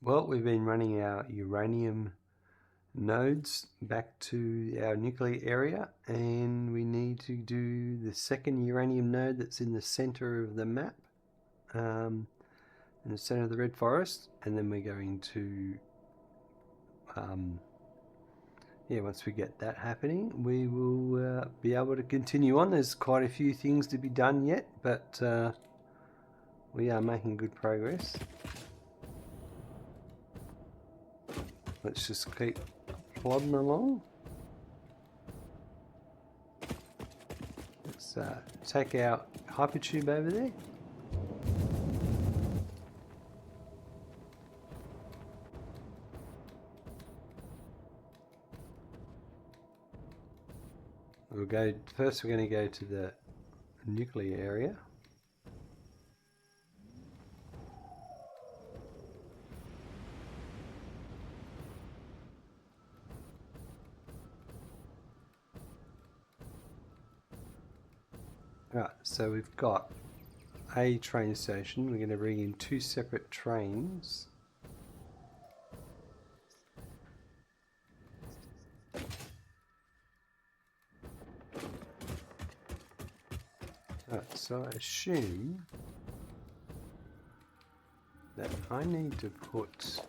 Well, we've been running our uranium nodes back to our nuclear area, and we need to do the second uranium node that's in the center of the map, in the center of the red forest, and then we're going to once we get that happening, we will be able to continue on. There's quite a few things to be done yet, but we are making good progress. Let's just keep plodding along. Let's take our hypertube over there. We're going to go to the nuclear area. Right, so we've got a train station. We're going to bring in two separate trains. Right, so I assume that I need to put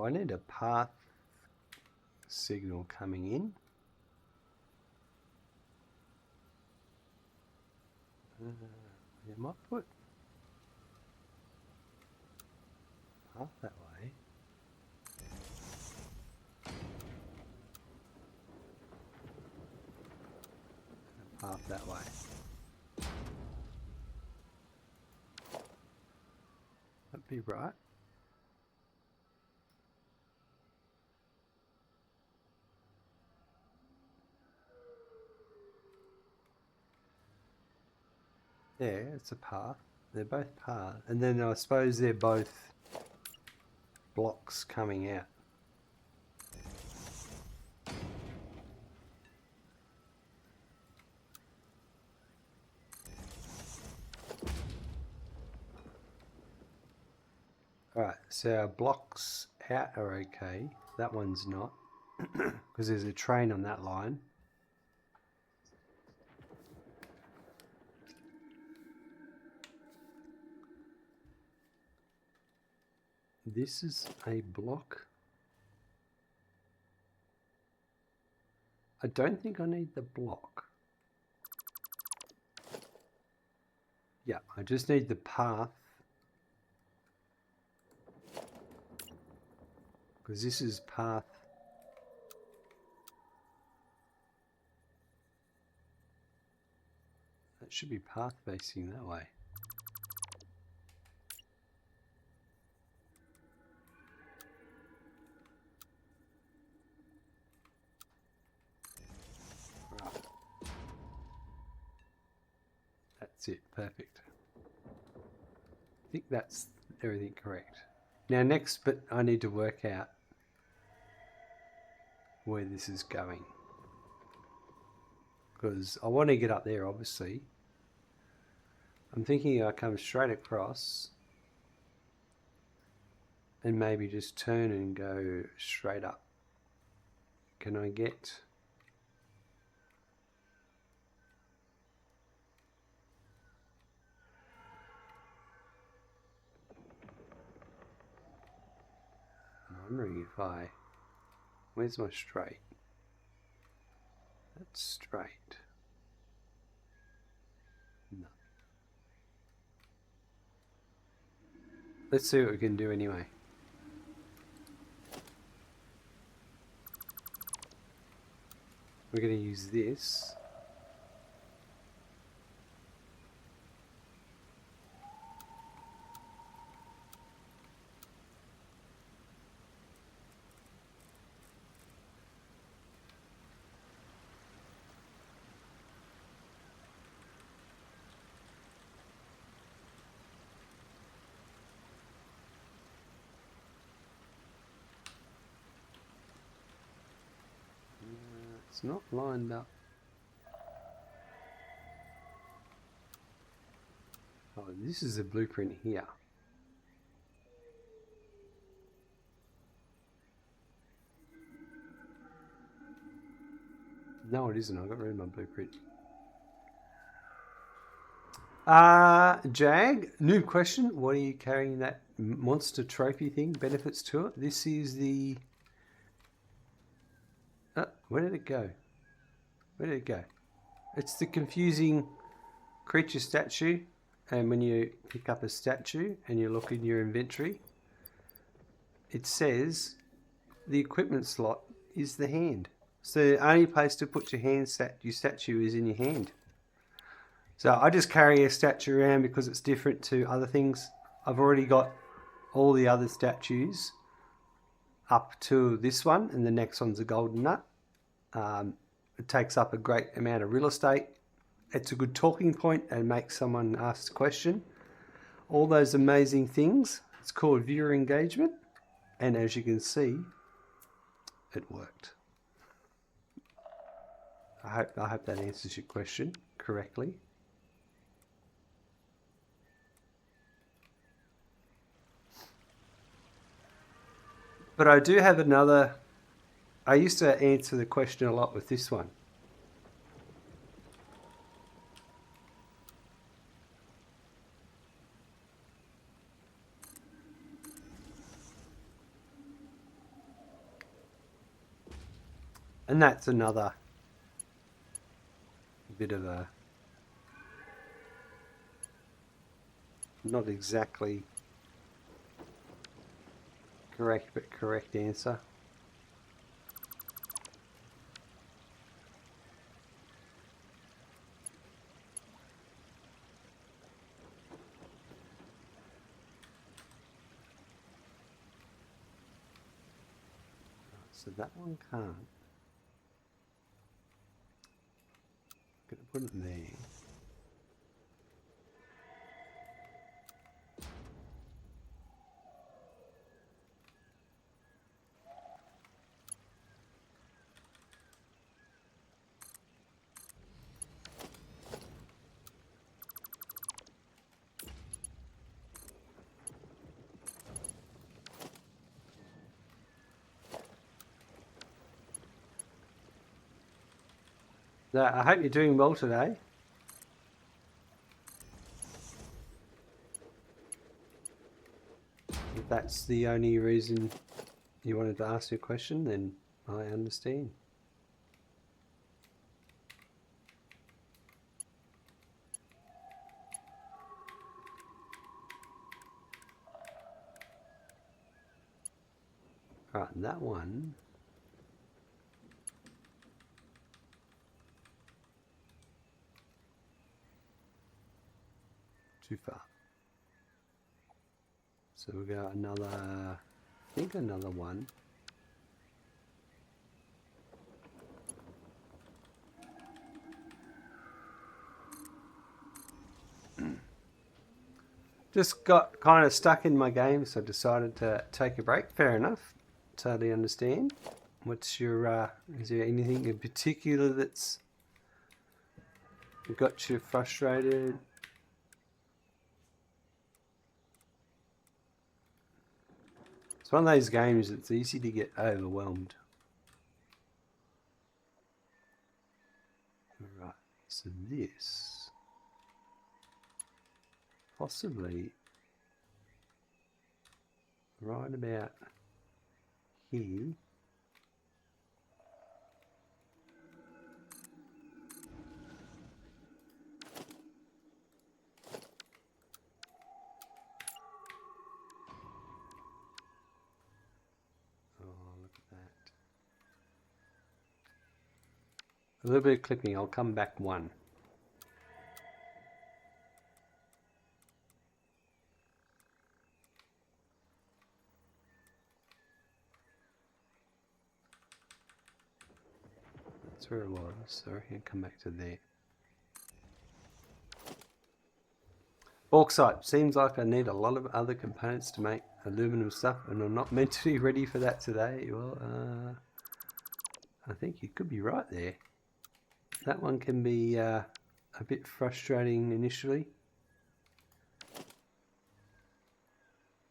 I need a path signal coming in. I might put path that way. Path that way. That'd be right. Yeah, it's a path. They're both path. And then I suppose they're both blocks coming out. Alright, so our blocks out are okay. That one's not, because there's a train on that line. This is a block. I don't think I need the block. Yeah, I just need the path. Because this is path. That should be path facing that way. Right. That's it, perfect. I think that's everything correct. Now next, but I need to work out where this is going. Because I want to get up there, obviously. I'm thinking I come straight across and maybe just turn and go straight up. Can I get... I'm wondering if I... Where's my straight? That's straight. No. Let's see what we can do anyway. We're going to use this. It's not lined up. Oh, this is the blueprint here. No, it isn't. I got rid of my blueprint. Jag, new question. What are you carrying that monster trophy thing? Benefits to it? This is the... where did it go? Where did it go? It's the confusing creature statue. And when you pick up a statue and you look in your inventory, it says the equipment slot is the hand. So the only place to put your statue is in your hand. So I just carry a statue around because it's different to other things. I've already got all the other statues up to this one, and the next one's a golden nut. It takes up a great amount of real estate. It's a good talking point and makes someone ask a question. All those amazing things. It's called viewer engagement. And as you can see, it worked. I hope that answers your question correctly. But I do have another... I used to answer the question a lot with this one. And that's another bit of a... not exactly correct, but correct answer. So that one can't. I'm going to put it there. So I hope you're doing well today. If that's the only reason you wanted to ask your question, then I understand. Right, and that one... too far. So we got another, I think another one. Just got kind of stuck in my game, so decided to take a break. Fair enough. Totally understand. What's your, is there anything in particular that's got you frustrated? It's one of those games that's easy to get overwhelmed. Right, so this possibly right about here. A little bit of clipping, I'll come back one. That's where it was, sorry, I'll come back to there. Bauxite, seems like I need a lot of other components to make aluminum stuff and I'm not mentally ready for that today. Well, I think you could be right there. That one can be a bit frustrating initially.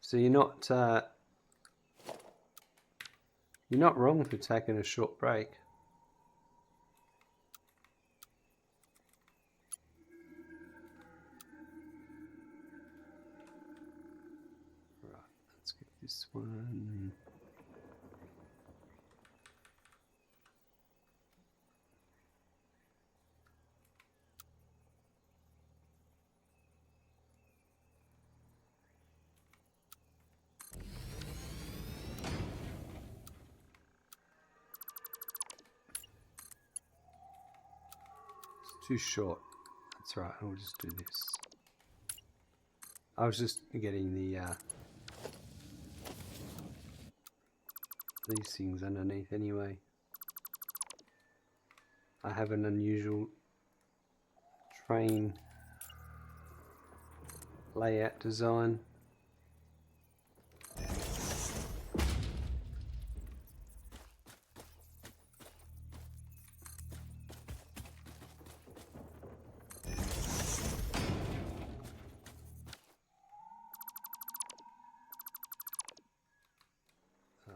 So you're not wrong for taking a short break. Right, let's get this one. Too short. That's right, I'll just do this. I was just getting the these things underneath anyway. I have an unusual train layout design.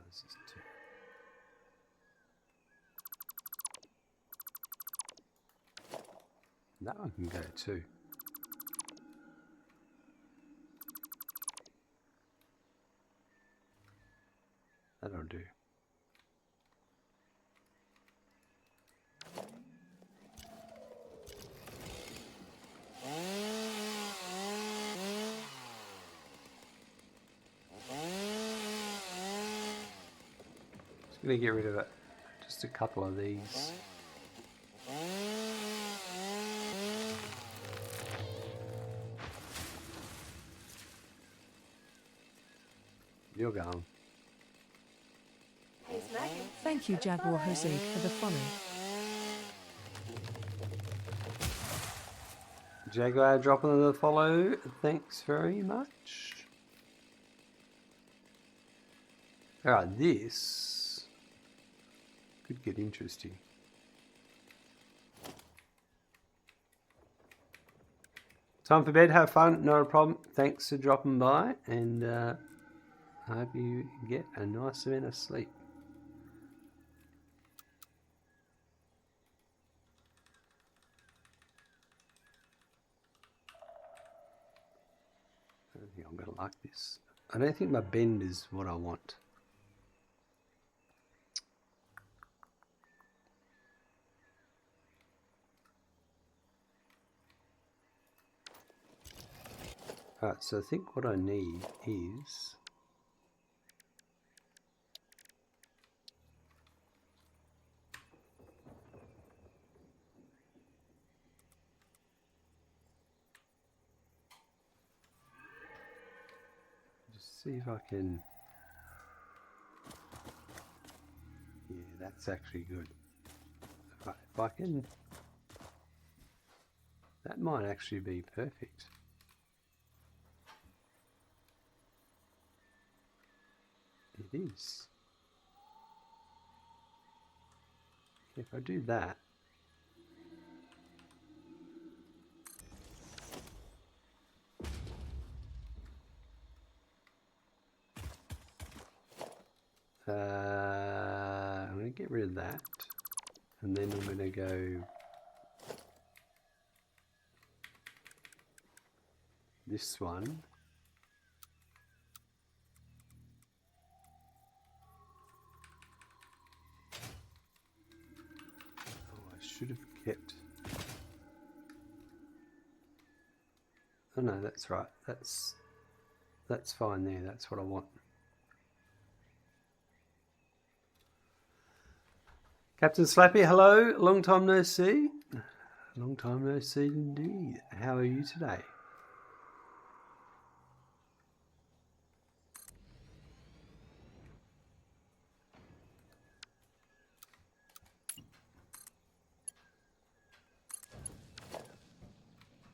This is too. That one can go too. That'll do. Just gonna get rid of it. Just a couple of these. You're gone. Thank you, Jaguar Jose, for the follow. Jaguar dropping the follow. Thanks very much. Alright, this could get interesting. Time for bed, have fun, not a problem. Thanks for dropping by, and I hope you get a nice amount of sleep. I don't think I'm going to like this. I don't think my bend is what I want. Alright, so I think what I need is just see if I can. Yeah, that's actually good. Right, if I can, that might actually be perfect. It is. If I do that, I'm going to get rid of that, and then I'm going to go this one. Oh, I should have kept. Oh no, that's right. That's fine there. That's what I want. Captain Slappy, hello. Long time no see. Long time no see indeed. How are you today?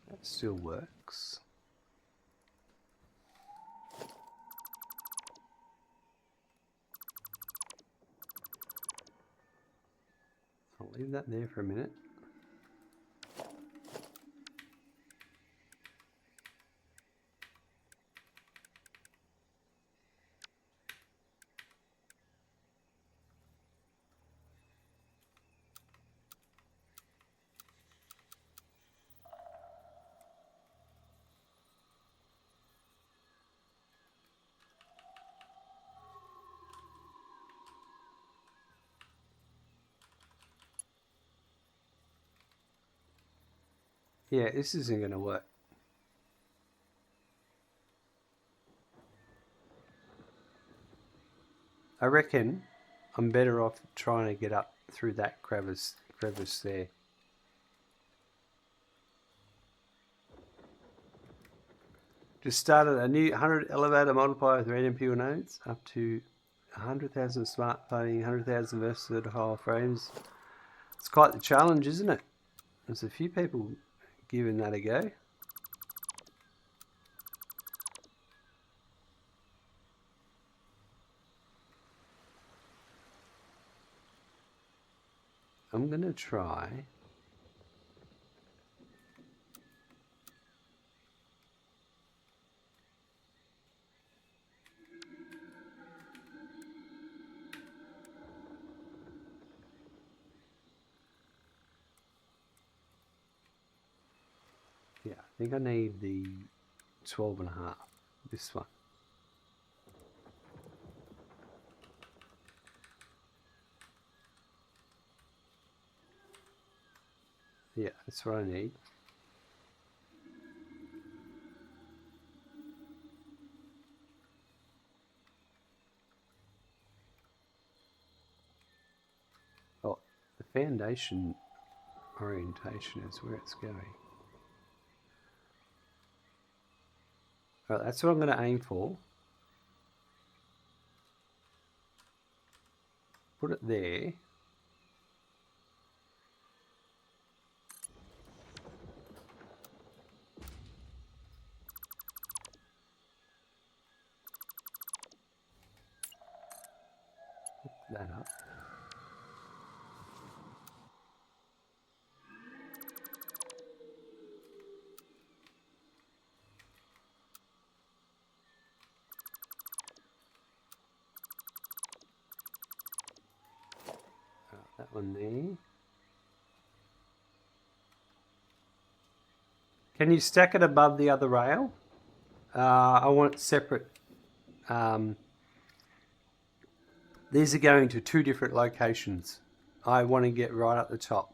That still works. leave that there for a minute. Yeah, this isn't going to work. I reckon I'm better off trying to get up through that crevice there. Just started a new 100 elevator multiplier with random pure nodes up to 100,000 smart plating, 100,000 versatile frames. It's quite the challenge, isn't it? There's a few people giving that a go. I'm going to try. Yeah, I think I need the 12.5, this one. Yeah, that's what I need. Oh, the foundation orientation is where it's going. Right, that's what I'm going to aim for. Put it there. Put that up. That one there. Can you stack it above the other rail? I want it separate. These are going to two different locations. I want to get right up the top.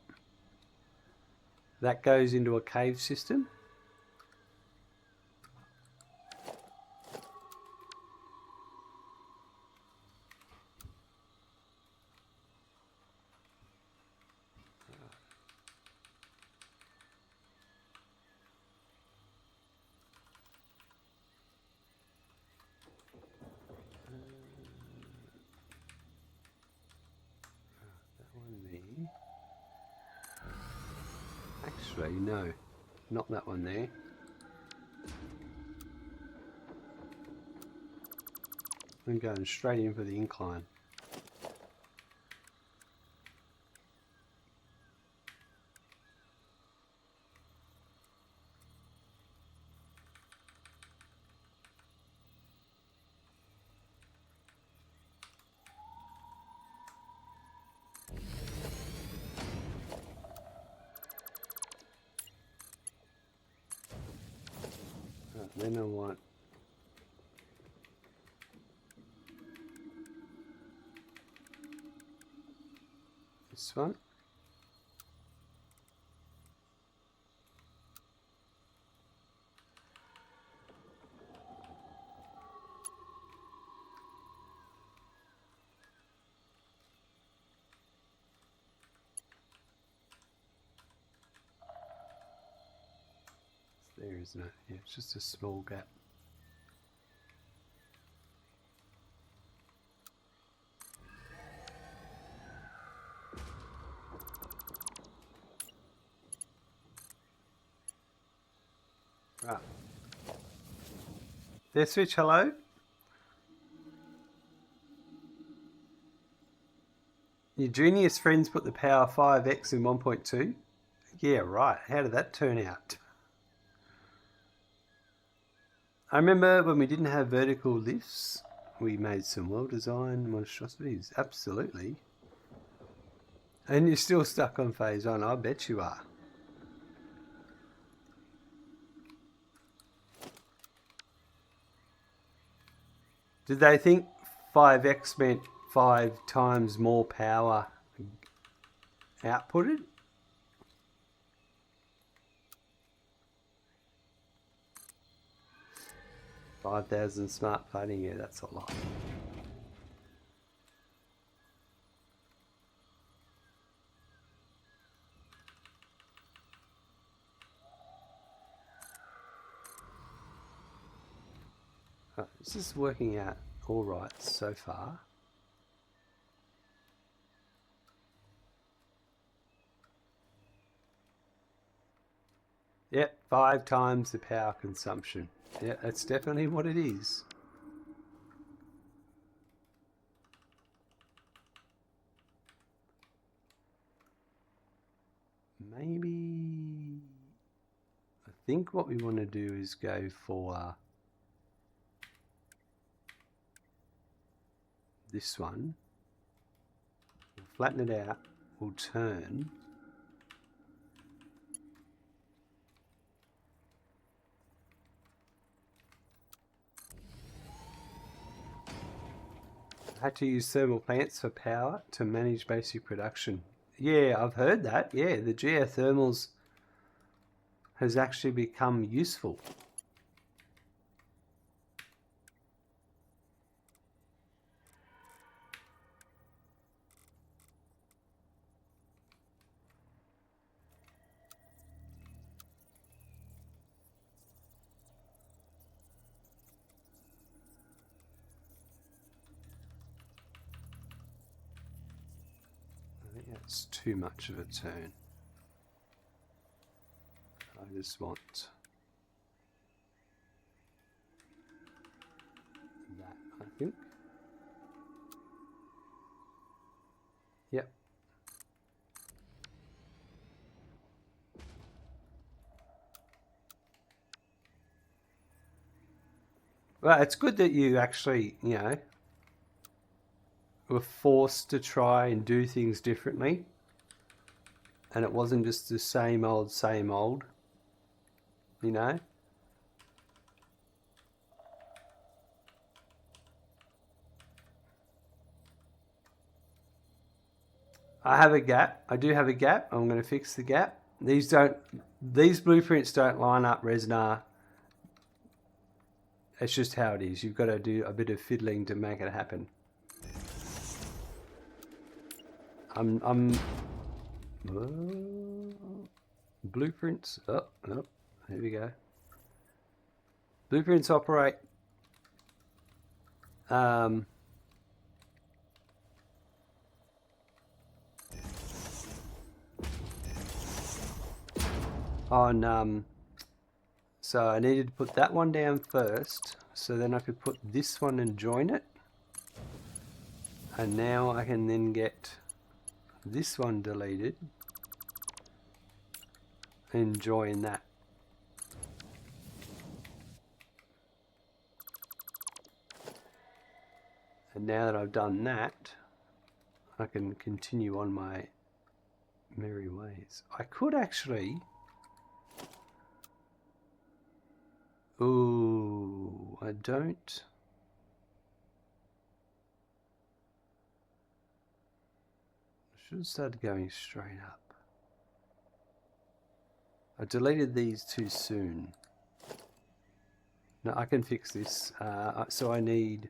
That goes into a cave system. Actually, no, not that one there. I'm going straight in for the incline. Then I want this one. It's there, isn't it? Yeah, it's just a small gap. Right. There, Switch, hello? Your genius friends put the power 5x in 1.2? Yeah, right. How did that turn out? I remember when we didn't have vertical lifts, we made some well-designed monstrosities. Absolutely. And you're still stuck on phase 1. I bet you are. Did they think 5x meant 5 times more power outputted? $5,000 smart flooding, yeah, that's a lot. Right, this is working out all right so far. Yep, 5 times the power consumption. Yeah, that's definitely what it is. Maybe... I think what we want to do is go for this one. We'll flatten it out. We'll turn. I had to use thermal plants for power to manage basic production. Yeah, I've heard that. Yeah, the geothermals has actually become useful. I think that's too much of a turn. I just want that, I think. Yep. Well, it's good that you actually, you know, were forced to try and do things differently. And it wasn't just the same old, you know. I have a gap. I do have a gap. I'm going to fix the gap. These blueprints don't line up, Resnar. It's just how it is. You've got to do a bit of fiddling to make it happen. Blueprints. Oh, here we go. Blueprints operate. So I needed to put that one down first, so then I could put this one and join it. And now I can then get this one deleted and join that. And now that I've done that, I can continue on my merry ways. I could actually... Ooh, I don't... I should have started going straight up. I deleted these too soon. No, I can fix this. So I need...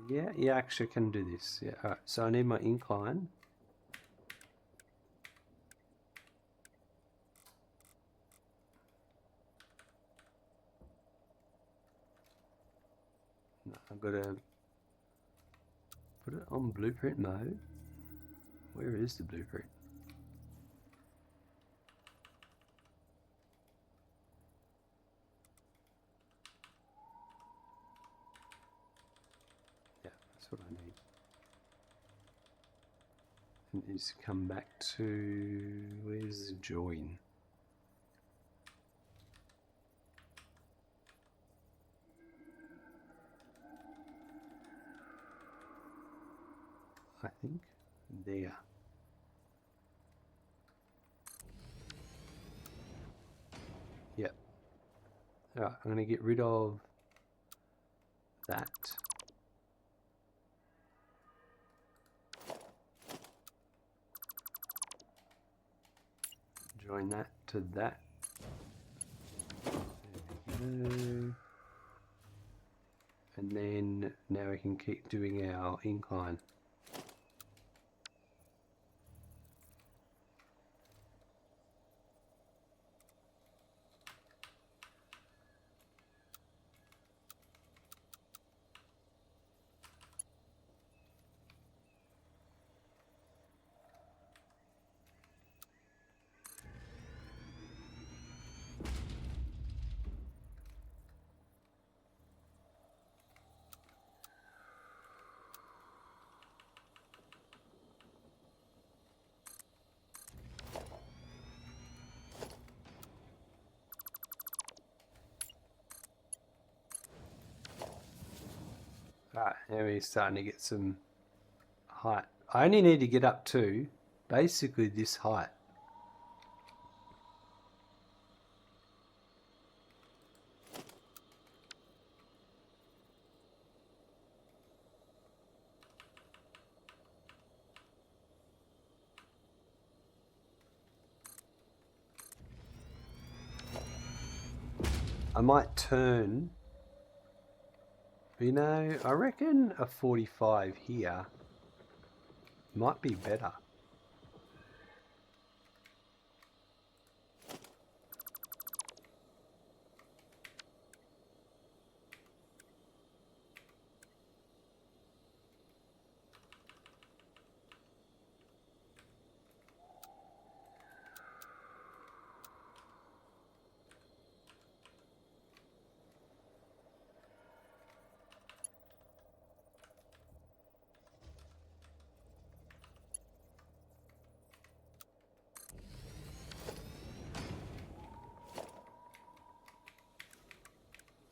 yeah, actually I can do this. Yeah, alright, so I need my incline. No, I've got to put it on blueprint mode. Where is the blueprint? That's what I need. And just come back to, where's the join? I think there. Yep. All right, I'm going to get rid of that. Join that to that. There we go. And then now we can keep doing our incline. Alright, now we're starting to get some height. I only need to get up to basically this height. I might turn, you know, I reckon a 45 here might be better.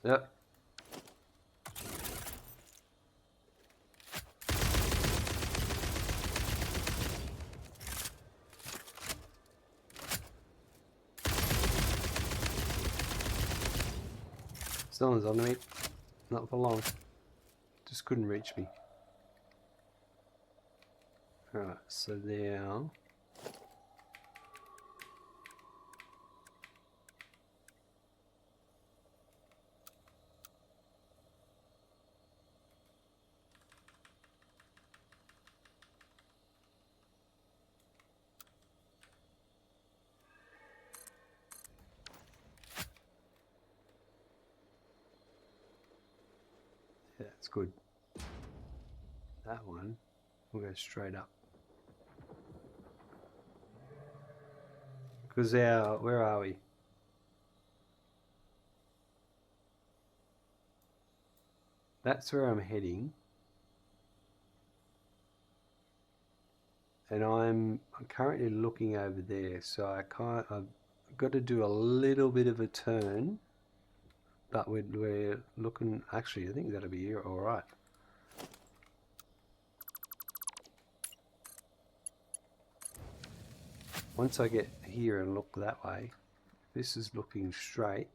Yep. Someone's on me. Not for long. Just couldn't reach me. Alright, so now yeah, that's good. That one will go straight up. Because where are we? That's where I'm heading. And I'm currently looking over there, so I've got to do a little bit of a turn, but we're looking, actually I think that'll be all right. Once I get here and look that way, this is looking straight.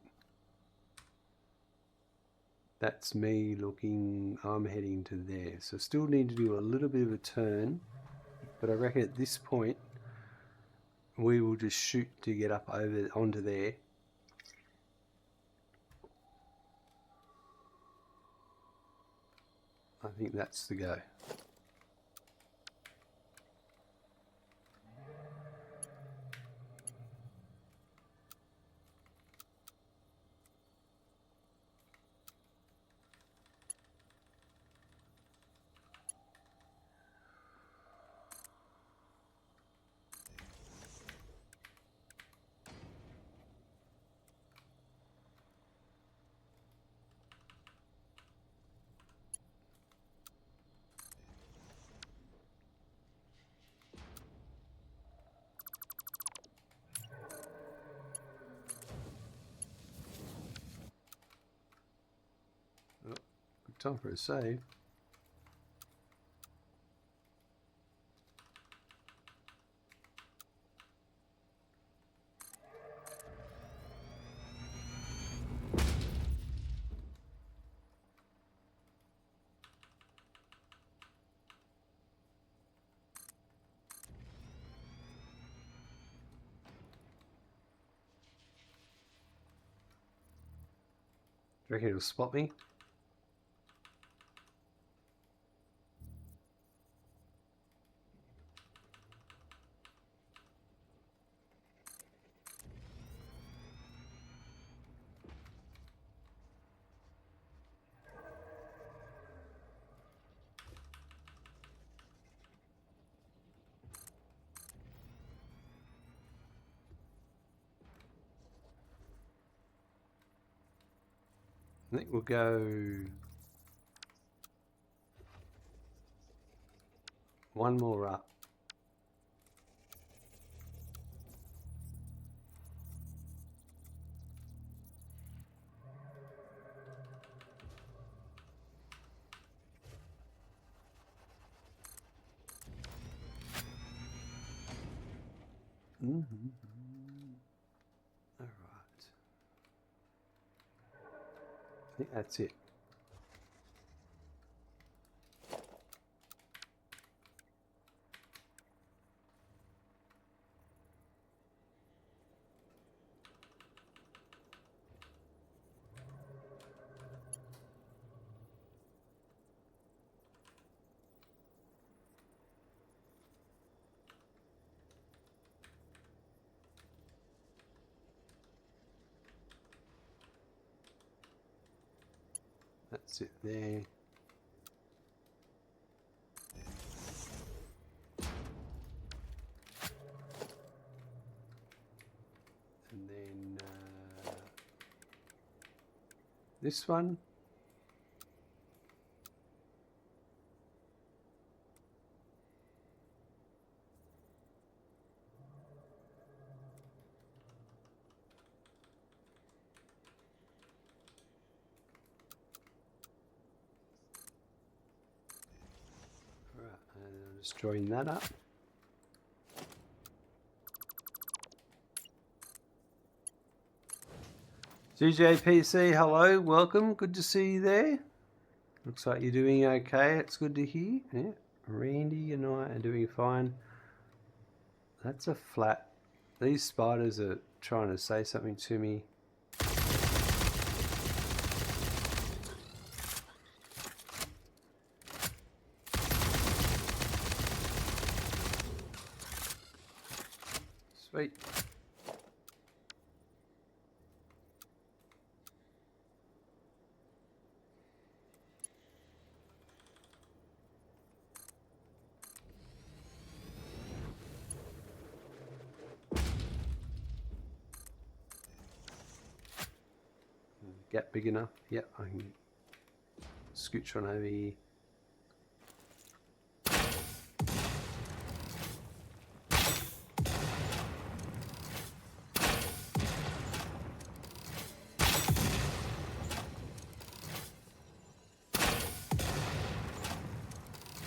That's me looking, I'm heading to there. So still need to do a little bit of a turn, but I reckon at this point, we will just shoot to get up over onto there. I think that's the go. time for a save. Do you reckon it'll spot me? I think we'll go one more up. All right. I think that's it. That's it there. And then this one. Right, and I'll just join that up. GJPC, hello, welcome. Good to see you there. Looks like you're doing okay. It's good to hear. Yeah, Randy and I are doing fine. That's a flat. These spiders are trying to say something to me. Sweet. Gap big enough? Yep, I can scooch on over here.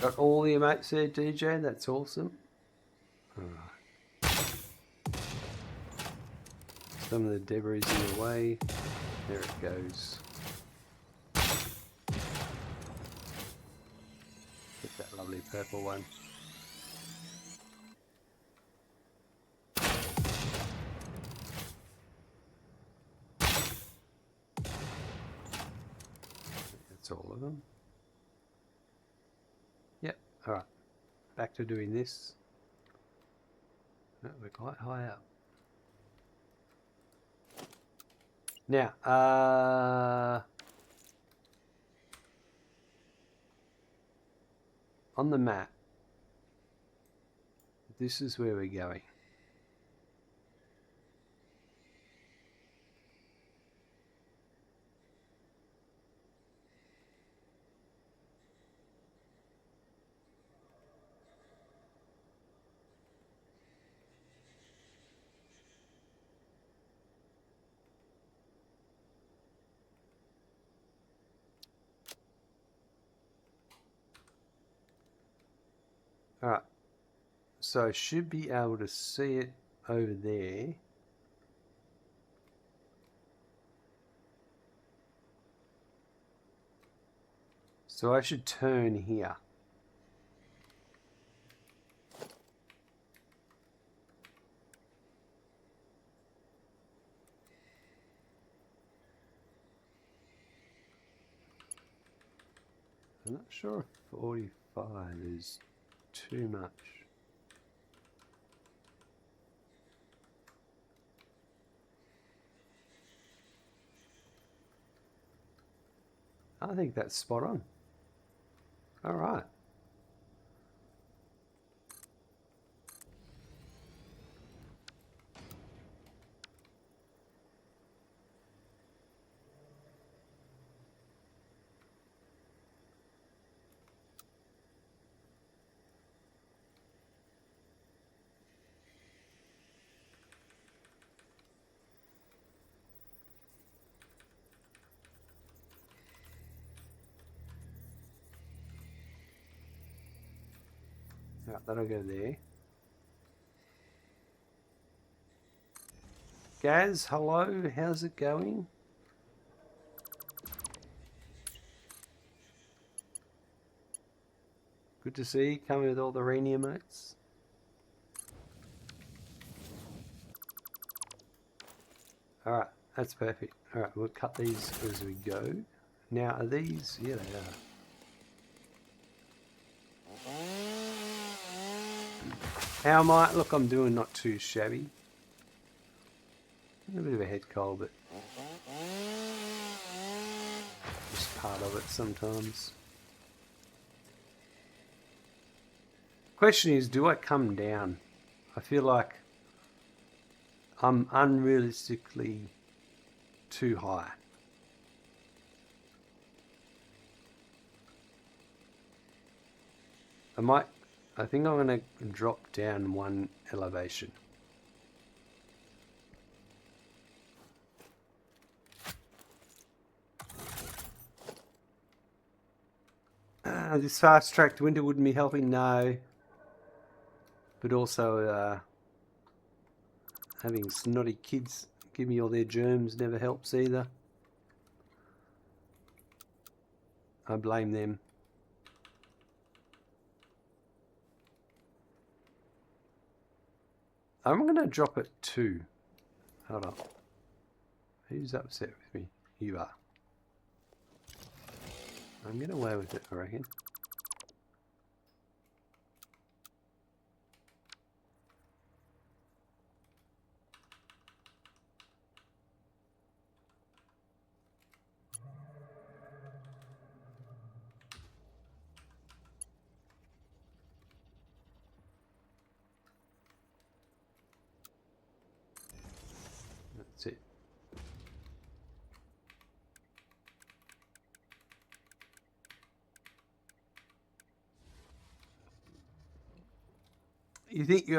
Got all the emotes there, DJ. That's awesome. Alright. Some of the debris in the way. There it goes. Get that lovely purple one. That's all of them. Yep, alright. Back to doing this. Oh, we're quite high up. Now, on the map, this is where we're going. Alright, so I should be able to see it over there. So I should turn here. I'm not sure if 45 is too much. I think that's spot on. All right. Right, that'll go there. Gaz, hello, how's it going? Good to see you coming with all the Uranium mates. Alright, that's perfect. Alright, we'll cut these as we go. Now, are these? Yeah, they are. How am I? Look, I'm doing not too shabby. A bit of a head cold, but just part of it sometimes. Question is, do I come down? I feel like I'm unrealistically too high. I think I'm going to drop down one elevation. This fast track to winter wouldn't be helping, no. But also, having snotty kids give me all their germs never helps either. I blame them. I'm going to drop it 2. Hold on. Who's upset with me? You are. I'm getting away with it, I reckon. That's it. You think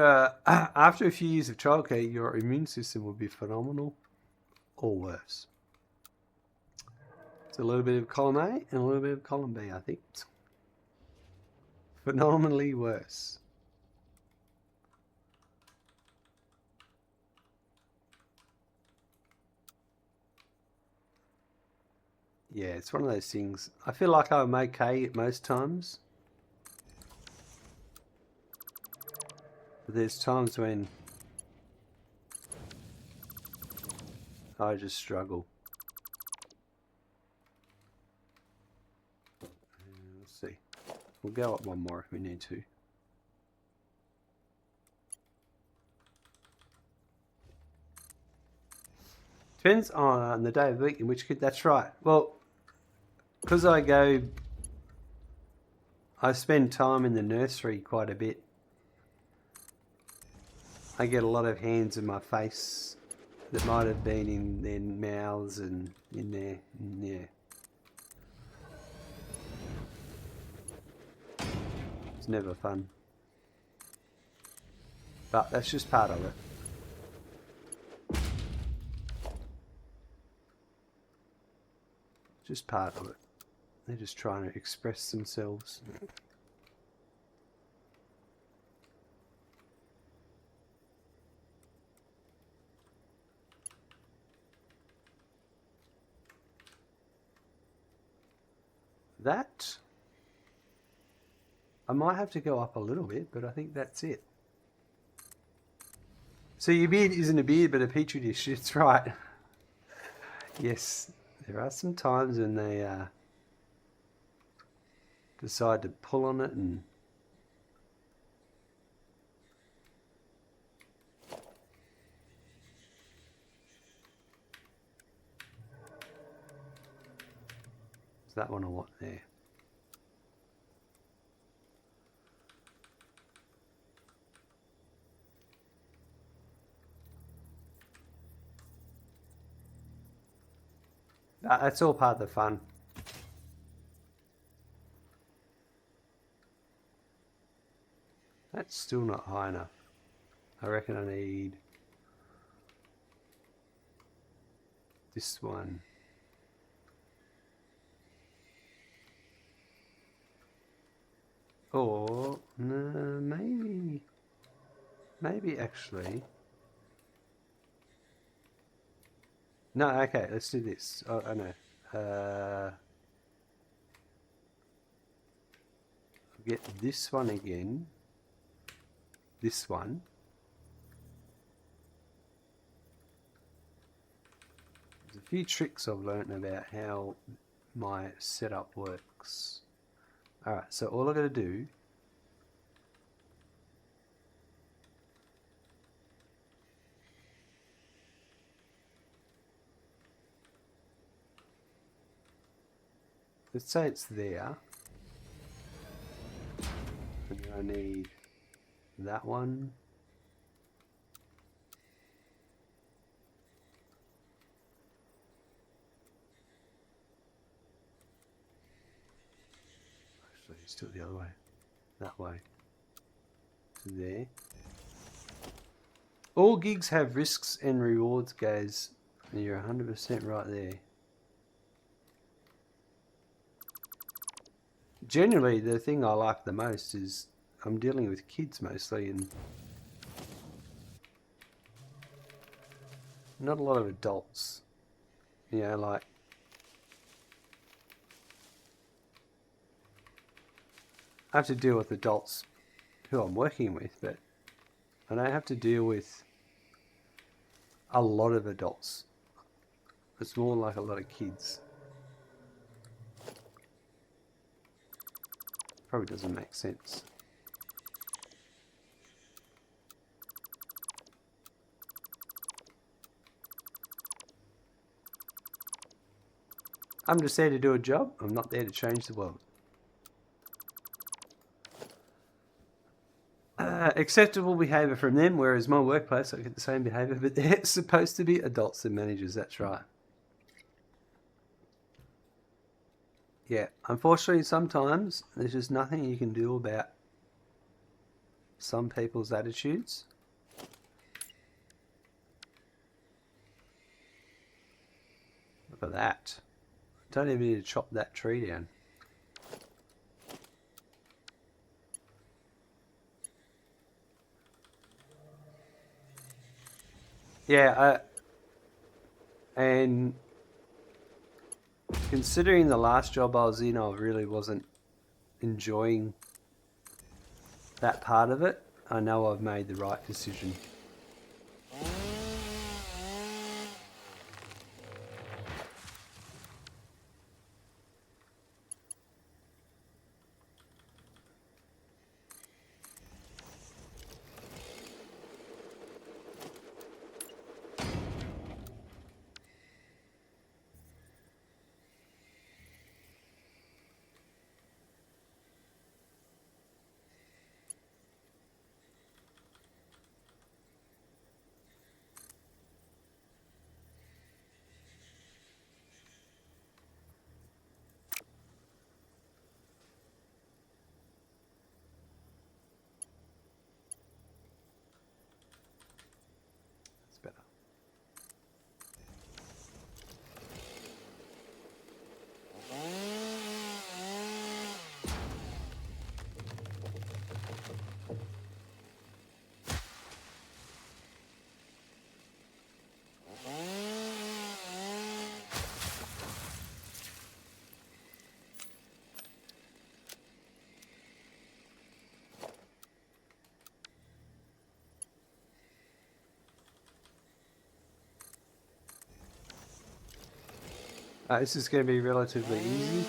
after a few years of childcare, your immune system will be phenomenal or worse? It's a little bit of column A and a little bit of column B, I think. Phenomenally worse. Yeah, it's one of those things. I feel like I'm okay at most times. But there's times when I just struggle. Let's see. We'll go up one more if we need to. Depends on the day of the week in which that's right. Well, because I spend time in the nursery quite a bit. I get a lot of hands in my face that might have been in their mouths and in there. Yeah. It's never fun. But that's just part of it. Just part of it. They're just trying to express themselves. that. I might have to go up a little bit, but I think that's it. So your beard isn't a beard, but a petri dish. It's right. Yes, there are some times when they decide to pull on it and... Is that one or what there? That's all part of the fun. That's still not high enough. I reckon I need this one. Or no, maybe actually. No, okay, let's do this. Oh, I know. Get this one again. This one. There's a few tricks I've learned about how my setup works. Alright, so all I've got to do let's say it's there. And then I need that one. Actually, it's still the other way. That way. To there. All gigs have risks and rewards, guys. And you're 100% right there. Generally, the thing I like the most is I'm dealing with kids mostly, and not a lot of adults. You know, like I have to deal with adults who I'm working with, but I don't have to deal with a lot of adults. It's more like a lot of kids. Probably doesn't make sense. I'm just there to do a job. I'm not there to change the world. Acceptable behaviour from them, whereas my workplace, I get the same behaviour, but they're supposed to be adults and managers, that's right. Yeah, unfortunately sometimes there's just nothing you can do about some people's attitudes. Look at that. Don't even need to chop that tree down. Yeah, and considering the last job I was in, I really wasn't enjoying that part of it. I know I've made the right decision. This is going to be relatively easy.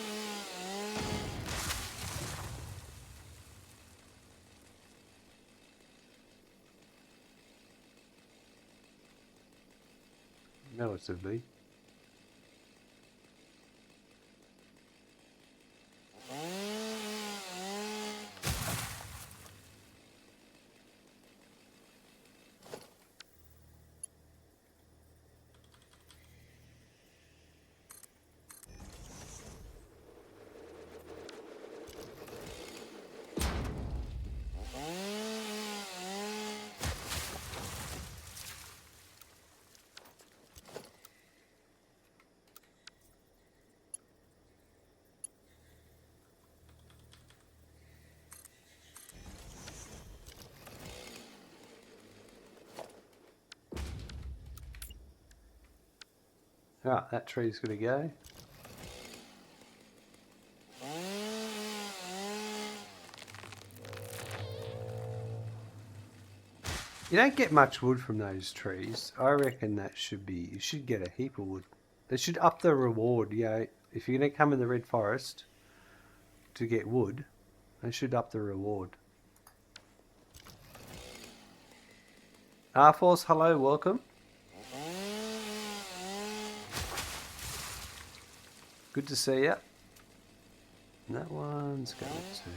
Relatively. Right, that tree's going to go. You don't get much wood from those trees. I reckon that should be... You should get a heap of wood. They should up the reward, you know. If you're going to come in the Red Forest to get wood, they should up the reward. Force, hello, welcome. Good to see you. And that one's going to...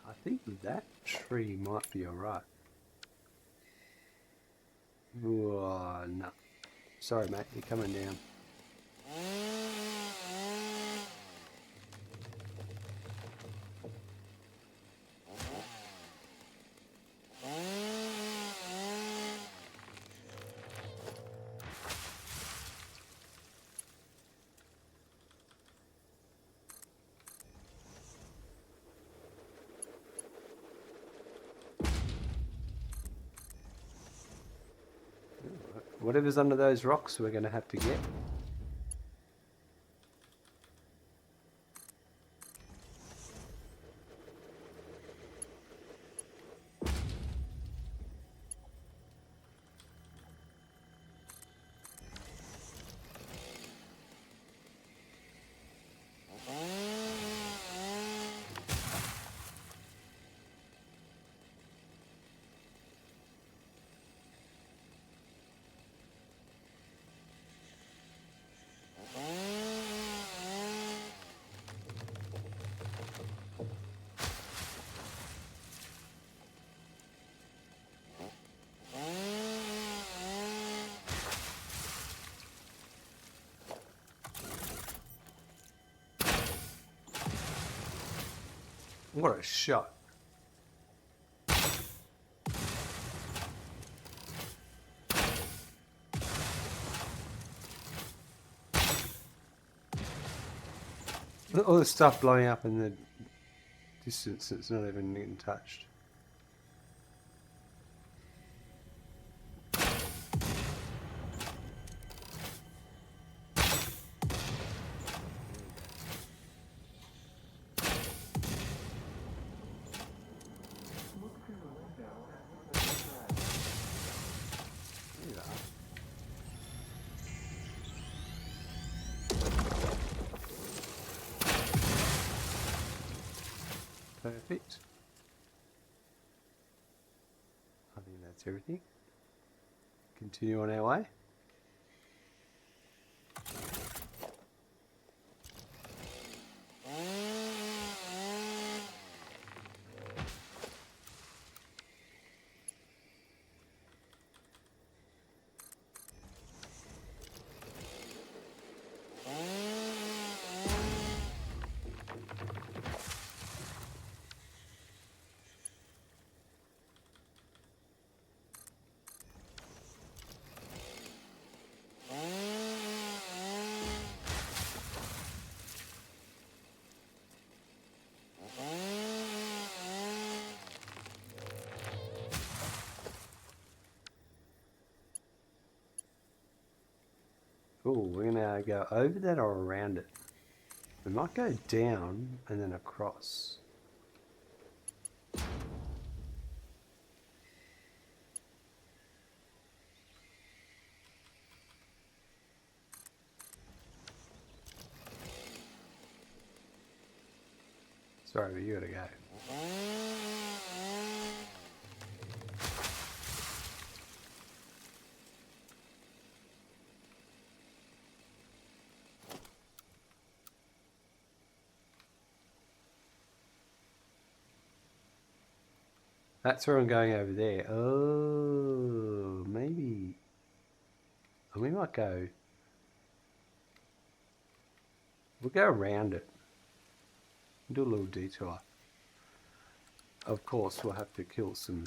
I think that tree might be alright. Whoa, no. Sorry, mate, you're coming down. Whatever's under those rocks, we're going to have to get. What a shot. All the stuff blowing up in the distance that's not even getting touched. Perfect. I think that's everything. Continue on our way. Oh, we're gonna go over that or around it. We might go down and then across. Sorry, but you gotta go. That's where I'm going over there. Oh, maybe. Oh, we might go. We'll go around it. Do a little detour. Of course, we'll have to kill some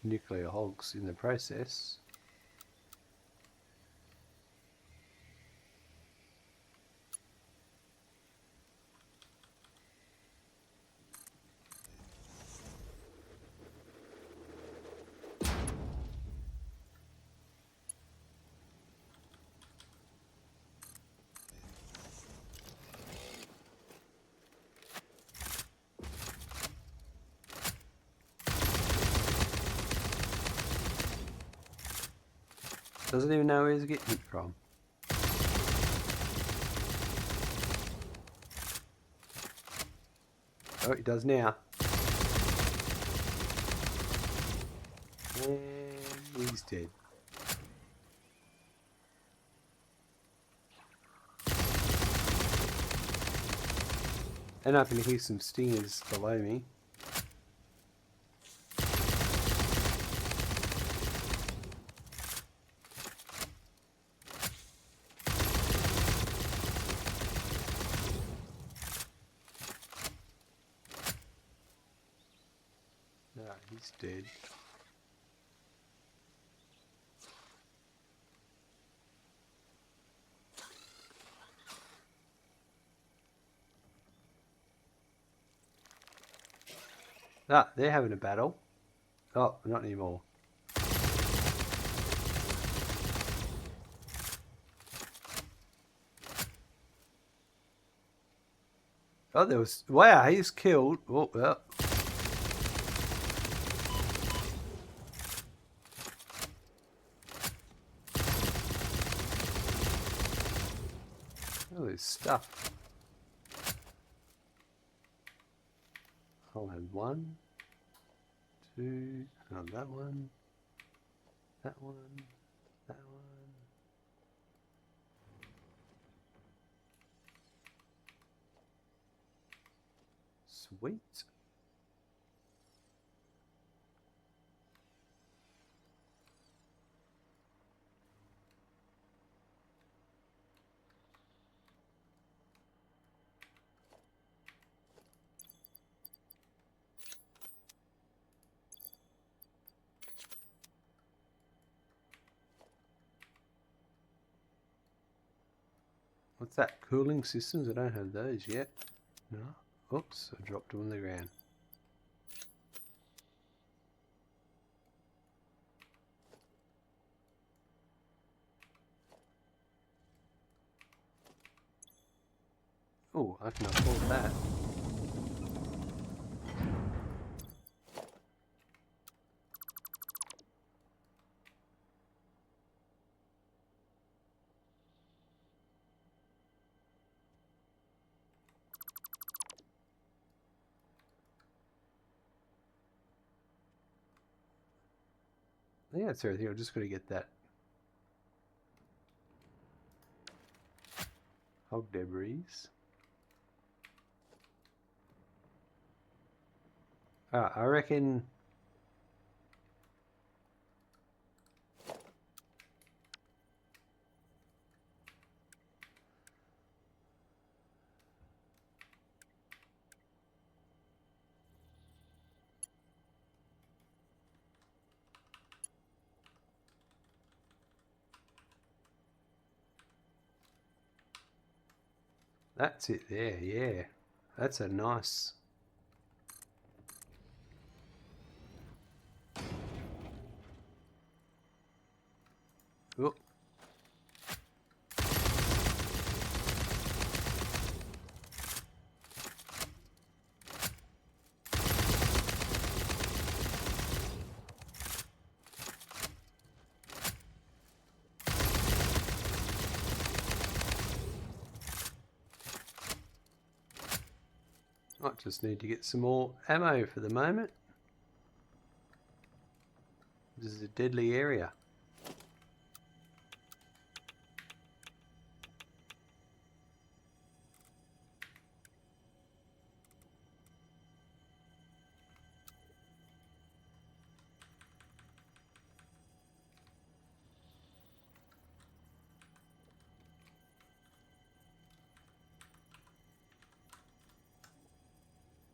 nuclear hogs in the process. Doesn't even know where he's getting it from. Oh, he does now. And he's dead. And I can hear some stingers below me. No, he's dead. Ah, they're having a battle. Oh, not anymore. Oh, there was... Wow, he's killed... Oh, well. Oh, there's stuff. I'll have 1, 2... Oh, that one. That one. That one. Sweet. What's that? Cooling systems? I don't have those yet. No. Oops, I dropped them on the ground. Oh, I can afford that. Yeah, it's everything. I'm just going to get that hog debris. I reckon... That's it there, yeah. That's a nice... Oh, I just need to get some more ammo for the moment. This is a deadly area.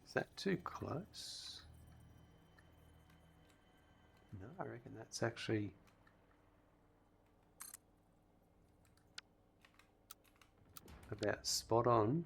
Is that too close? No, I reckon that's actually about spot on.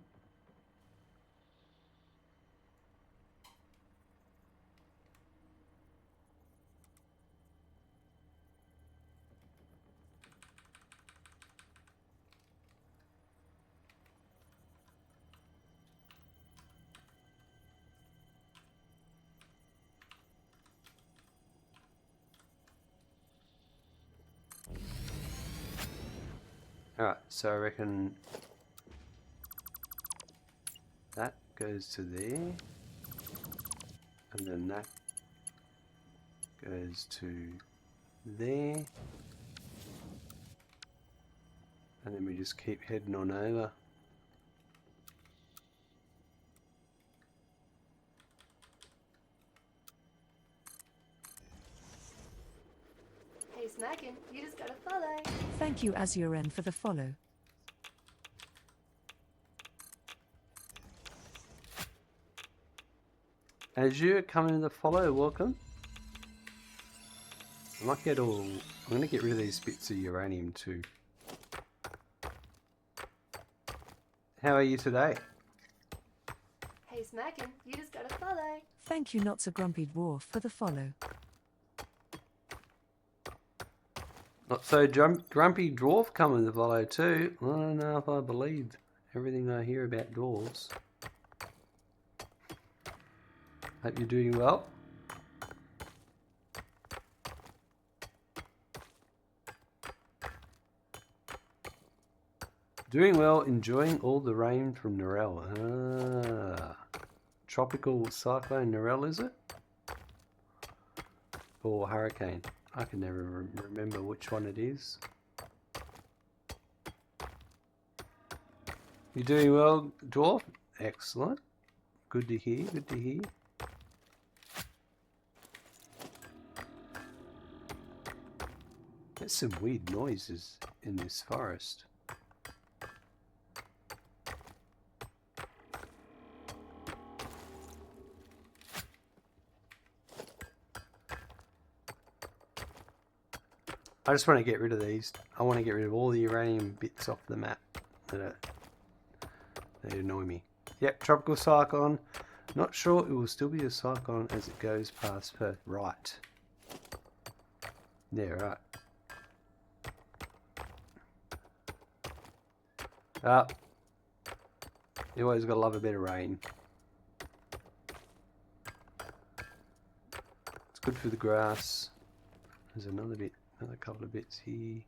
Alright, so I reckon that goes to there, and then that goes to there, and then we just keep heading on over. Hey Smackin', you just got a follow. Thank you Azuren for the follow. Azure coming to the follow, welcome. I might get all... I'm going to get rid of these bits of uranium too. How are you today? Hey Smackin', you just got a follow. Thank you Not So Grumpy Dwarf for the follow. Not so grumpy dwarf coming to follow too. I don't know if I believe everything I hear about dwarves. Hope you're doing well. Doing well, enjoying all the rain from Narelle. Ah, tropical cyclone Narelle, is it? Or hurricane? I can never remember which one it is. You're doing well, dwarf? Excellent. Good to hear, good to hear. There's some weird noises in this forest. I just want to get rid of these. I want to get rid of all the uranium bits off the map that they annoy me. Yep, tropical cyclone. Not sure it will still be a cyclone as it goes past Perth. Right. Yeah, right. You always got to love a bit of rain. It's good for the grass. There's another bit, another couple of bits here.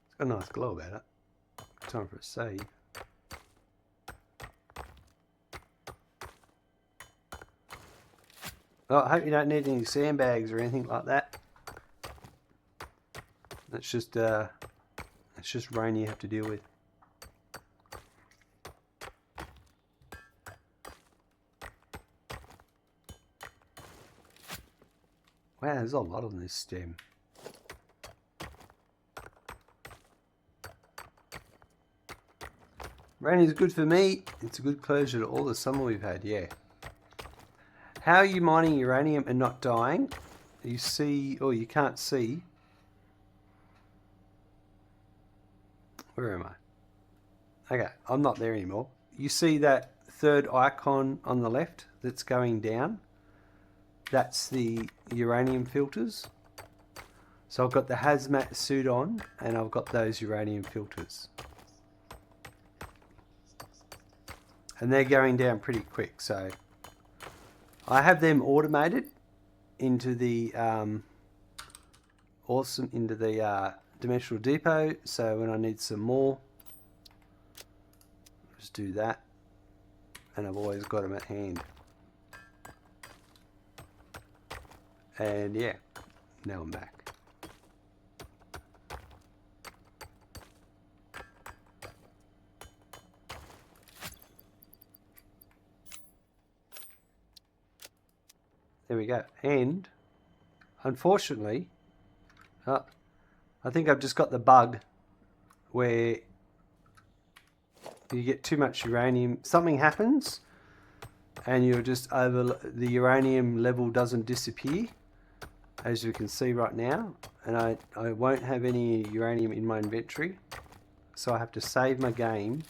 It's got a nice glow about it. Time for a save. Oh, I hope you don't need any sandbags or anything like that. It's just rain you have to deal with. Wow, there's a lot on this stem. Rain is good for me. It's a good closure to all the summer we've had, yeah. How are you mining uranium and not dying? You see, or you can't see. Where am I? Okay, I'm not there anymore. You see that third icon on the left that's going down? That's the uranium filters. So I've got the hazmat suit on and I've got those uranium filters. and they're going down pretty quick. So I have them automated into the dimensional depot. So when I need some more, just do that, and I've always got them at hand. And yeah, now I'm back. There we go. And unfortunately, I think I've just got the bug where you get too much uranium. Something happens and you're just over, the uranium level doesn't disappear, as you can see right now. And I won't have any uranium in my inventory. So I have to save my game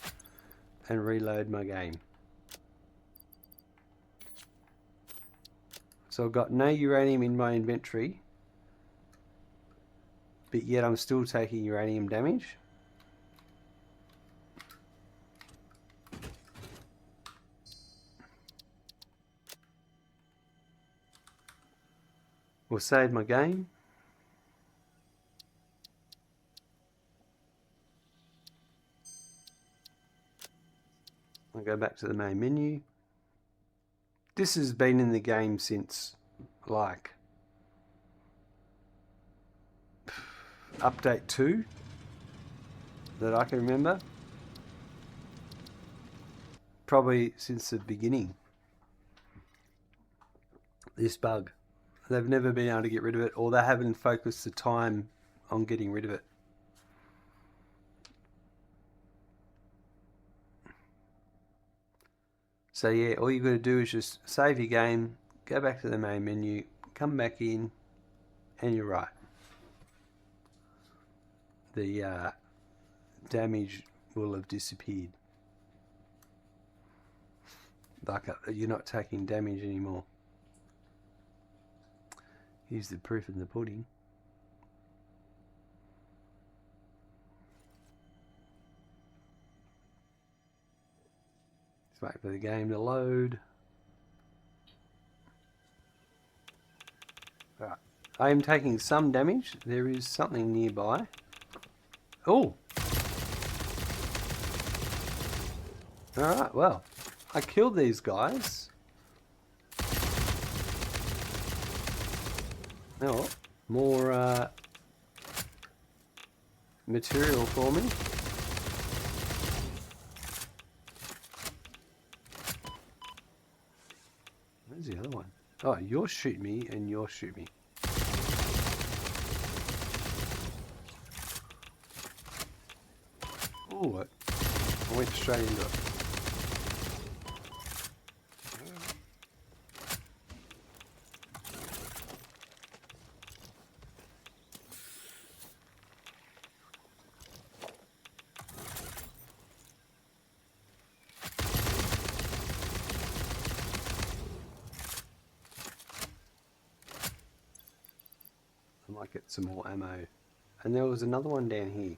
and reload my game. So I've got no uranium in my inventory, but yet I'm still taking uranium damage. We'll save my game. I'll go back to the main menu. This has been in the game since like update 2 that I can remember. Probably since the beginning. This bug. They've never been able to get rid of it, or they haven't focused the time on getting rid of it. So yeah, all you've got to do is just save your game, go back to the main menu, come back in, and you're right. The damage will have disappeared. Like you're not taking damage anymore. Here's the proof in the pudding. Let's wait for the game to load. Right. I am taking some damage. There is something nearby. Oh! Alright, well, I killed these guys. Oh, more material for me. Where's the other one? Oh, you'll shoot me and you'll shoot me. Oh, I went straight into it. I might get some more ammo. And there was another one down here.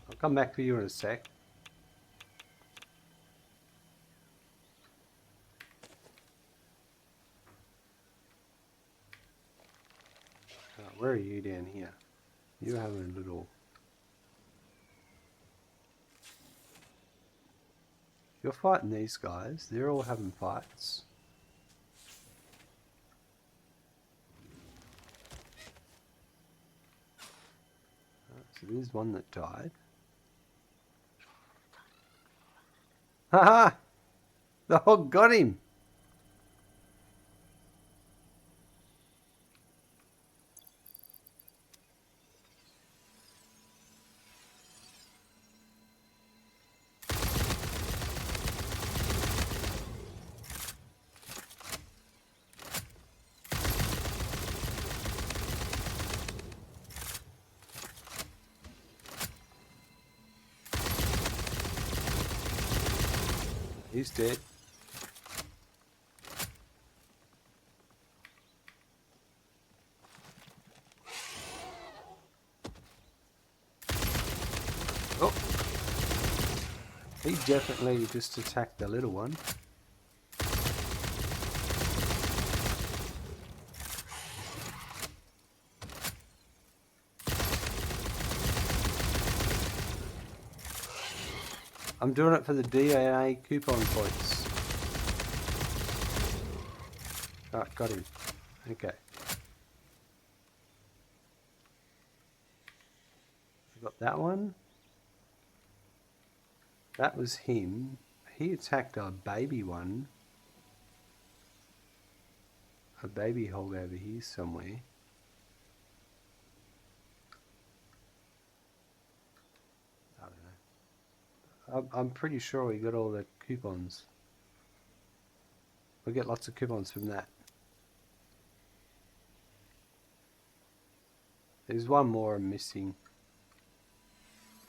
I'll come back for you in a sec. Where are you down here? You're having a little... You're fighting these guys. They're all having fights. So there's one that died. Haha! The hog got him! He's dead. Oh! He definitely just attacked the little one. I'm doing it for the DNA coupon points. Alright, got him. Okay. I got that one. That was him. He attacked a baby one. A baby hog over here somewhere. I don't know. I'm pretty sure we got all the coupons. We get lots of coupons from that. There's one more I'm missing.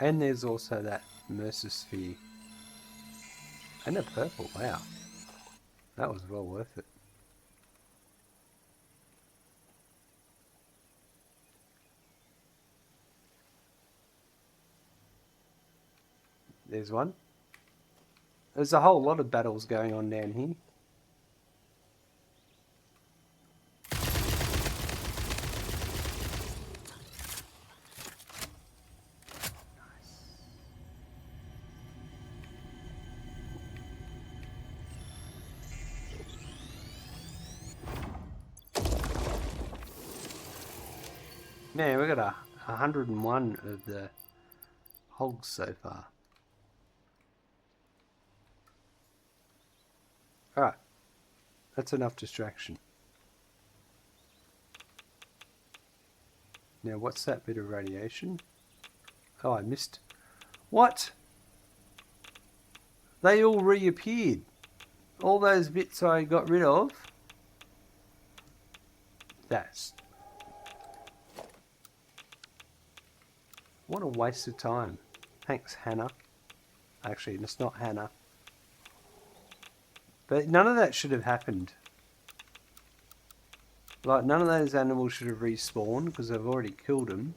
And there's also that Mercer Sphere. And a purple, wow. That was well worth it. There's one. There's a whole lot of battles going on down here. Man, we got 101 of the hogs so far. Alright. That's enough distraction. Now, what's that bit of radiation? Oh, I missed. What? They all reappeared. All those bits I got rid of. That's... What a waste of time. Thanks, Hannah. Actually, it's not Hannah. But none of that should have happened. Like, none of those animals should have respawned because I've already killed them.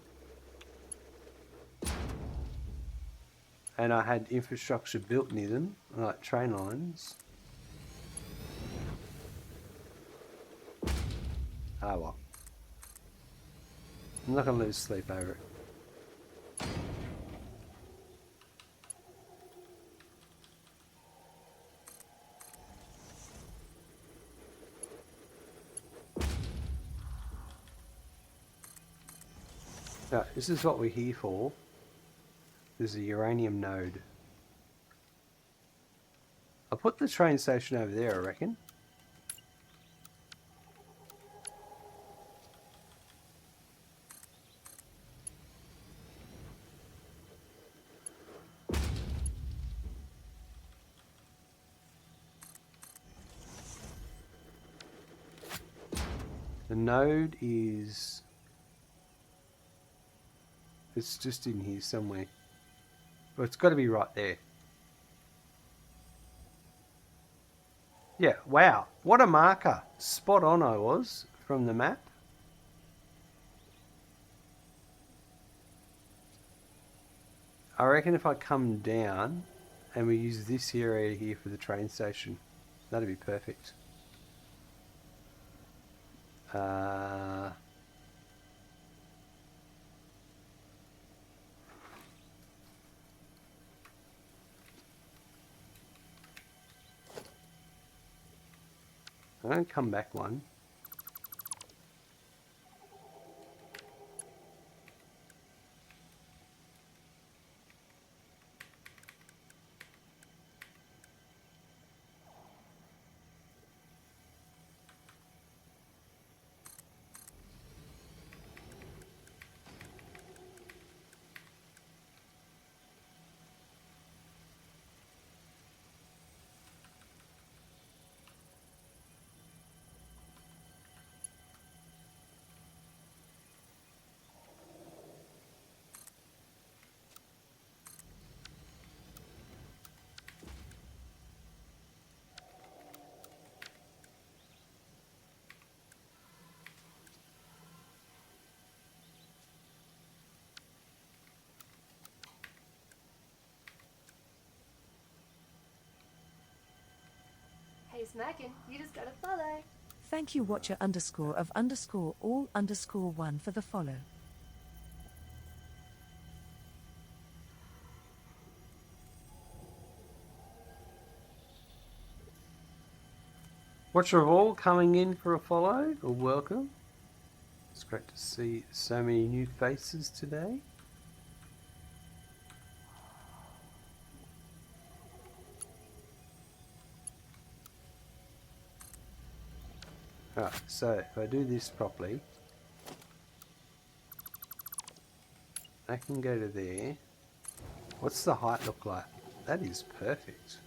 And I had infrastructure built near them, like train lines. Ah, well. I'm not going to lose sleep over it. Now, this is what we're here for. There's a uranium node. I'll put the train station over there, I reckon. The node is... It's just in here somewhere. But it's got to be right there. Yeah, wow. What a marker. Spot on I was from the map. I reckon if I come down and we use this area here for the train station, that'd be perfect. I'm going to come back one. smacking. You just gotta follow. Thank you watcher underscore of underscore all underscore one for the follow. Watcher of all coming in for a follow, or welcome. It's great to see so many new faces today. Right, so if I do this properly, I can go to there. What's the height look like? That is perfect.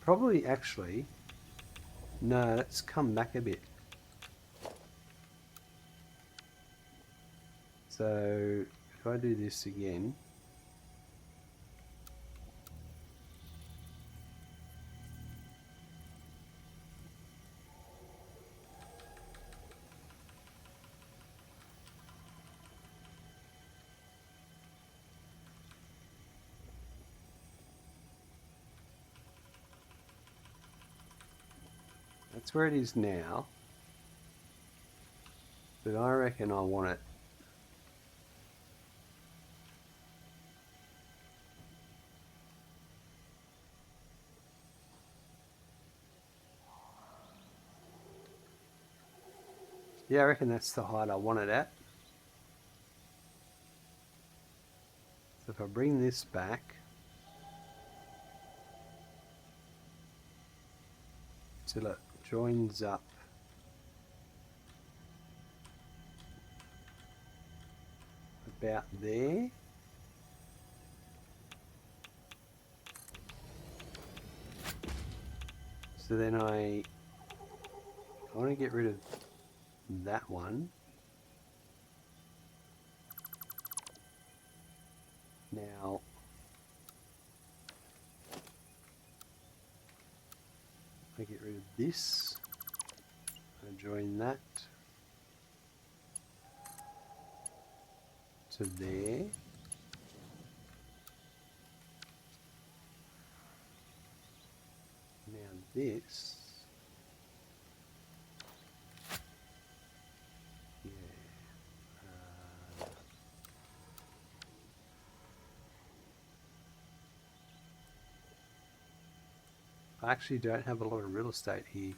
Probably actually, no, let's come back a bit. So if I do this again, that's where it is now, but I reckon I want it yeah, I reckon that's the height I want it at. So if I bring this back till it joins up about there. So then I want to get rid of that one. Now, I get rid of this. I join that to there. Now this, yeah, I actually don't have a lot of real estate here.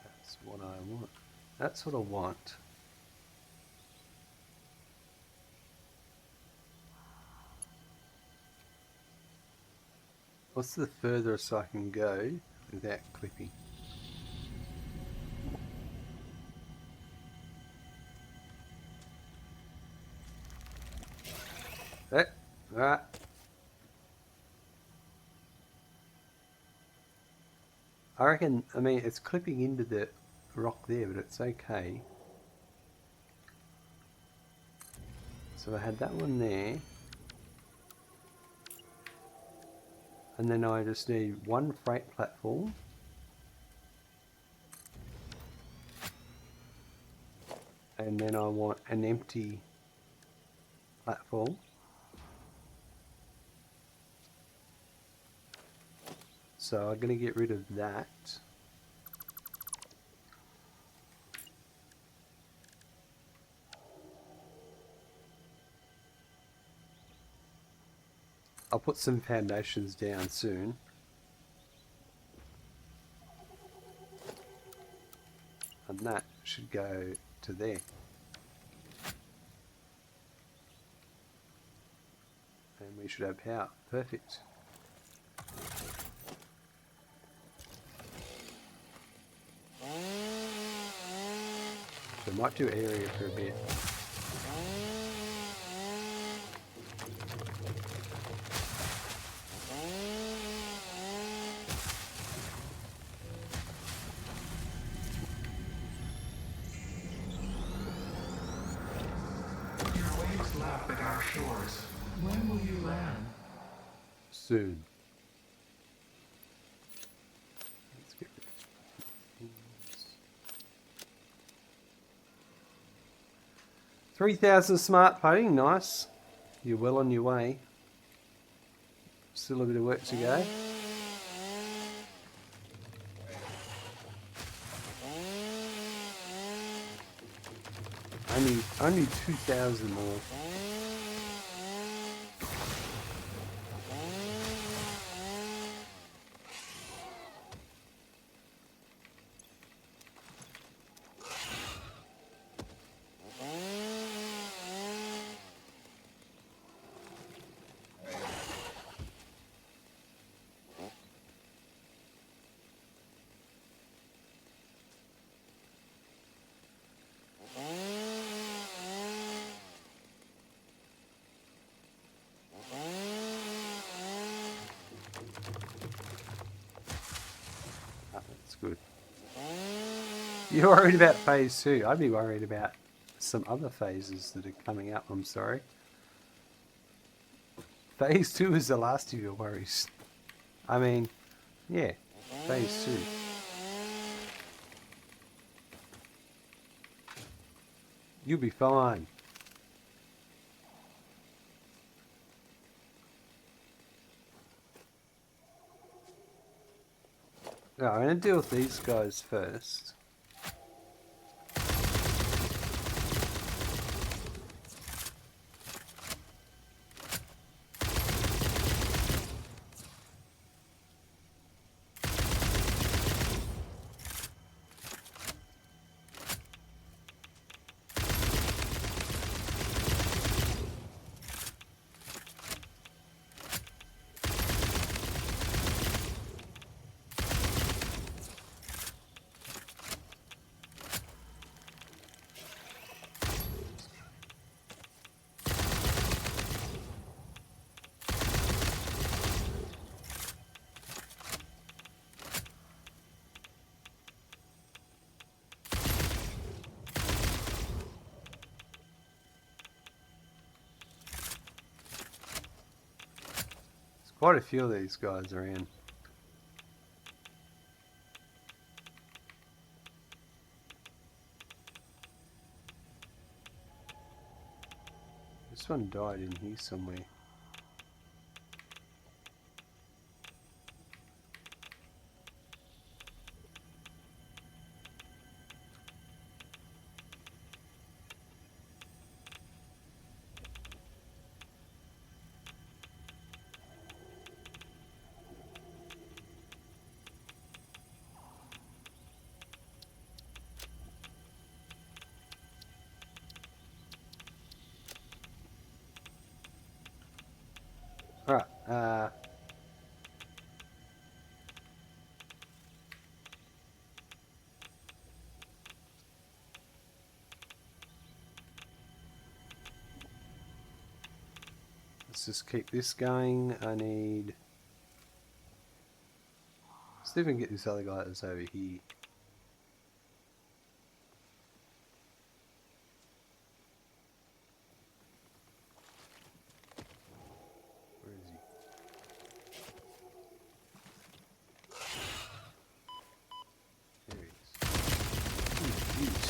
That's what I want. That's what I want. What's the furthest I can go without clipping? Right. I reckon, I mean, it's clipping into the rock there, but it's okay. So I had that one there. And then I just need one freight platform. And then I want an empty platform. So I'm going to get rid of that. I'll put some foundations down soon. And that should go to there. And we should have power. Perfect. So I might do area for a bit. up at our shores. When will you land? Soon. Let's get rid of these. 3,000 smart putting, nice. You're well on your way. Still a bit of work to go. Only 2,000 more. That's good. You're worried about phase 2. I'd be worried about some other phases that are coming up, I'm sorry. Phase 2 is the last of your worries. I mean, yeah, phase 2. You'll be fine. No, I'm going to deal with these guys first. Quite a few of these guys are in. This one died in here somewhere. Alright, let's just keep this going. I need... Let's see if we can get this other guy that's over here. Where is he? There he is. Oh, jeez.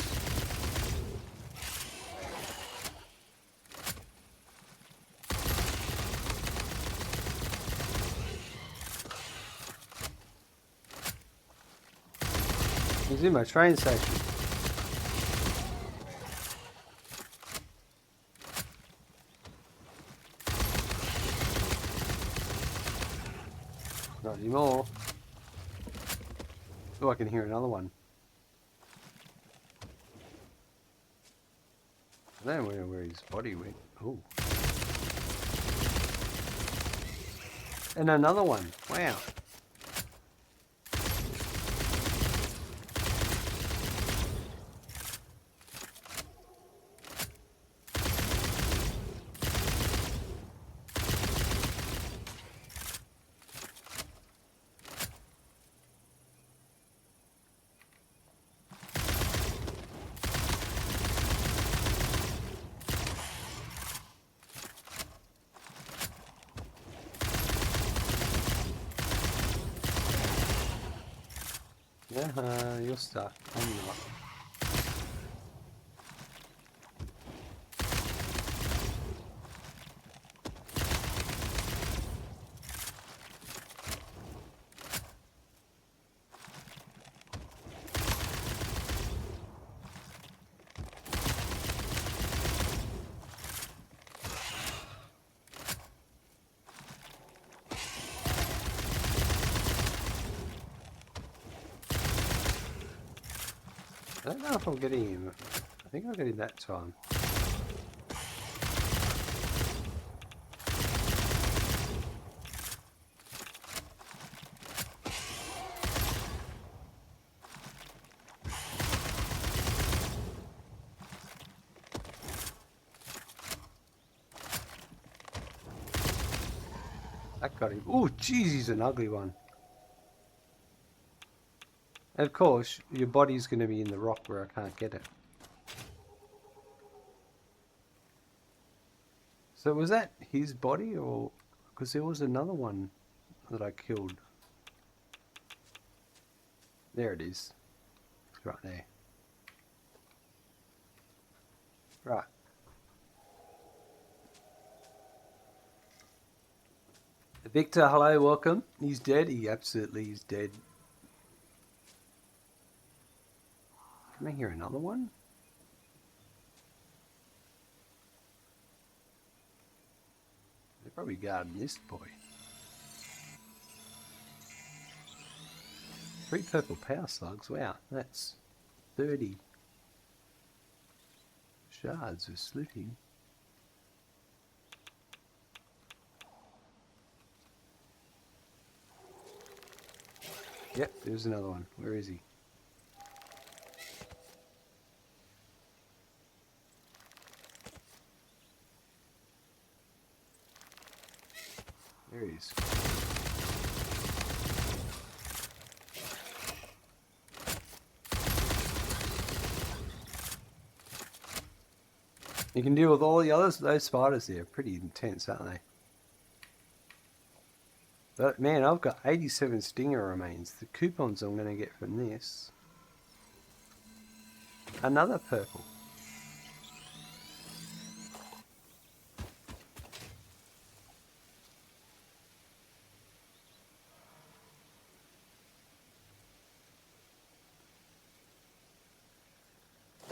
He's in my train station. Not anymore. Oh, I can hear another one. I don't know where his body went. Oh. And another one. Wow. You're stuck. I'm not. I don't know if I'm getting him. I think I'll get him that time. That got him. Oh, jeez, he's an ugly one. And of course, your body's going to be in the rock where I can't get it. So was that his body, or because there was another one that I killed? There it is. It's right there. Right. Victor, hello, welcome. He's dead. He absolutely is dead. Can I hear another one? They're probably guarding this boy. 3 purple power slugs. Wow, that's 30 shards of slitting. Yep, there's another one. Where is he? There he is. You can deal with all the others. Those spiders there are pretty intense, aren't they? But man, I've got 87 stinger remains. The coupons I'm going to get from this. Another purple.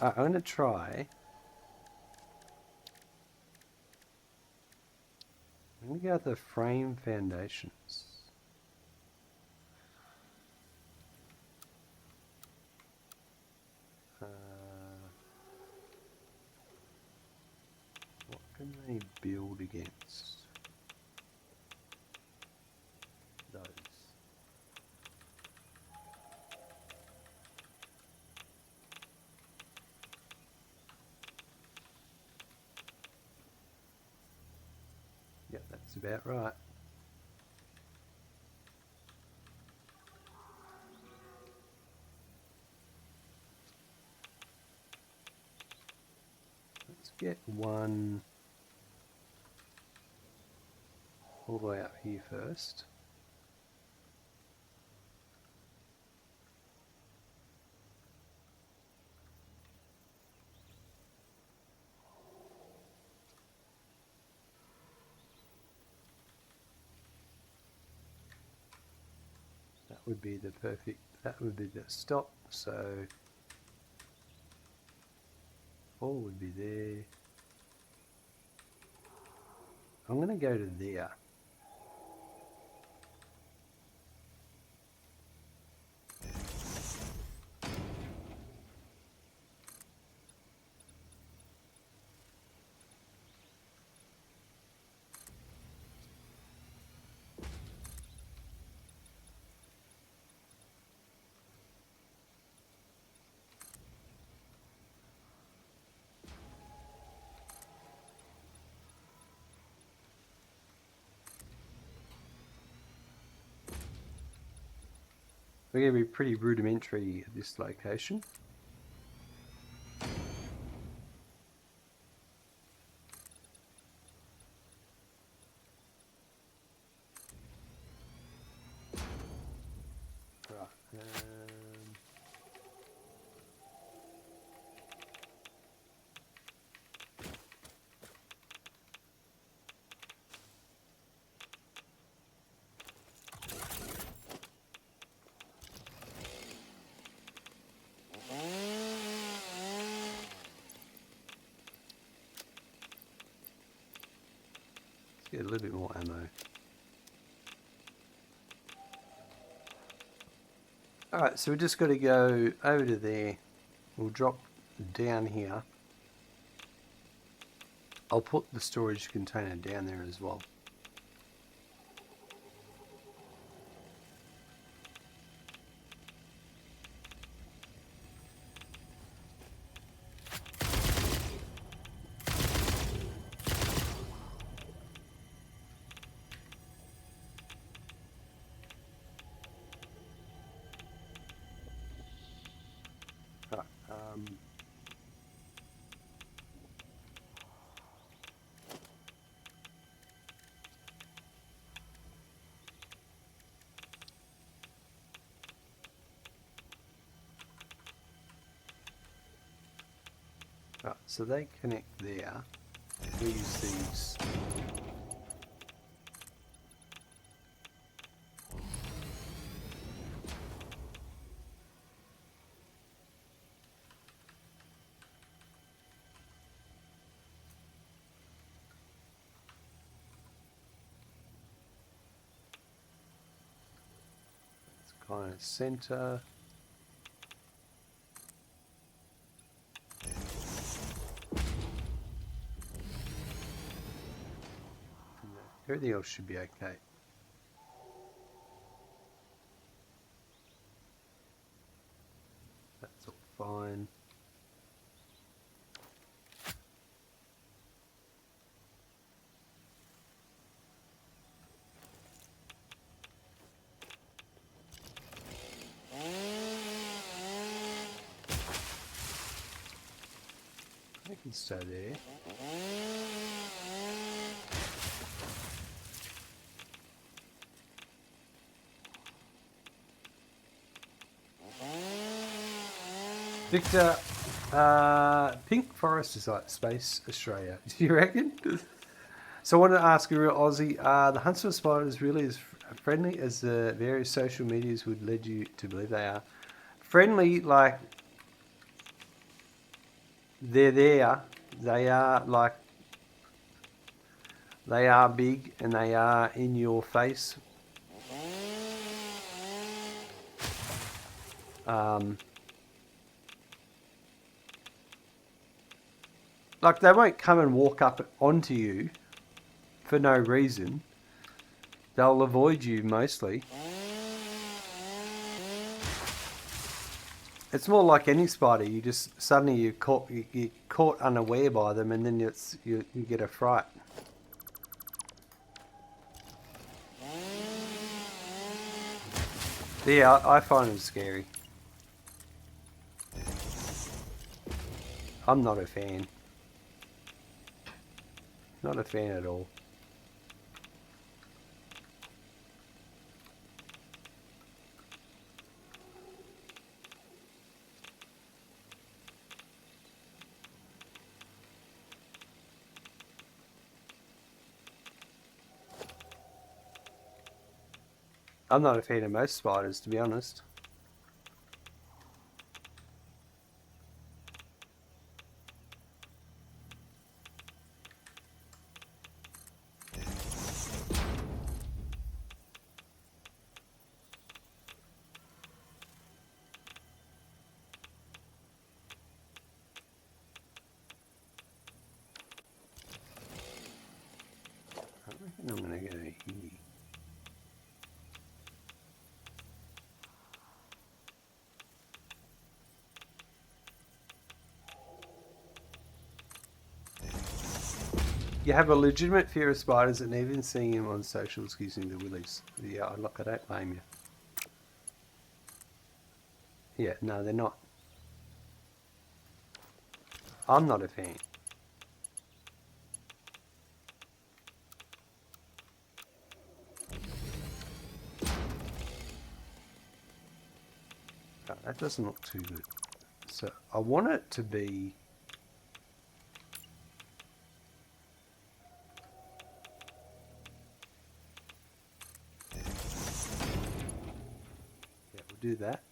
Alright, I'm going to try. I'm going to go with the frame foundations. What can they build against? Those. Yep, that's about right. Let's get one all the way up here first. That would be the perfect, that would be the stop, so 4 would be there. I'm going to go to there. We're going to be pretty rudimentary at this location. Right. Get a little bit more ammo. Alright, so we just got to go over to there. We'll drop down here. I'll put the storage container down there as well. Right, right, so they connect there. We use these. It's kind of center. Everything else should be okay. That's all fine. I can stay there. Victor, Pink Forest is like Space Australia. Do you reckon? So I want to ask a real Aussie, are the huntsman spiders really as friendly as the various social medias would lead you to believe they are? Friendly, like, they're there. They are, like, they are big and they are in your face. Like, they won't come and walk up onto you for no reason. They'll avoid you mostly. It's more like any spider. You just suddenly you're caught unaware by them, and then you get a fright. Yeah, I find them scary. I'm not a fan. Not a fan at all. I'm not a fan of most spiders, to be honest. I reckon I'm going to go here. You have a legitimate fear of spiders and even seeing them on socials gives me the willies. Yeah, look, I don't blame you. Yeah, no, they're not. I'm not a fan. Oh, that doesn't look too good. So I want it to be... Yeah, we'll do that.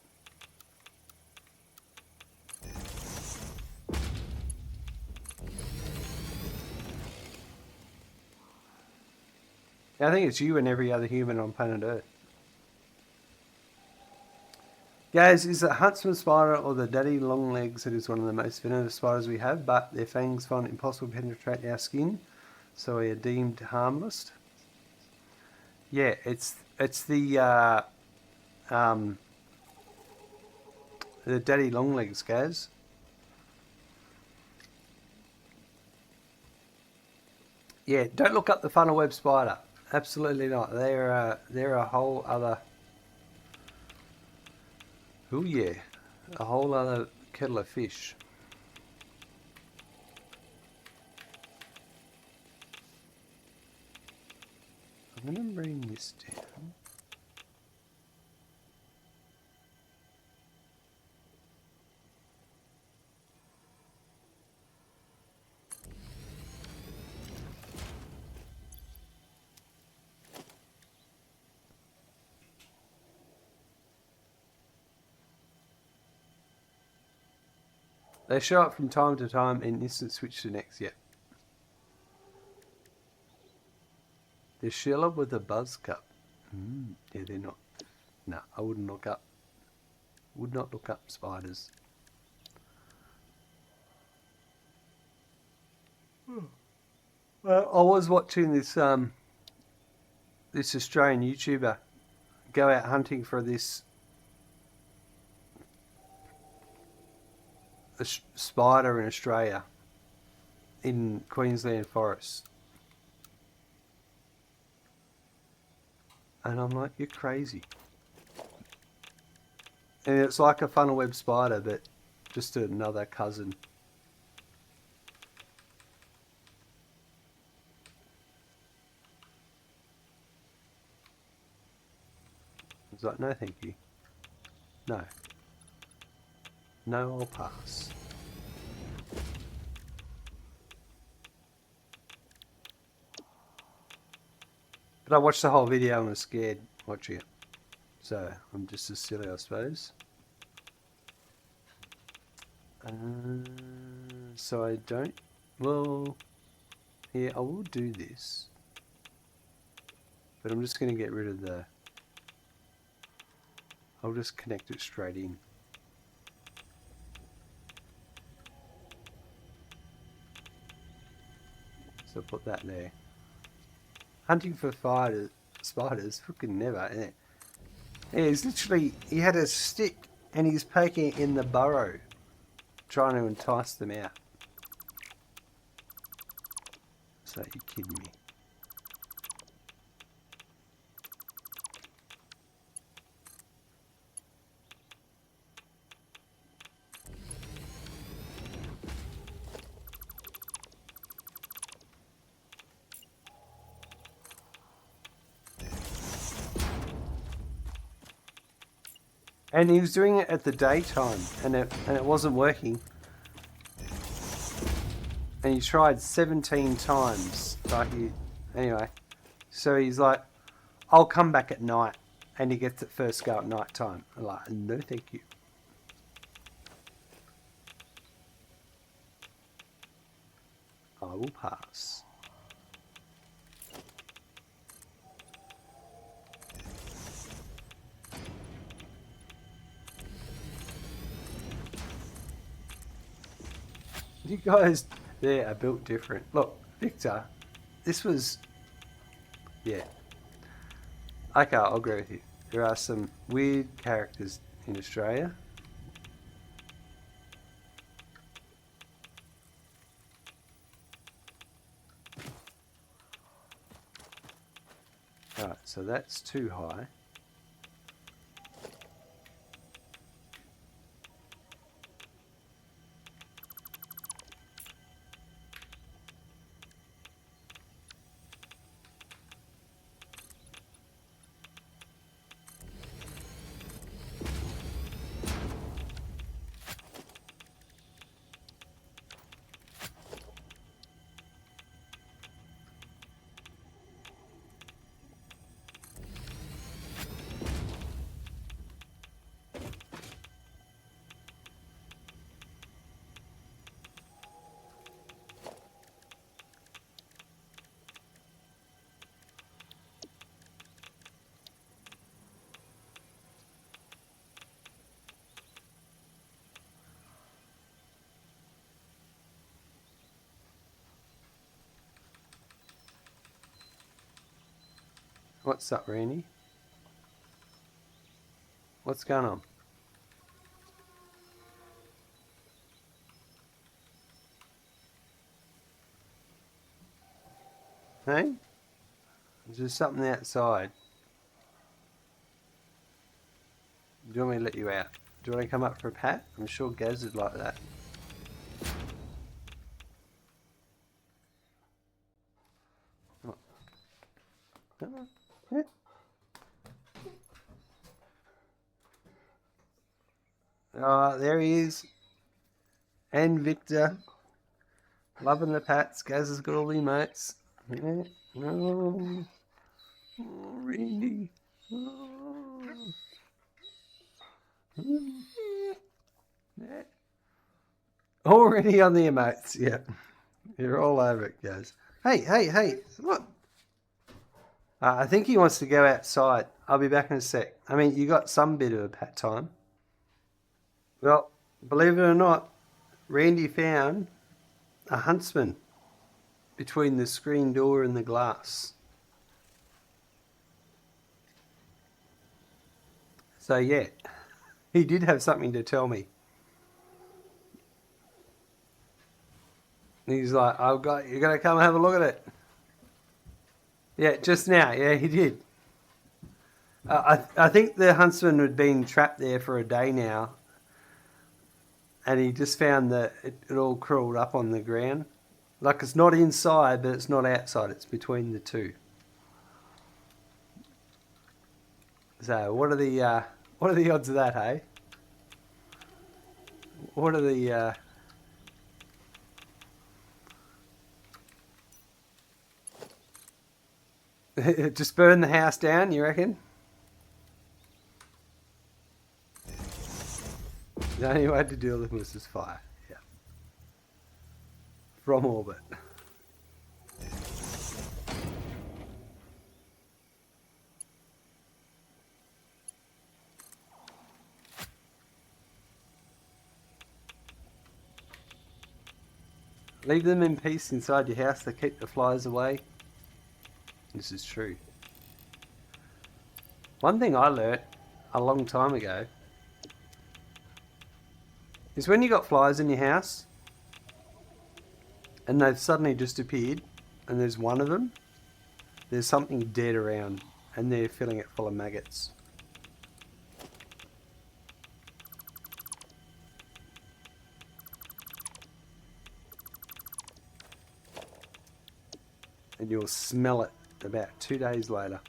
I think it's you and every other human on planet Earth. Guys, is it huntsman spider or the daddy long legs that is one of the most venomous spiders we have, but their fangs find it impossible to penetrate our skin, so we are deemed harmless? Yeah, it's the daddy long legs, guys. Yeah, don't look up the funnel web spider. Absolutely not. They're a whole other. Oh yeah, a whole other kettle of fish. I'm gonna bring this down. They show up from time to time and instant switch to next, yet. They're Sheila with a buzz cup. Yeah, they're not. No, I wouldn't look up. Would not look up spiders. Well, I was watching this this Australian YouTuber go out hunting for this spider in Australia in Queensland forests. And I'm like, you're crazy. And it's like a funnel web spider, but just another cousin. It's like, no thank you. No. No, I'll pass. But I watched the whole video and was scared watching it. So, I'm just as silly, I suppose. So I don't... Well... Yeah, I will do this. But I'm just going to get rid of the... I'll just connect it straight in. So put that there. Hunting for spiders, fucking never. Yeah, he's literally, he had a stick and he's poking it in the burrow, trying to entice them out. So you're kidding me. And he was doing it at the daytime, and it wasn't working. And he tried 17 times. Anyway, so he's like, I'll come back at night. And he gets it first go at night time. I'm like, no thank you. I will pass. You guys there are built different. Look, Victor, this was... Yeah. Okay, I'll agree with you. There are some weird characters in Australia. Alright, so that's too high. What's up, Randy? What's going on? Hey? Is there something outside? Do you want me to let you out? Do you want to come up for a pat? I'm sure Gaz would like that. Come on. Come on. Yeah. Oh, there he is. And Victor. Loving the pats. Gaz has got all the mates. Yeah. Oh, Randy. Oh. Yeah. Already on the emotes, yeah. You're all over it, guys. Hey, what? I think he wants to go outside. I'll be back in a sec. I mean, you got some bit of a pat time. Well, believe it or not, Randy found a huntsman between the screen door and the glass. So yeah, he did have something to tell me. He's like, you're going to come have a look at it. Yeah, just now. Yeah, he did. I think the huntsman had been trapped there for a day now, and he just found that it all curled up on the ground. Like it's not inside, but it's not outside. It's between the two. So what are the odds of that, hey? What are the just burn the house down, you reckon? The only way to deal with this is fire. Yeah. From orbit. Leave them in peace inside your house to keep the flies away. This is true. One thing I learnt a long time ago is when you got flies in your house and they've suddenly just appeared and there's one of them, there's something dead around and they're filling it full of maggots. And you'll smell it about 2 days later.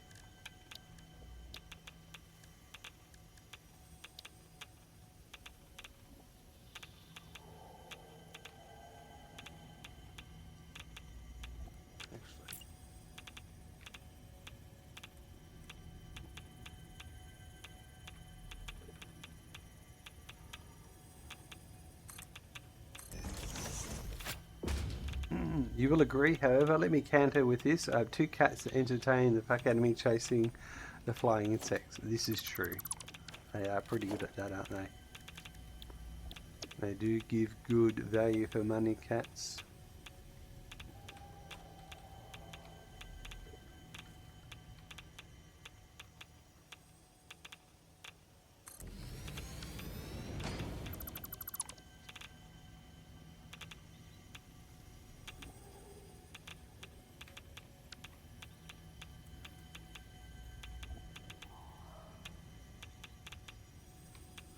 You will agree, however, let me counter with this. I have 2 cats that entertain the fuck out of me chasing the flying insects. This is true. They are pretty good at that, aren't they? They do give good value for money, cats.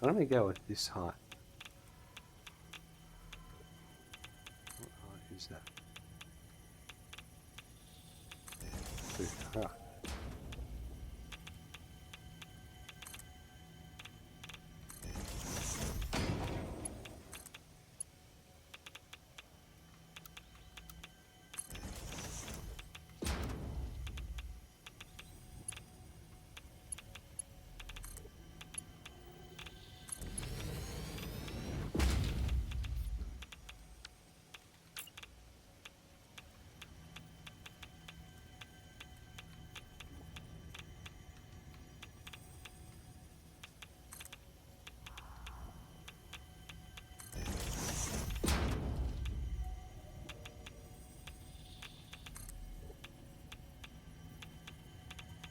I'm going to go with this height. What height is that? 2. Ah.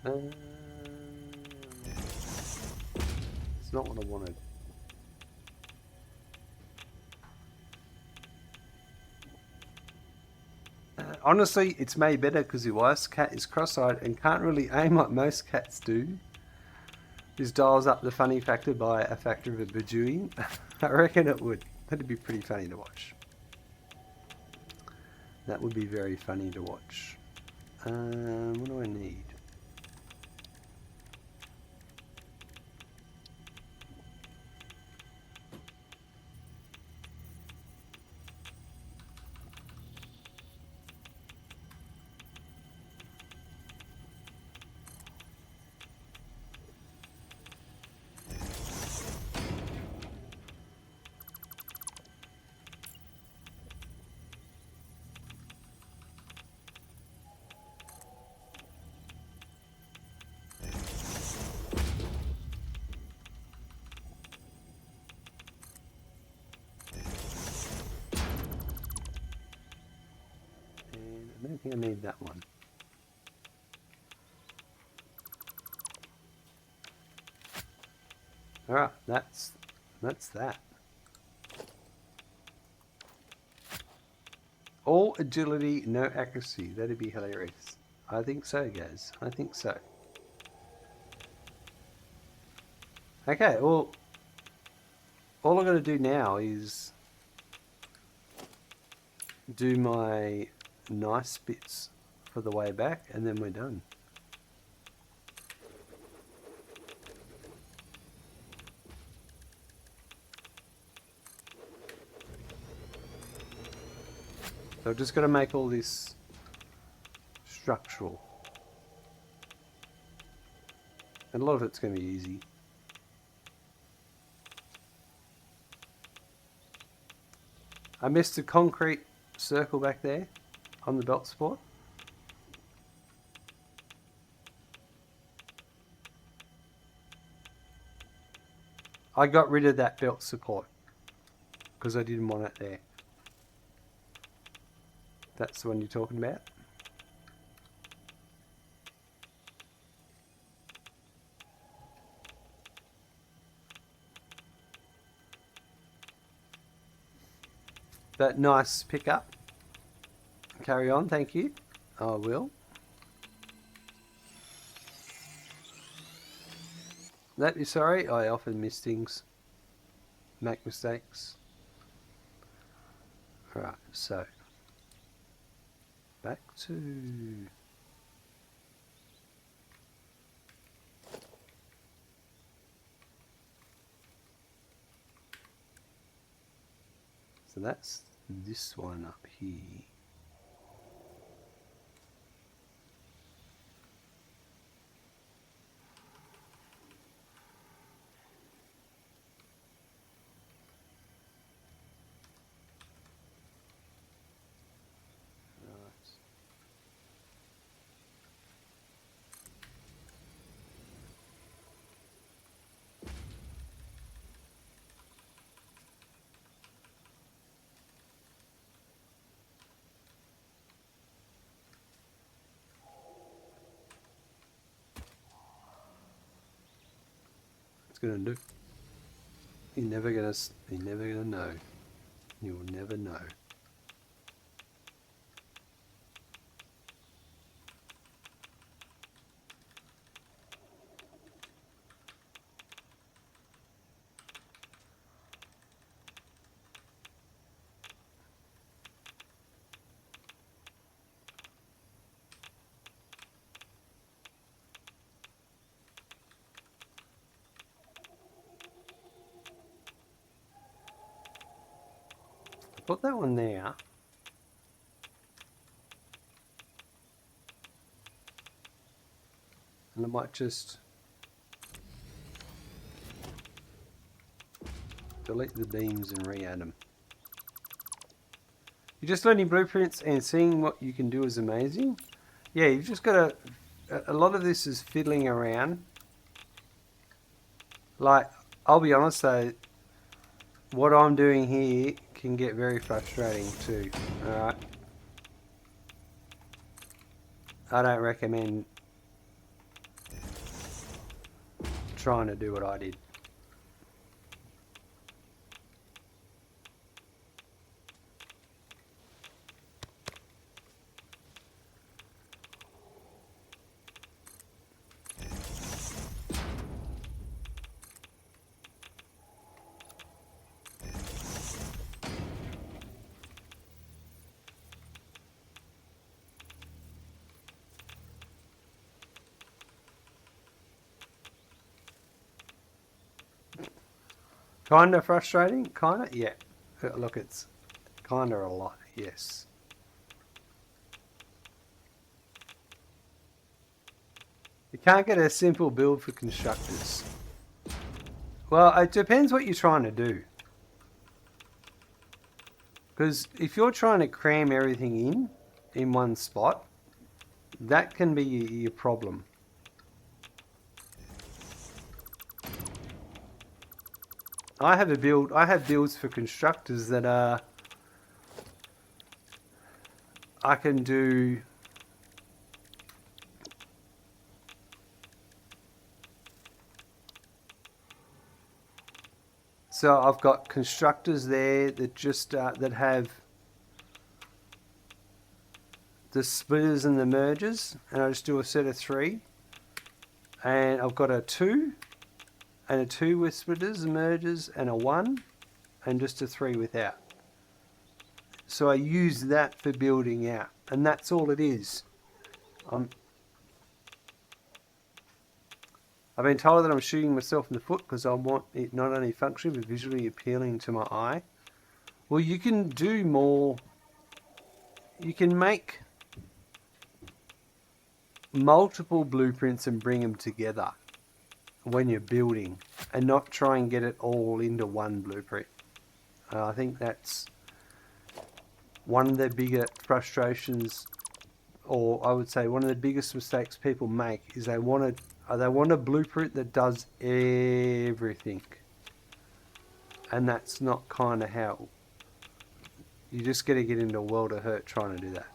It's not what I wanted. Honestly, it's made better because your wife's cat is cross-eyed and can't really aim like most cats do. This dials up the funny factor by a factor of a bajillion. I reckon it would. That'd be pretty funny to watch. That would be very funny to watch. What do I need? I don't think I need that one. Alright, that's that. All agility, no accuracy. That'd be hilarious. I think so, guys. I think so. Okay, well, all I've got to do now is do my nice bits for the way back, and then we're done. So I've just got to make all this structural. And a lot of it's going to be easy. I missed a concrete circle back there on the belt support. I got rid of that belt support because I didn't want it there. That's the one you're talking about? That nice pickup. Carry on, thank you. I will. That is sorry, I often miss things. Make mistakes. Alright, so back to so that's this one up here. Gonna do. You're never gonna know. You will never know. Put that one there. And I might just delete the beams and re-add them. You're just learning blueprints and seeing what you can do is amazing. Yeah, you've just got to... A lot of this is fiddling around. Like, I'll be honest though, what I'm doing here can get very frustrating too. Alright. I don't recommend trying to do what I did. Kind of frustrating, kind of, yeah. Look, it's kind of a lot, yes. You can't get a simple build for constructors. Well, it depends what you're trying to do. Because if you're trying to cram everything in one spot, that can be your problem. I have builds for constructors that are, I can do so I've got constructors there that just that have the splitters and the mergers, and I just do a set of 3, and I've got a 2 and a 2 with splitters and mergers, and a 1 and just a 3 without. So I use that for building out, and that's all it is. I've been told that I'm shooting myself in the foot because I want it not only functioning but visually appealing to my eye. Well, you can do more. You can make multiple blueprints and bring them together when you're building, and not try and get it all into one blueprint. I think that's one of the bigger frustrations, or I would say one of the biggest mistakes people make, is they want a blueprint that does everything, and that's not kind of how. You just got to get into a world of hurt trying to do that.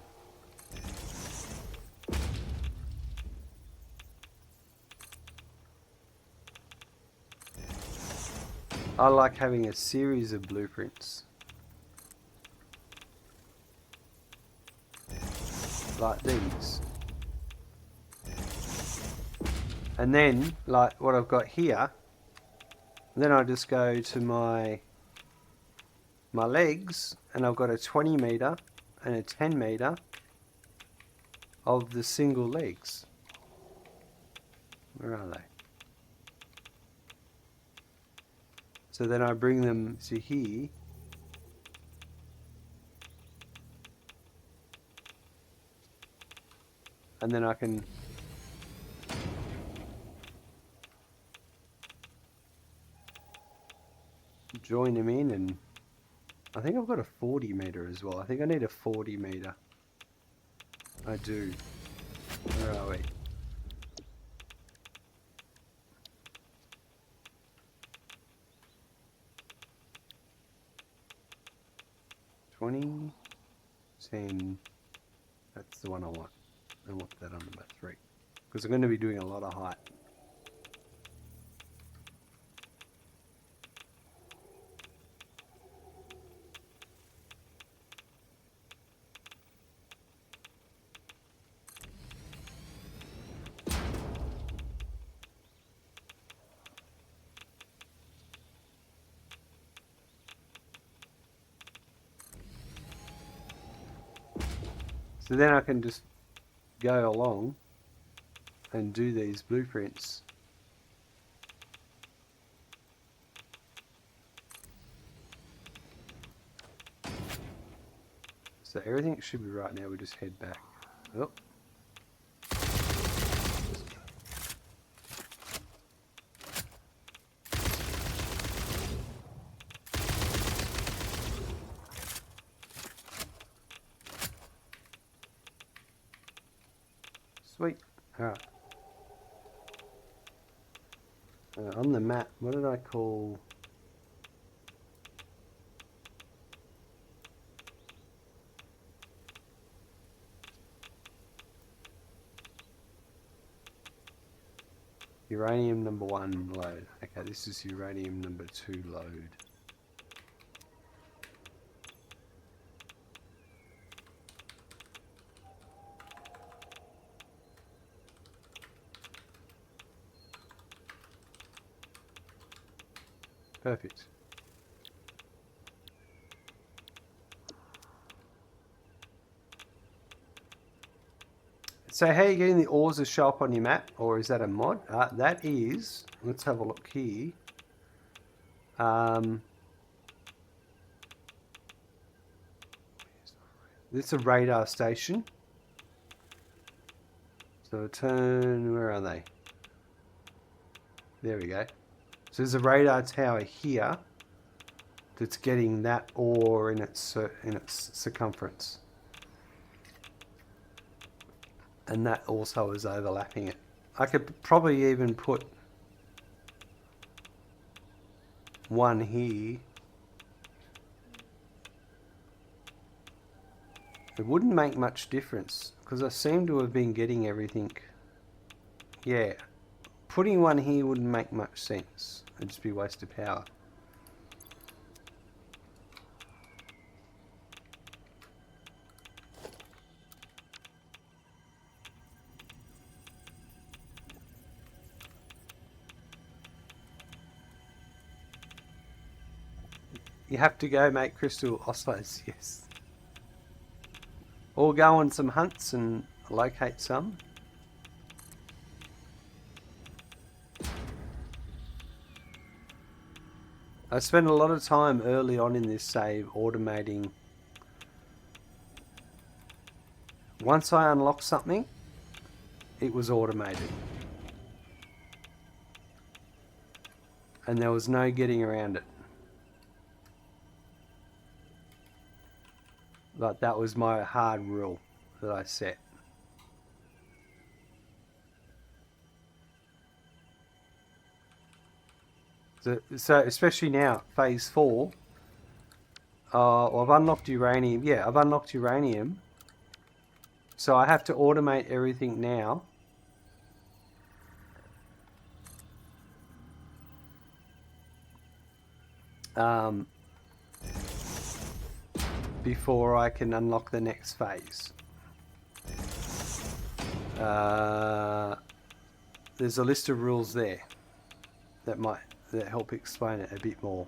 I like having a series of blueprints. Like these. And then, like what I've got here, then I just go to my legs, and I've got a 20 meter and a 10 meter of the single legs. Where are they? So then I bring them to here. And then I can join them in, and I think I've got a 40 meter as well. I think I need a 40 meter. I do. Where are we? $20.10. That's the one I want. I want that on number 3 because I'm going to be doing a lot of height. So then I can just go along and do these blueprints. So everything should be right now. We just head back. Oh. Sweet. Alright. On the map, what did I call... Uranium number 1 load. Okay, this is uranium number 2 load. Perfect. So how are you getting the ores to show up on your map? Or is that a mod? That is, let's have a look here. This is a radar station. So turn, where are they? There we go. So there's a radar tower here that's getting that ore in its circumference. And that also is overlapping it. I could probably even put one here. It wouldn't make much difference because I seem to have been getting everything. Yeah, putting one here wouldn't make much sense. It'd just be a waste of power. You have to go make crystal oscillators, yes. Or go on some hunts and locate some. I spent a lot of time early on in this save automating. Once I unlocked something, it was automated. And there was no getting around it. Like, that was my hard rule that I set. So especially now, phase 4, well, I've unlocked uranium. Yeah, I've unlocked uranium. So I have to automate everything now. Before I can unlock the next phase. There's a list of rules there that help explain it a bit more.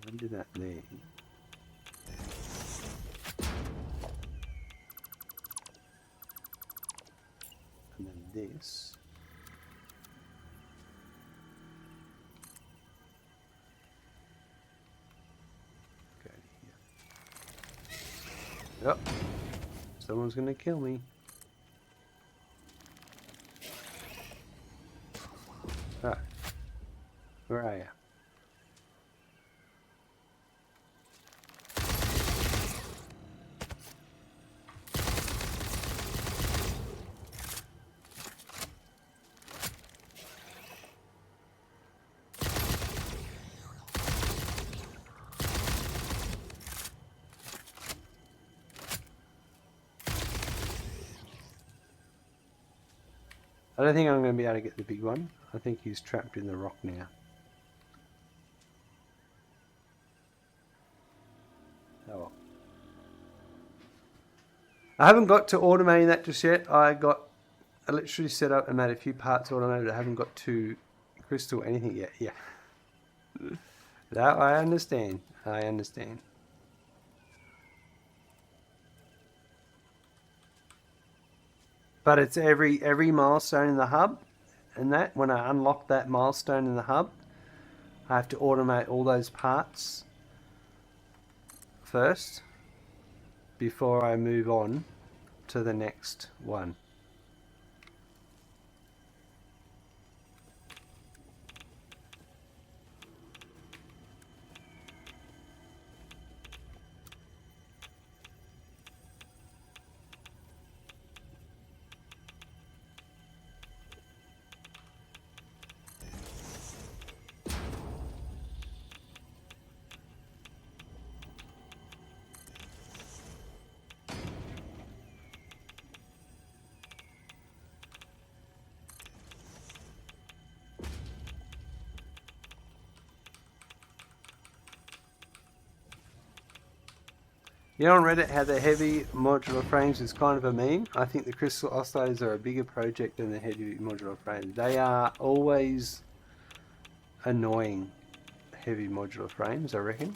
I do that there. And then this. Go here. Yep. Someone's gonna kill me. Alright. Where are you? I don't think I'm going to be able to get the big one. I think he's trapped in the rock now. Oh well. I haven't got to automating that just yet. I literally set up and made a few parts automated. I haven't got to crystal anything yet. Yeah. No, I understand. I understand. But it's every milestone in the hub, and that when I unlock that milestone in the hub, I have to automate all those parts first before I move on to the next one. You know on Reddit how the heavy modular frames is kind of a meme? I think the crystal oscillators are a bigger project than the heavy modular frames. They are always annoying, heavy modular frames, I reckon.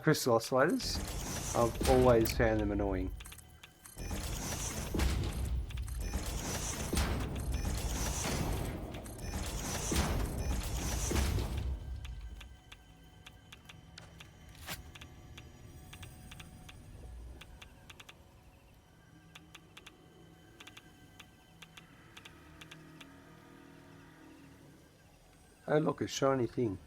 Crystal oscillators, I've always found them annoying. Oh look, a shiny thing.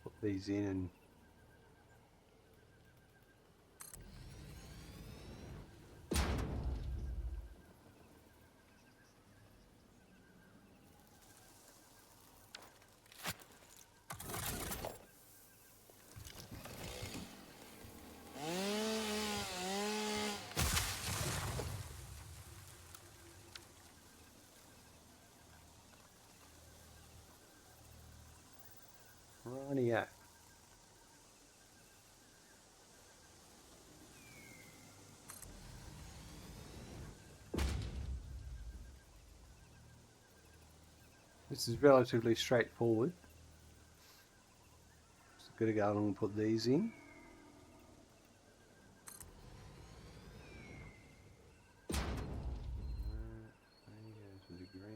Put these in and rightio. This is relatively straightforward. Just got to go along and put these in. Go to the ground.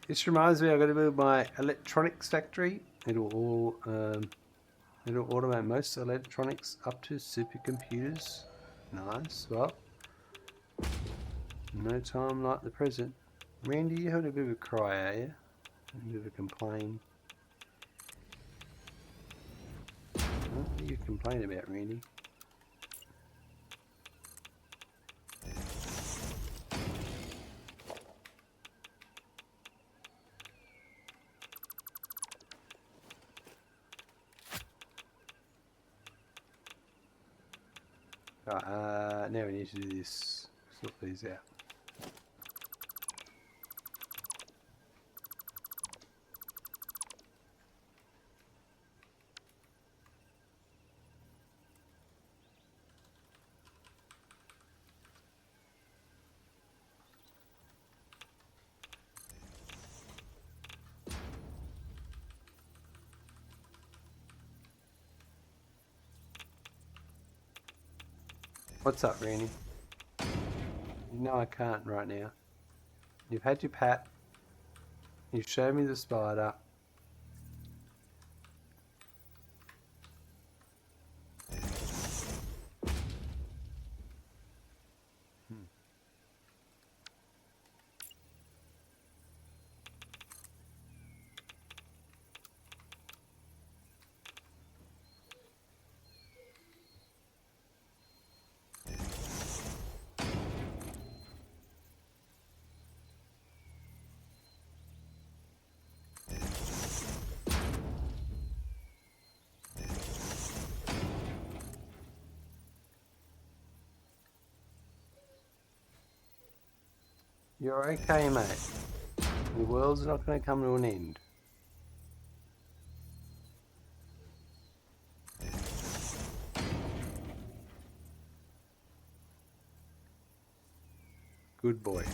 This reminds me, I've got to build my electronics factory. It'll automate most electronics up to supercomputers. Nice. Well, no time like the present. Randy, you had a bit of a cry, are you? A bit of a complain. What do you complain about, Randy? Right, now we need to do this. Sort these out. What's up, Randy? You know I can't right now. You've had your pat. You showed me the spider. You're okay, mate. The world's not going to come to an end. Good boy.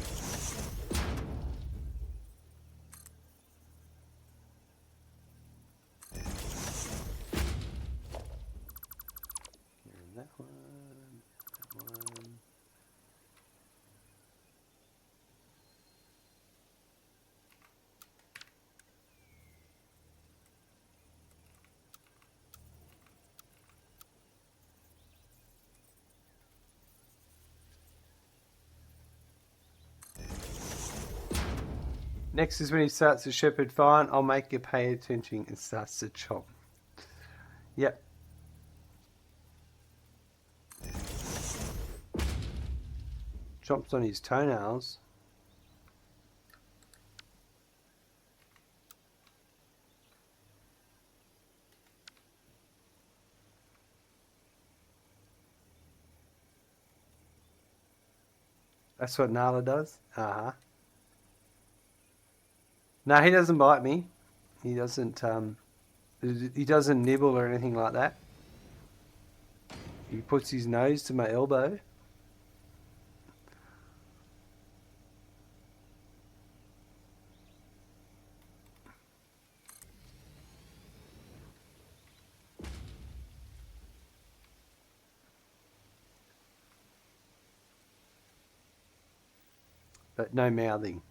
That one, that one. Next is when he starts to shepherd fine. I'll make you pay attention and starts to chop. Yep. Chomps on his toenails. That's what Nala does? Uh-huh. No, he doesn't bite me. He doesn't nibble or anything like that. He puts his nose to my elbow. But no mouthing.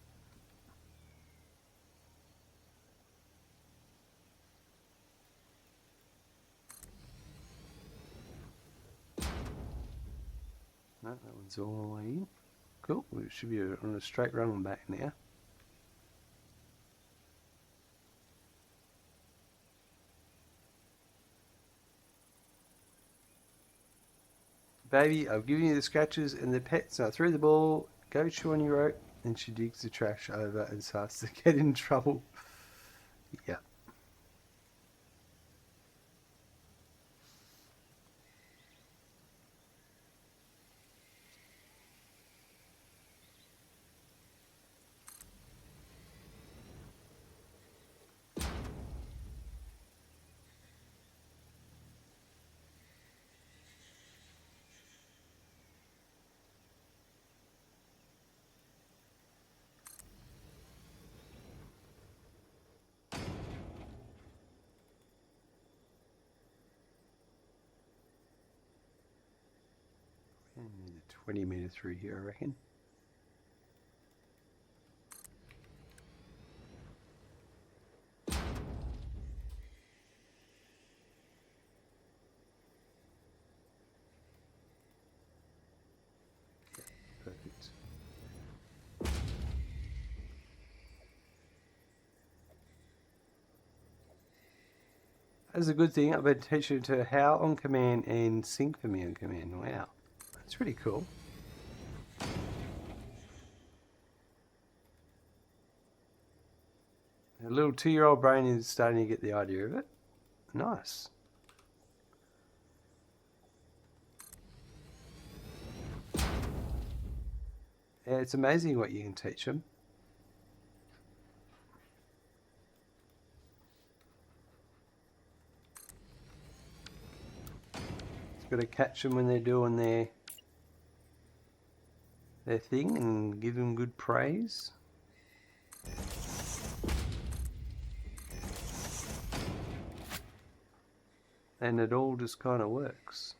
No, that one's all the way in. Cool, we should be on a straight run back now. Baby, I've given you the scratches and the pets. Now through the ball, go chew on your rope, and she digs the trash over and starts to get in trouble. Yeah. Need a 20 meter through here, I reckon. Perfect. That's a good thing. I've been teaching her to howl on command and sing for me on command. Wow. That's pretty cool. A little 2-year-old brain is starting to get the idea of it. Nice. Yeah, it's amazing what you can teach them. Just got to catch them when they're doing their thing and give them good praise. And it all just kind of works.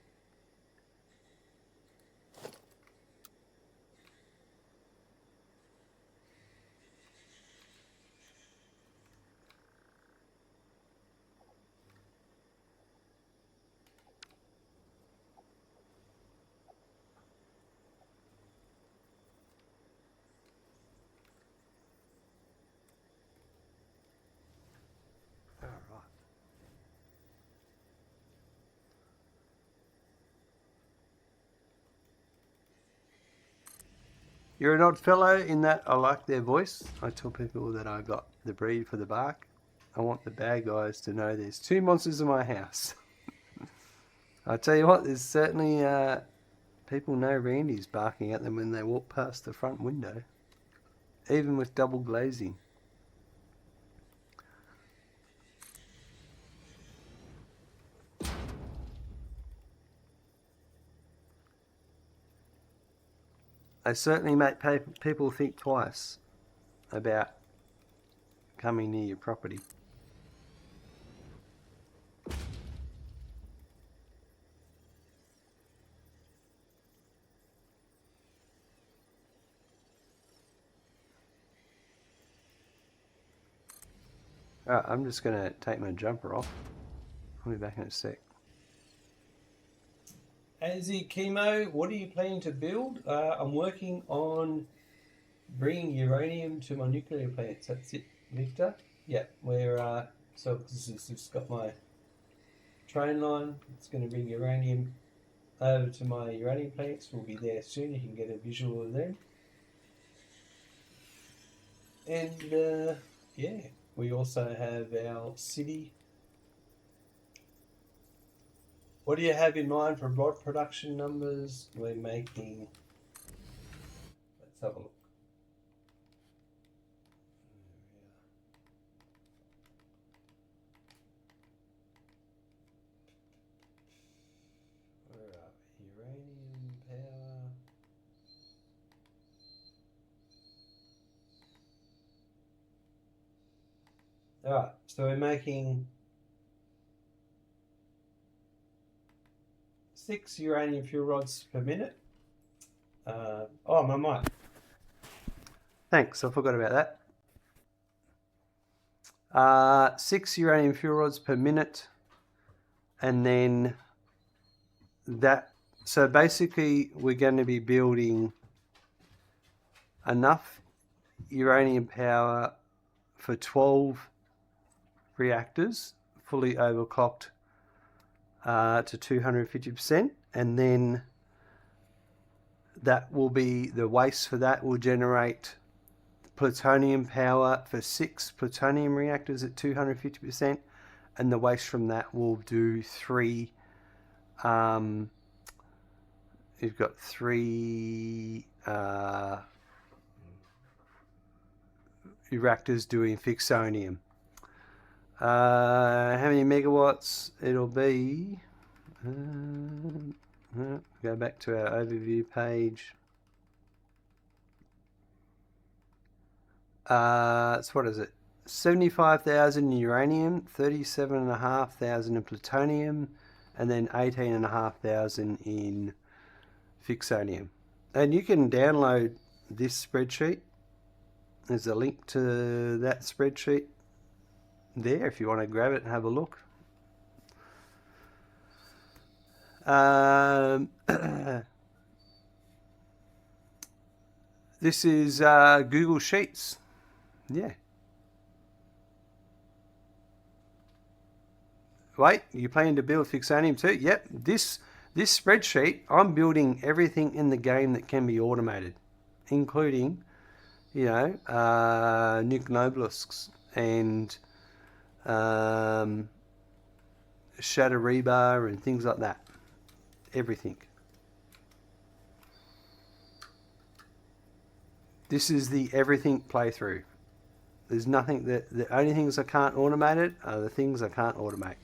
All right. You're an odd fellow in that I like their voice. I tell people that I got the breed for the bark. I want the bad guys to know there's 2 monsters in my house. I tell you what, there's certainly people know Randy's barking at them when they walk past the front window. even with double glazing. They certainly make people think twice about coming near your property. Alright, I'm just going to take my jumper off. I'll be back in a sec. Azzy Chemo, what are you planning to build? I'm working on bringing uranium to my nuclear plants. That's it, Victor. Yeah, we're so this has just got my train line. It's going to bring uranium over to my uranium plants. We'll be there soon. You can get a visual of them. And yeah, we also have our city. What do you have in mind for rod production numbers? We're making. Let's have a look. Where are we? Uranium power. Alright, so we're making 6 uranium fuel rods per minute. Oh, my mic. Thanks, I forgot about that. 6 uranium fuel rods per minute. And then that, so basically we're going to be building enough uranium power for 12 reactors, fully overclocked to 250%, and then that will be the waste for that will generate plutonium power for 6 plutonium reactors at 250%, and the waste from that will do 3 you've got 3 reactors doing fixonium. How many megawatts it'll be? Go back to our overview page. So what is it? 75,000 in uranium, 37,500 in plutonium, and then 18,500 in fixonium. And you can download this spreadsheet. There's a link to that spreadsheet there if you want to grab it and have a look. This is Google Sheets. Yeah. Wait, you plan to build fixonium too? Yep. This spreadsheet, I'm building everything in the game that can be automated, including, you know, nuke nobelisks and shatter rebar and things like that. Everything. This is the everything playthrough. There's nothing that, the only things I can't automate it are the things I can't automate.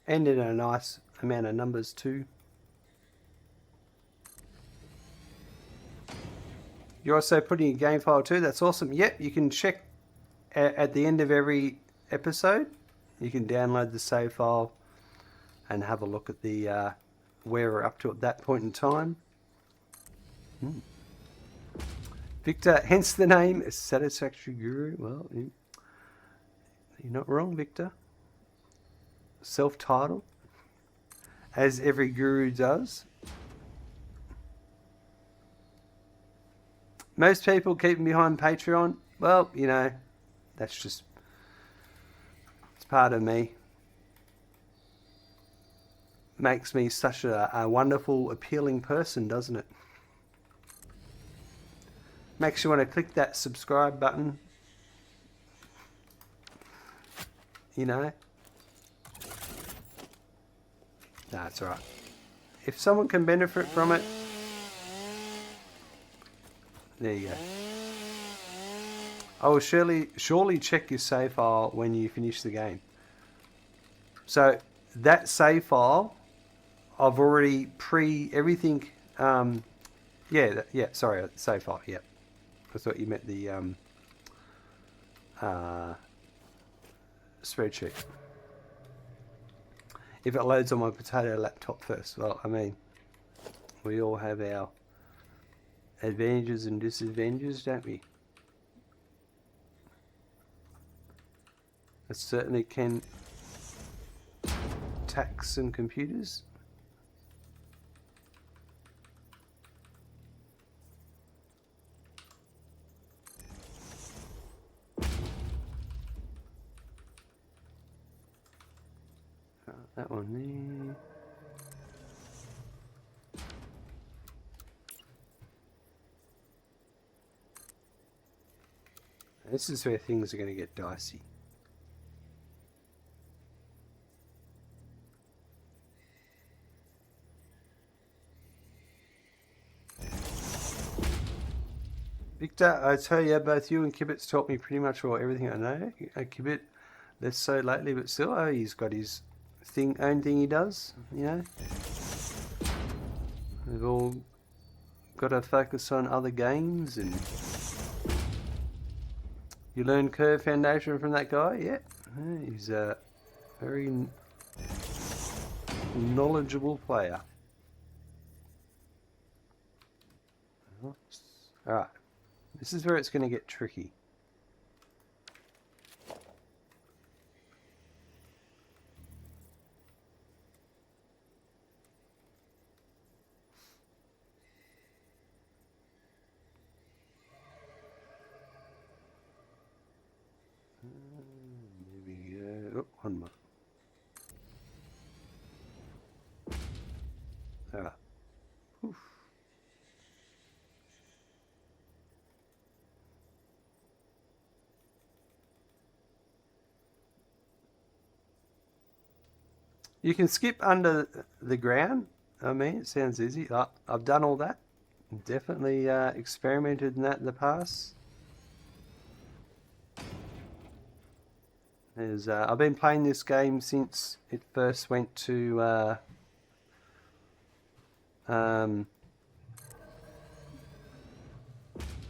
And in a nice amount of numbers too. You're also putting a game file too. That's awesome. Yep, you can check at the end of every episode. You can download the save file and have a look at the where we're up to at that point in time. Victor, hence the name Satisfactory Guru. Well, you're not wrong, Victor. Self-titled, as every guru does. Most people keeping behind Patreon, well, you know, that's just, it's part of me. Makes me such a wonderful, appealing person, doesn't it? makes you want to click that subscribe button. You know. That's all right. If someone can benefit from it, there you go. I will surely check your save file when you finish the game. So that save file, I've already everything. Sorry, save file. Yeah, I thought you meant the spreadsheet. If it loads on my potato laptop first, well, I mean, we all have our advantages and disadvantages, don't we? It certainly can tax some computers. That one there. This is where things are going to get dicey. Victor, I tell you, both you and Kibbit's taught me pretty much everything I know. Kibbit, less so lately, but still, he's got his own thing he does, you know. We've all got to focus on other games, and you learn Curve Foundation from that guy, yeah. He's a very knowledgeable player. Alright, this is where it's going to get tricky. There we go. Oh, one more. Alright. Oof. You can skip under the ground. I mean, it sounds easy. I've done all that. Definitely experimented in that in the past. I've been playing this game since it first went to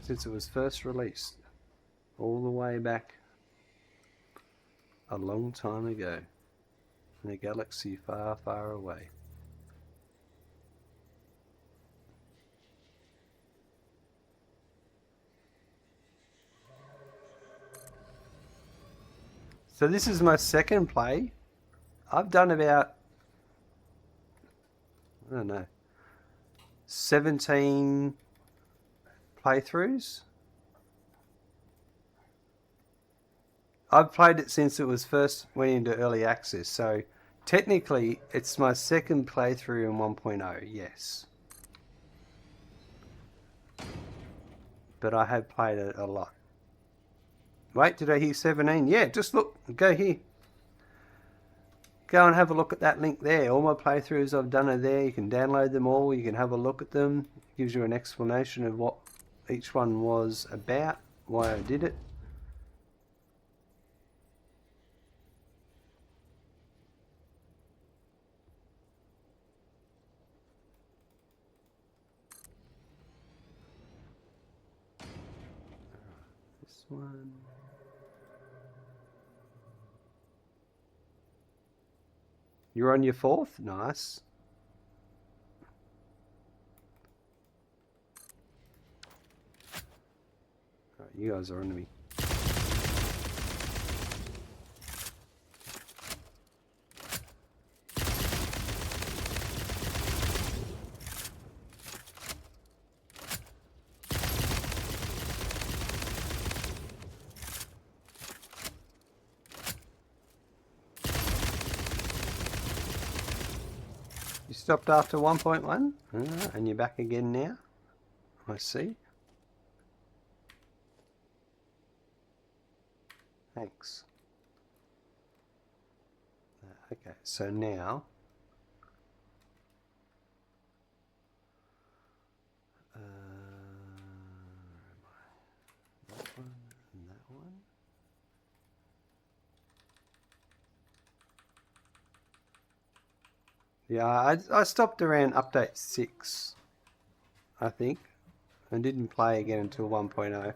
since it was first released, all the way back a long time ago, in a galaxy far, far away. So this is my second play. I've done about, I don't know, 17 playthroughs. I've played it since it was first went into early access, so technically it's my second playthrough in 1.0, yes. But I have played it a lot. Wait, did I hear 17? Yeah, just look, go here. Go and have a look at that link there. All my playthroughs I've done are there. You can download them all. You can have a look at them. It gives you an explanation of what each one was about, why I did it. This one. You're on your fourth? Nice. Right, you guys are on me. You stopped after 1.1? And you're back again now? I see. Thanks. Okay, so now that one and that one. Yeah, I stopped around update 6, I think, and didn't play again until 1.0.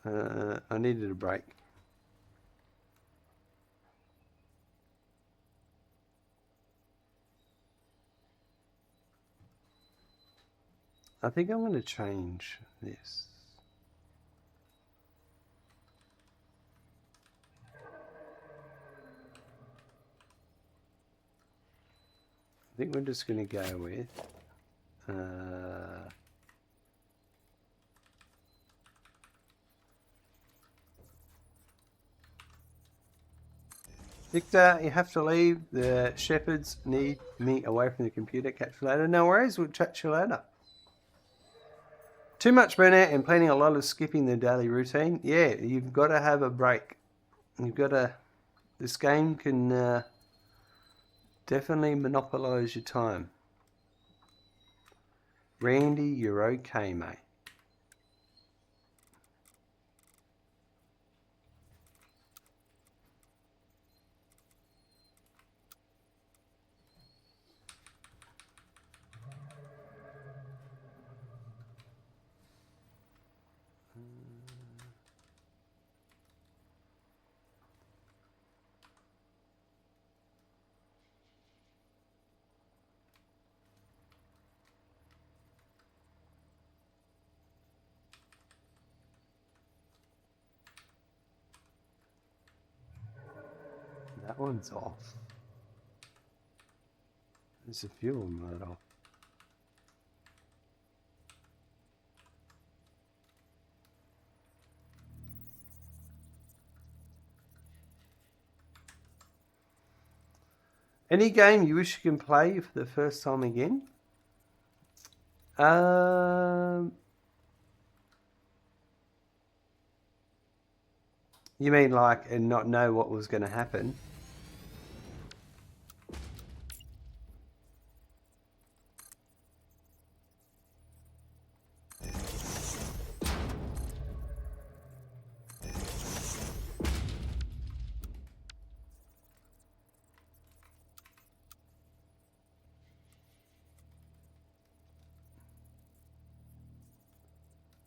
I needed a break. I think I'm going to change this. I think we're just going to go with Victor, you have to leave. The shepherds need me away from the computer. Catch you later. No worries, we'll chat to you later. Too much burnout and planning a lot of skipping the daily routine. Yeah, you've got to have a break. You've got to... This game can definitely monopolise your time. Randy, you're okay, mate. That one's off. There's a few of them that are off. Any game you wish you can play for the first time again? You mean like and not know what was going to happen?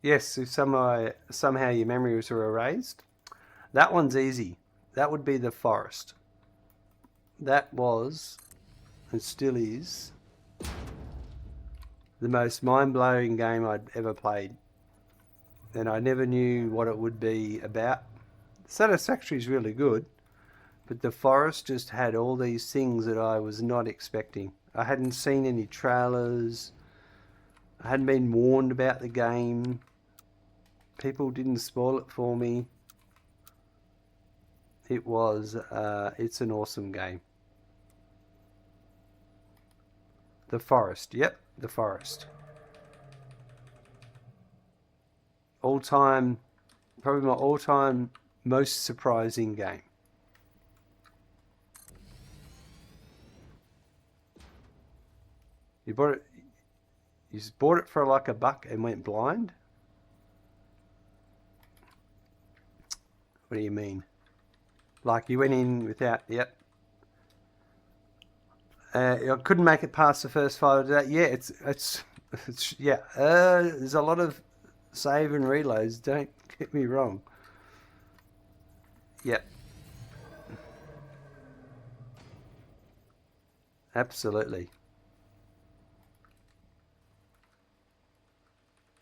Yes, if somehow your memories were erased. That one's easy. That would be the forest. That was, and still is, the most mind-blowing game I'd ever played. And I never knew what it would be about. Satisfactory is really good, but the forest just had all these things that I was not expecting. I hadn't seen any trailers. I hadn't been warned about the game. People didn't spoil it for me. It's an awesome game. The Forest, yep, The Forest. Probably my all-time most surprising game. You bought it for like $1 and went blind? What do you mean? Like you went in without, yep. I couldn't make it past the first 5 days. Yeah, it's yeah. There's a lot of save and reloads. Don't get me wrong. Yep. Absolutely.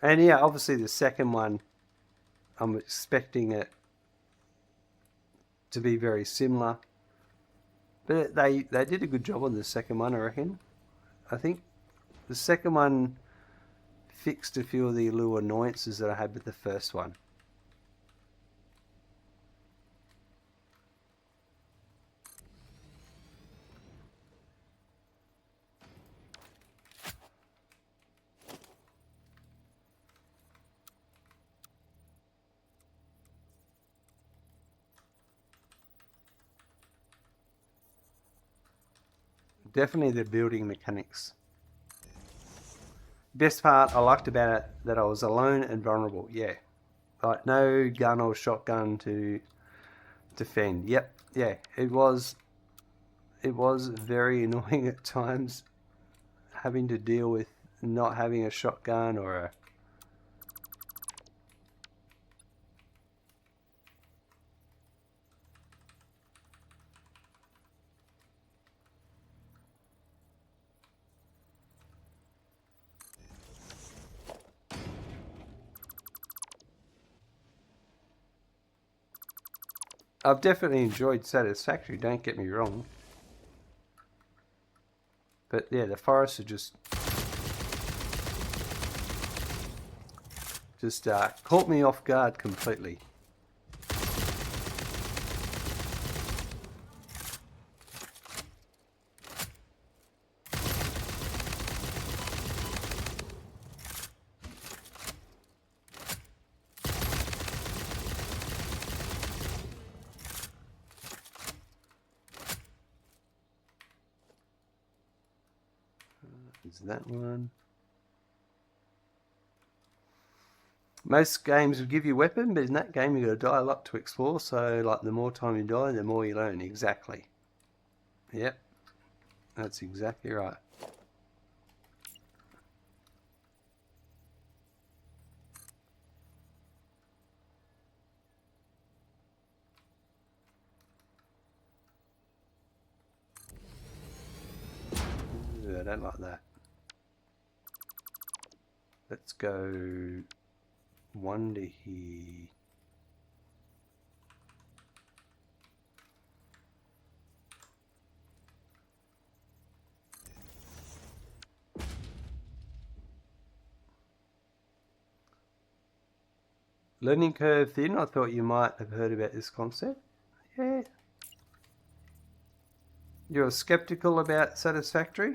And yeah, obviously the second one, I'm expecting it to be very similar. But they did a good job on the second one, I reckon. I think the second one fixed a few of the little annoyances that I had with the first one. Definitely the building mechanics. Best part I liked about it, that I was alone and vulnerable. Yeah. Like no gun or shotgun to defend. Yep. Yeah. It was very annoying at times having to deal with not having a shotgun or a... I've definitely enjoyed Satisfactory, don't get me wrong. But yeah, the forests are just caught me off guard completely. Is that one? Most games will give you a weapon, but in that game you've got to die a lot to explore, so like the more time you die, the more you learn. Exactly. Yep. That's exactly right. Ooh, I don't like that. Let's go one to here. Learning curve thin. I thought you might have heard about this concept. Yeah. You're skeptical about Satisfactory?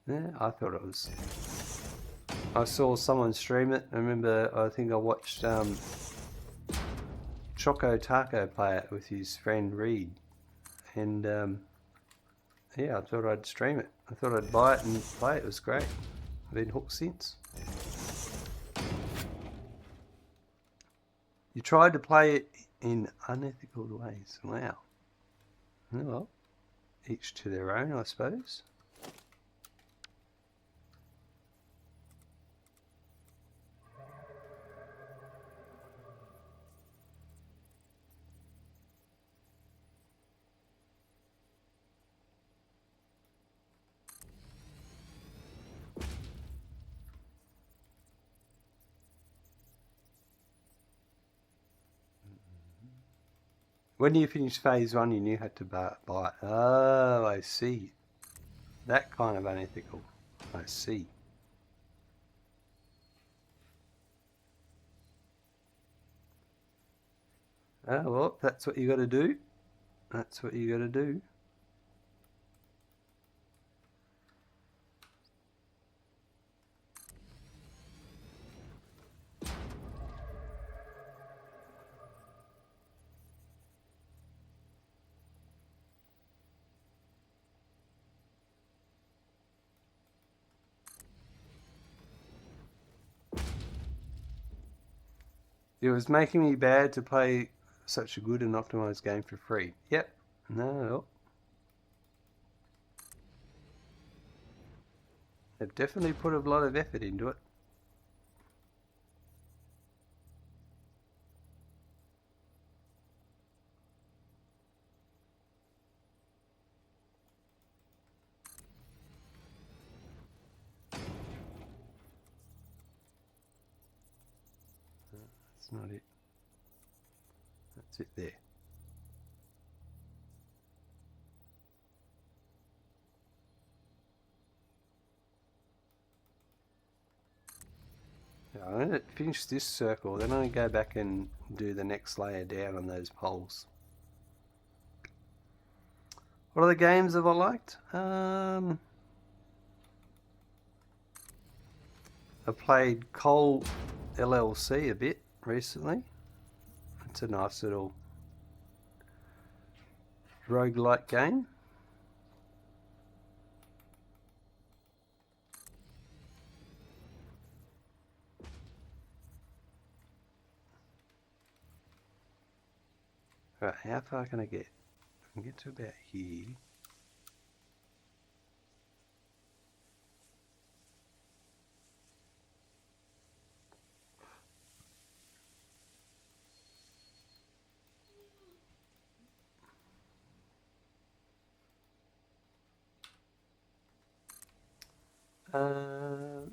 Yeah, I thought it was. I saw someone stream it. I remember, I think I watched Choco Taco play it with his friend Reed. And yeah, I thought I'd stream it. I thought I'd buy it and play it. It was great. I've been hooked since. You tried to play it in unethical ways. Wow. Well, each to their own, I suppose. When you finished phase 1, you knew how to buy it. Oh, I see. That kind of unethical. I see. Oh, well, that's what you got to do. That's what you got to do. It was making me bad to play such a good and optimized game for free. Yep. No. They've definitely put a lot of effort into it. That's not it. That's it there. Yeah, I'm going to finish this circle, then I'm going to go back and do the next layer down on those poles. What other games have I liked? I played Cole LLC a bit recently. It's a nice little roguelike game. Right, how far can I get? I can get to about here.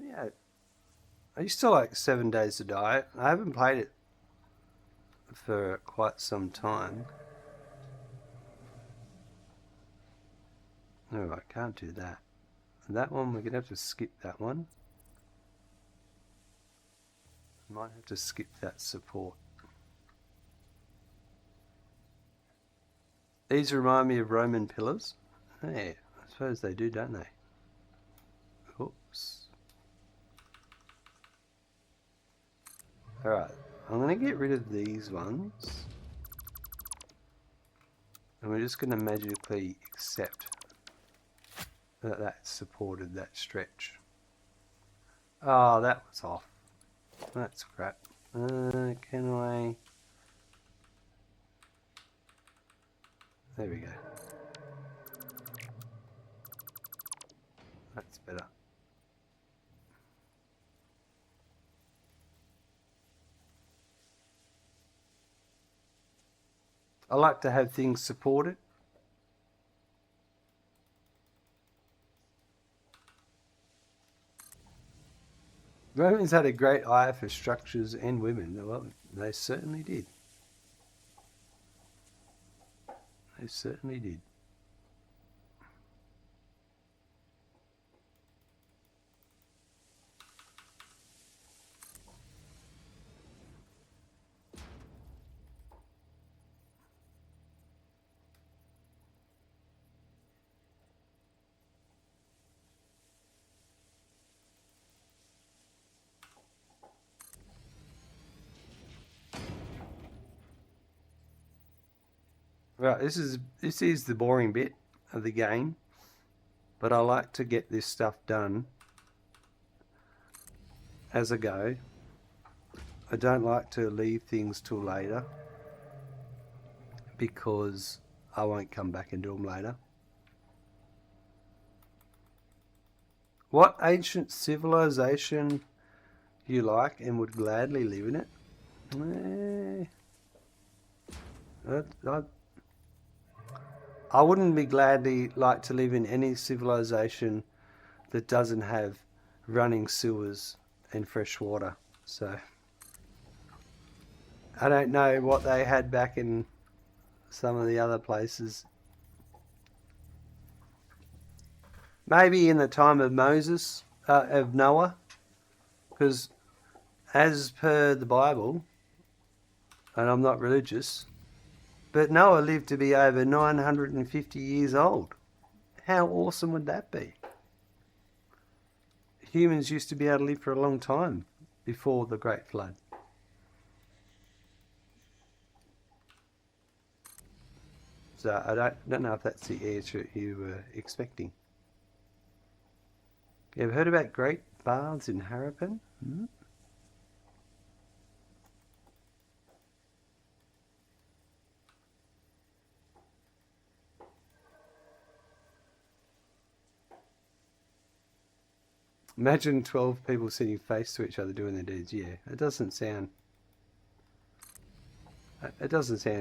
Yeah. I used to like 7 Days to Die. I haven't played it for quite some time. No, I can't do that. That one, we're going to have to skip that one. Might have to skip that support. These remind me of Roman pillars. Hey, I suppose they do, don't they? Oops. Alright, I'm going to get rid of these ones. And we're just going to magically accept that that supported that stretch. Oh, that was off. That's crap. Can I... There we go. That's better. I like to have things supported. Romans had a great eye for structures and women. Well, they certainly did. They certainly did. Right, this is the boring bit of the game, but I like to get this stuff done as I go. I don't like to leave things till later because I won't come back and do them later. What ancient civilization do you like and would gladly live in it? I wouldn't be gladly like to live in any civilization that doesn't have running sewers and fresh water. So I don't know what they had back in some of the other places. Maybe in the time of Moses, of Noah, because as per the Bible, and I'm not religious, but Noah lived to be over 950 years old. How awesome would that be? Humans used to be able to live for a long time before the Great Flood. So I don't know if that's the answer you were expecting. You ever heard about Great Baths in Harapan? Imagine 12 people sitting face to each other doing their deeds. Yeah, it doesn't sound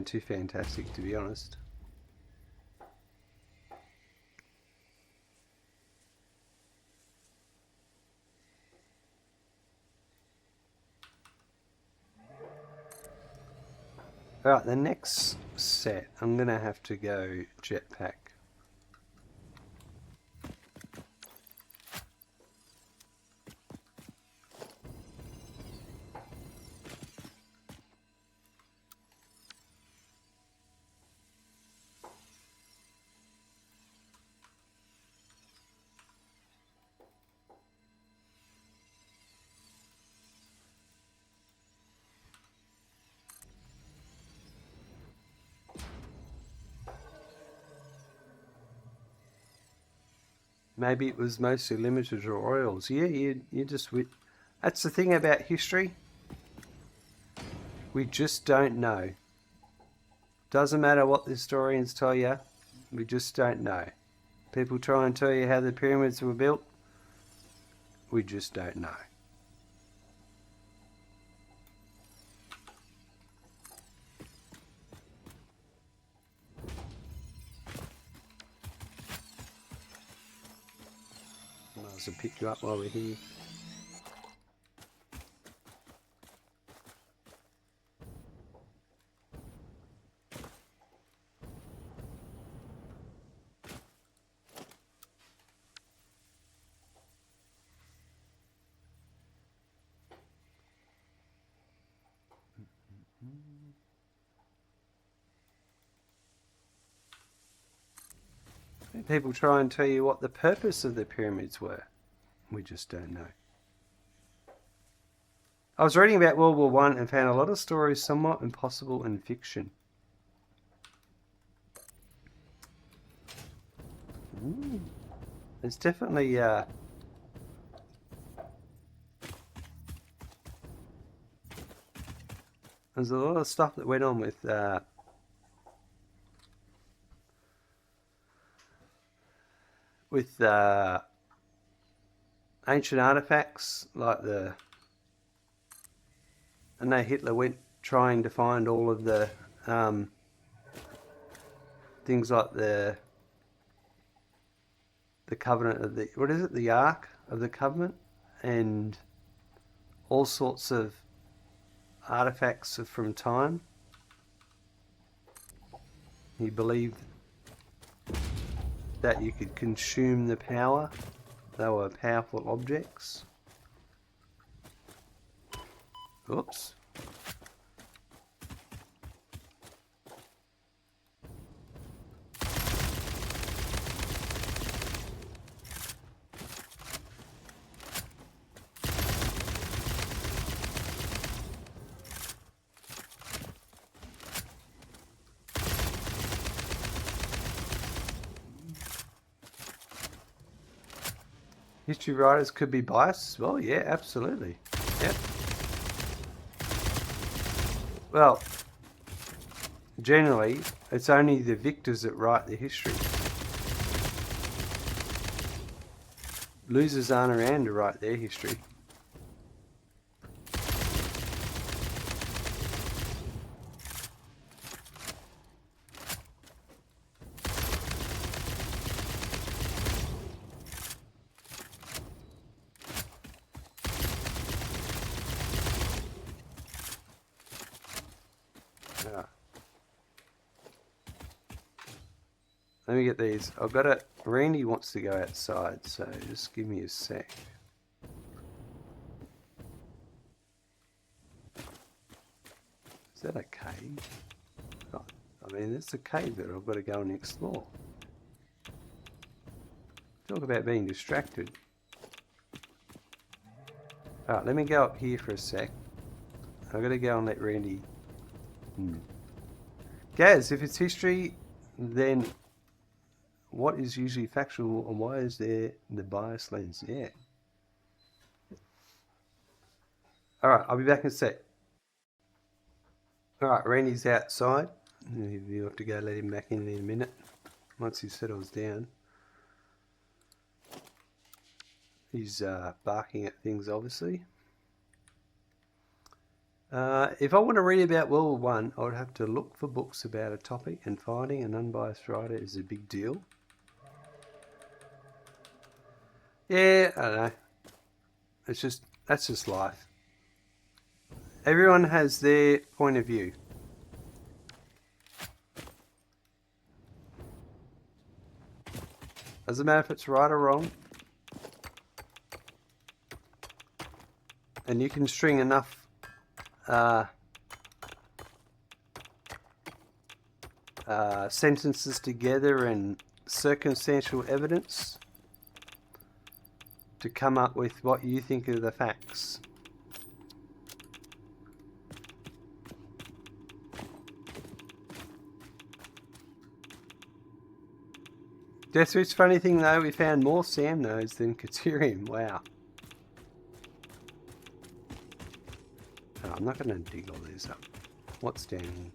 too fantastic, to be honest. Alright, the next set, I'm going to have to go jetpack. Maybe it was mostly limited to royals. Yeah, you just... That's the thing about history. We just don't know. Doesn't matter what the historians tell you, we just don't know. People try and tell you how the pyramids were built, we just don't know. Might as well pick you up while we're here. People try and tell you what the purpose of the pyramids were. We just don't know. I was reading about World War I and found a lot of stories somewhat impossible in fiction. Ooh. There's definitely there's a lot of stuff that went on with ancient artifacts like the. I know Hitler went trying to find all of the things like the covenant of the, what is it, the Ark of the Covenant, and all sorts of artifacts from time. He believed that you could consume the power. They were powerful objects. Oops. History writers could be biased as well. Yeah, absolutely. Yep. Well, generally, it's only the victors that write the history. Losers aren't around to write their history. Let me get these. I've got it. Randy wants to go outside, so just give me a sec. Is that a cave? Oh, I mean, it's a cave that I've got to go and explore. Talk about being distracted. Alright, let me go up here for a sec. I've got to go and let Randy... Gaz, if it's history, then what is usually factual and why is there the bias lens? Yeah. Alright, I'll be back in a sec. Alright, Randy's outside. You'll have to go let him back in a minute once he settles down. He's barking at things, obviously. If I want to read about World War I, I would have to look for books about a topic, and finding an unbiased writer is a big deal. Yeah, I don't know. That's just life. Everyone has their point of view. Doesn't matter if it's right or wrong. And you can string enough sentences together and circumstantial evidence to come up with what you think are the facts. Deathwitch, funny thing though, we found more SAM nodes than Caterium. Wow. Oh, I'm not going to dig all these up. What's down here?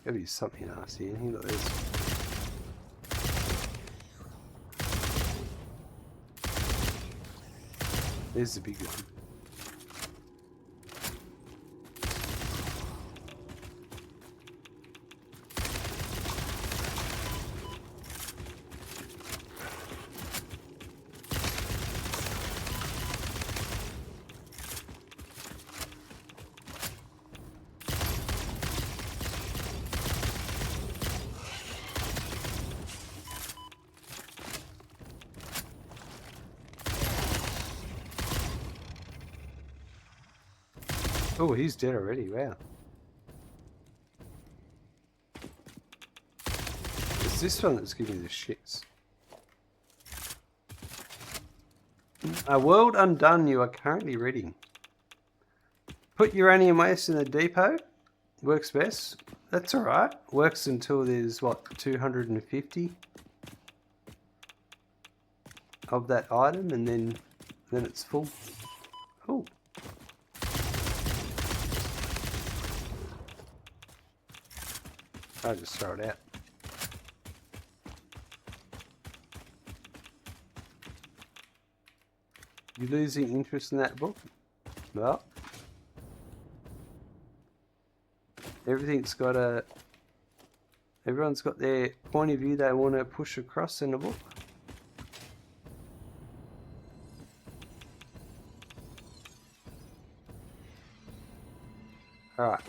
Gotta be something nasty in here. Look at this. There's the big one. Oh, he's dead already. Wow. It's this one that's giving me the shits. A world undone you are currently reading. Put uranium waste in the depot. Works best. That's alright. Works until there's, what, 250 of that item, and then it's full. Oh. I'll just throw it out. You losing interest in that book? Well, everyone's got their point of view they want to push across in a book. Alright.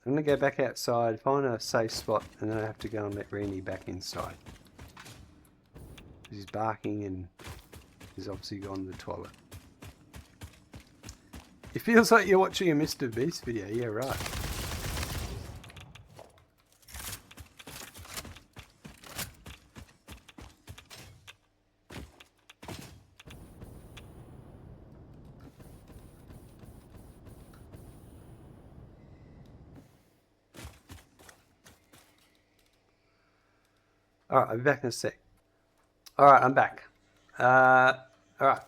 I'm going to go back outside, find a safe spot, and then I have to go and let Randy back inside. He's barking and he's obviously gone to the toilet. It feels like you're watching a Mr. Beast video, yeah right. Alright, I'll be back in a sec. Alright, I'm back. Alright.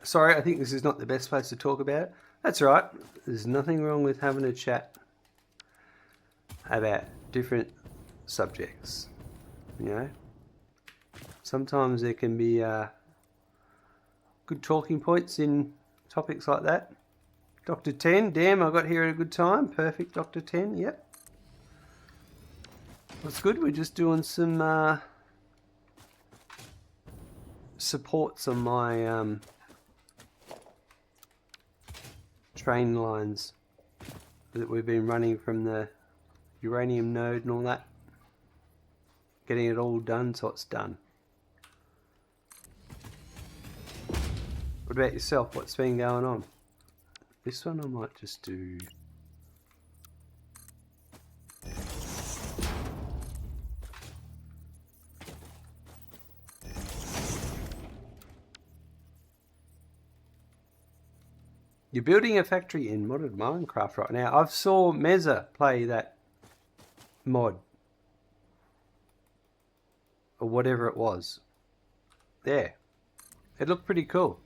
Sorry, I think this is not the best place to talk about it. That's alright. There's nothing wrong with having a chat about different subjects. You know? Sometimes there can be good talking points in topics like that. Dr. 10, damn, I got here at a good time. Perfect, Dr. 10, yep. That's good. We're just doing some supports on my train lines that we've been running from the uranium node and all that. Getting it all done so it's done. What about yourself? What's been going on? This one I might just do. You're building a factory in modded Minecraft right now. I've saw Meza play that mod. Or whatever it was. There. It looked pretty cool.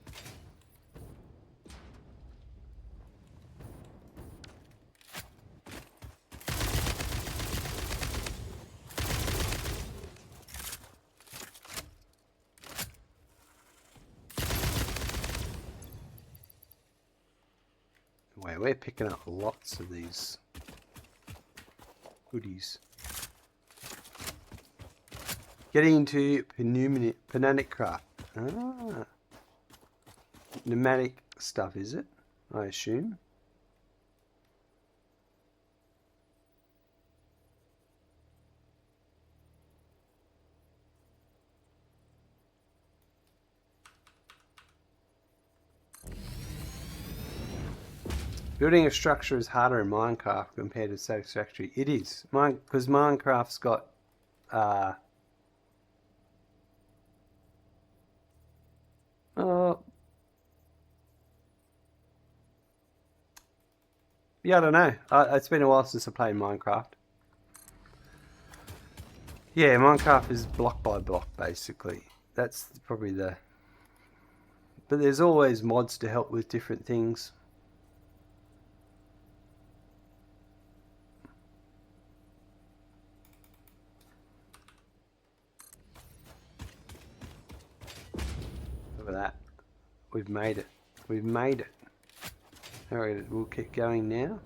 We're picking up lots of these goodies. Getting into pneumatic craft. Ah. Pneumatic stuff, is it? I assume. Building a structure is harder in Minecraft compared to Satisfactory. It is. Because Minecraft's got... yeah, I don't know. It's been a while since I played Minecraft. Yeah, Minecraft is block by block, basically. That's probably the But there's always mods to help with different things. Look at that. We've made it. We've made it. Alright, we'll keep going now.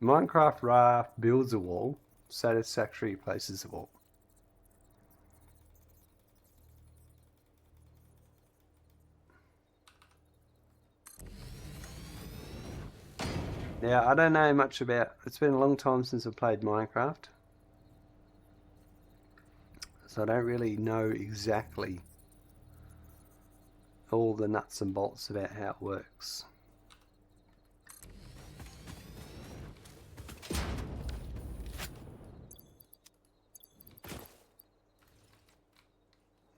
Minecraft Raft builds a wall. Satisfactory places a wall. Now, I don't know much about... It's been a long time since I've played Minecraft. So I don't really know exactly all the nuts and bolts about how it works.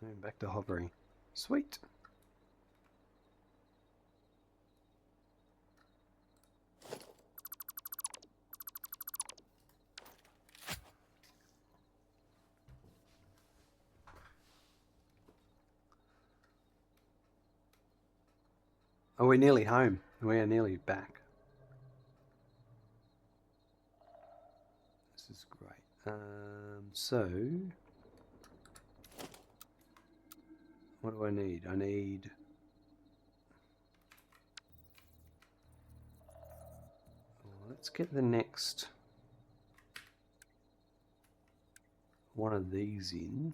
And back to hovering. Sweet. Oh, we're nearly home. We are nearly back. This is great. So, what do I need? I need... Let's get the next one of these in.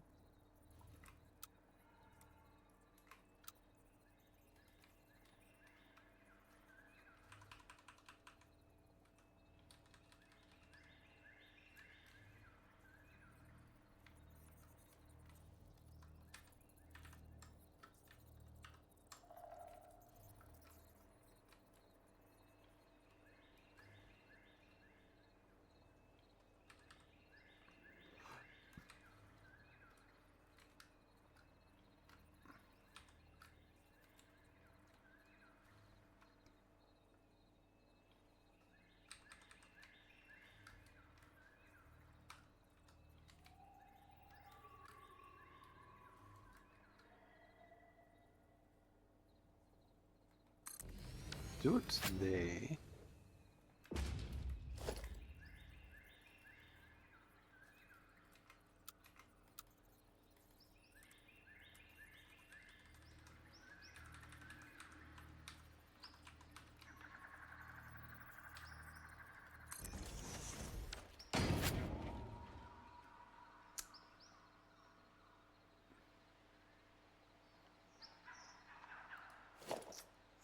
Do it there.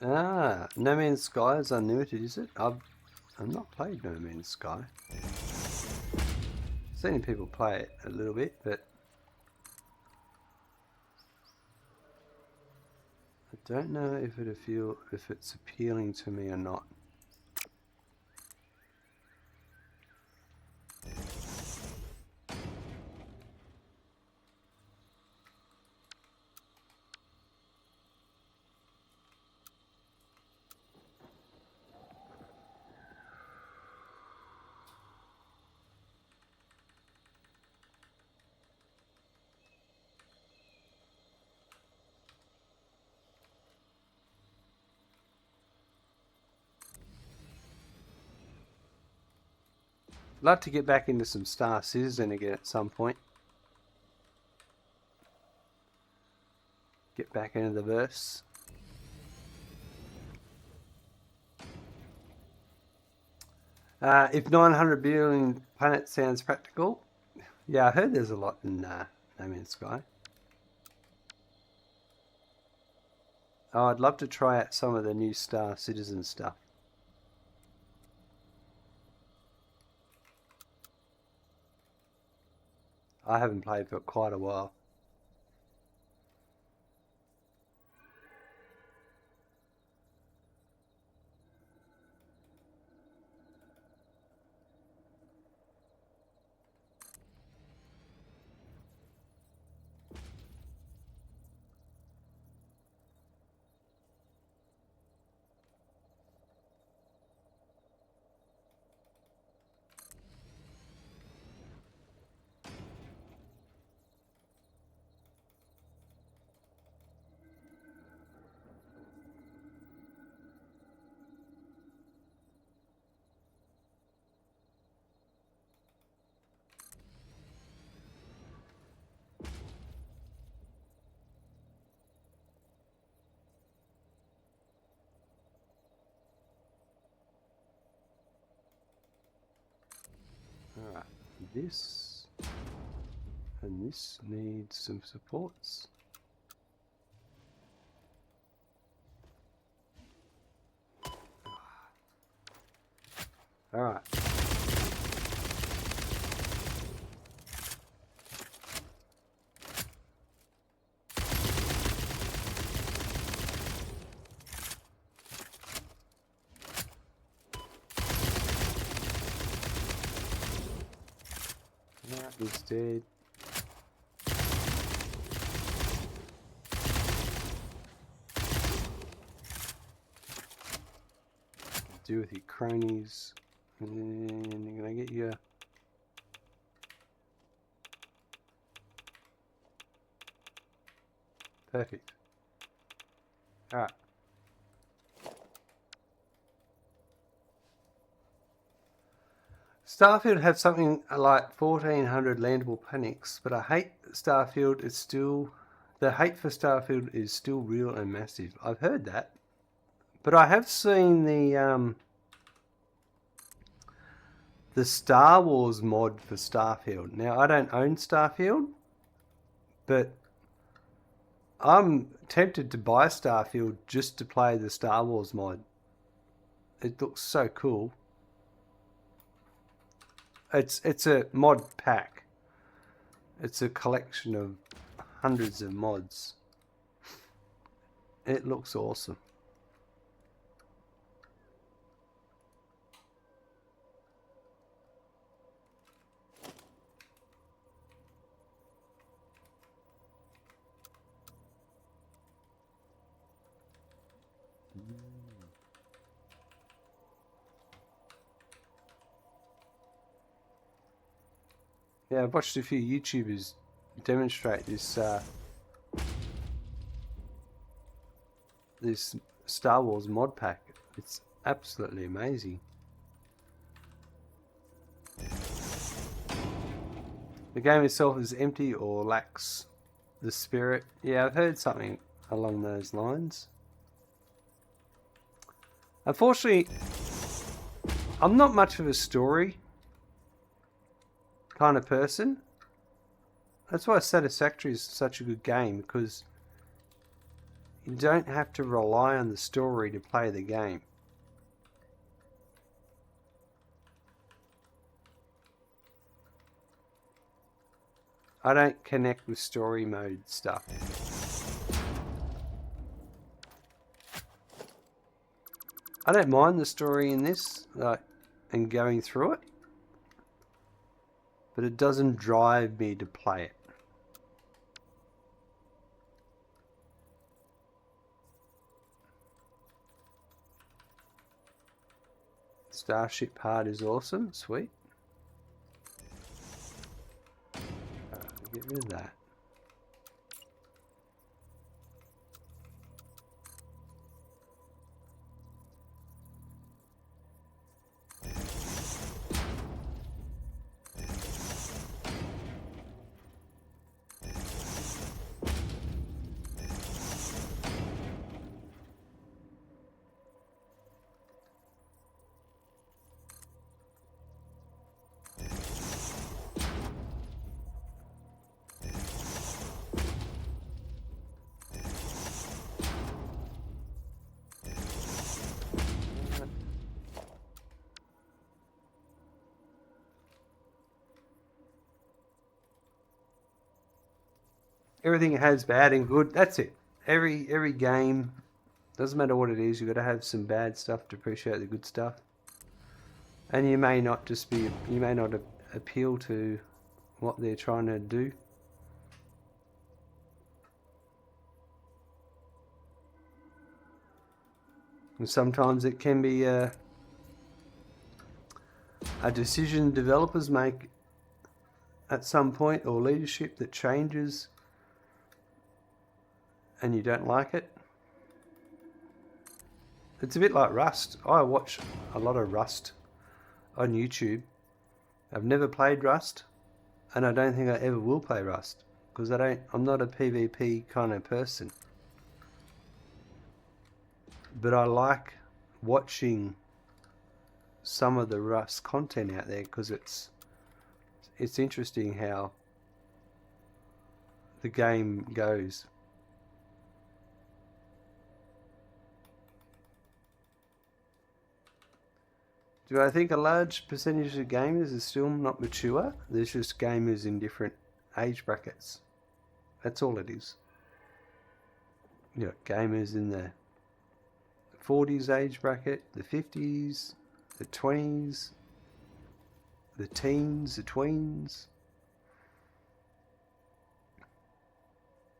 Ah, No Man's Sky is unlimited, is it? I've not played No Man's Sky. Seen people play it a little bit, but I don't know if it's appealing to me or not. I'd like to get back into some Star Citizen again at some point. Get back into the verse. If 900 billion planets sounds practical. Yeah, I heard there's a lot in No Man's Sky. Oh, I'd love to try out some of the new Star Citizen stuff. I haven't played for quite a while. this, and this needs some supports. All right. That is dead. Do with your cronies, and you're gonna get your perfect. All right. Starfield have something like 1,400 landable planets, but I hate Starfield. It's still, the hate for Starfield is still real and massive. I've heard that, but I have seen the Star Wars mod for Starfield. Now I don't own Starfield, but I'm tempted to buy Starfield just to play the Star Wars mod. It looks so cool. It's a mod pack. It's a collection of hundreds of mods. It looks awesome. Yeah, I've watched a few YouTubers demonstrate this this Star Wars mod pack. It's absolutely amazing. The game itself is empty or lacks the spirit. Yeah, I've heard something along those lines. Unfortunately, I'm not much of a story kind of person. That's why Satisfactory is such a good game, because you don't have to rely on the story to play the game. I don't connect with story mode stuff. I don't mind the story in this, and going through it, but it doesn't drive me to play it. Starship part is awesome, sweet. Get rid of that. Everything has bad and good. That's it. Every game, doesn't matter what it is, you've got to have some bad stuff to appreciate the good stuff. And you may not appeal to what they're trying to do. And sometimes it can be a decision developers make at some point, or leadership that changes and you don't like it. It's a bit like Rust. I watch a lot of Rust on YouTube. I've never played Rust, and I don't think I ever will play Rust, because I'm not a PvP kind of person. But I like watching some of the Rust content out there, because it's it's interesting how the game goes. Do I think a large percentage of gamers are still not mature? There's just gamers in different age brackets. That's all it is. You got gamers in the 40s age bracket, the 50s, the 20s, the teens, the tweens.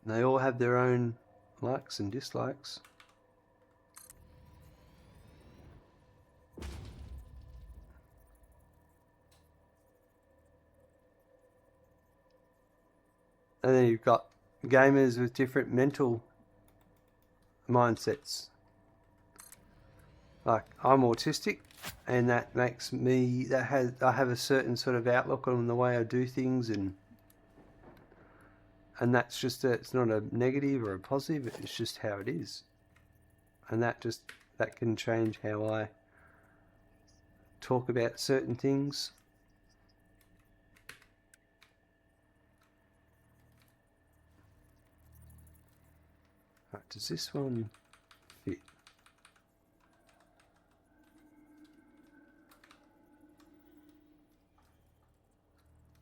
They all have their own likes and dislikes. And then you've got gamers with different mental mindsets. Like, I'm autistic, and that makes me, I have a certain sort of outlook on the way I do things, and that's just it's not a negative or a positive, it's just how it is. And that can change how I talk about certain things. Right, does this one fit?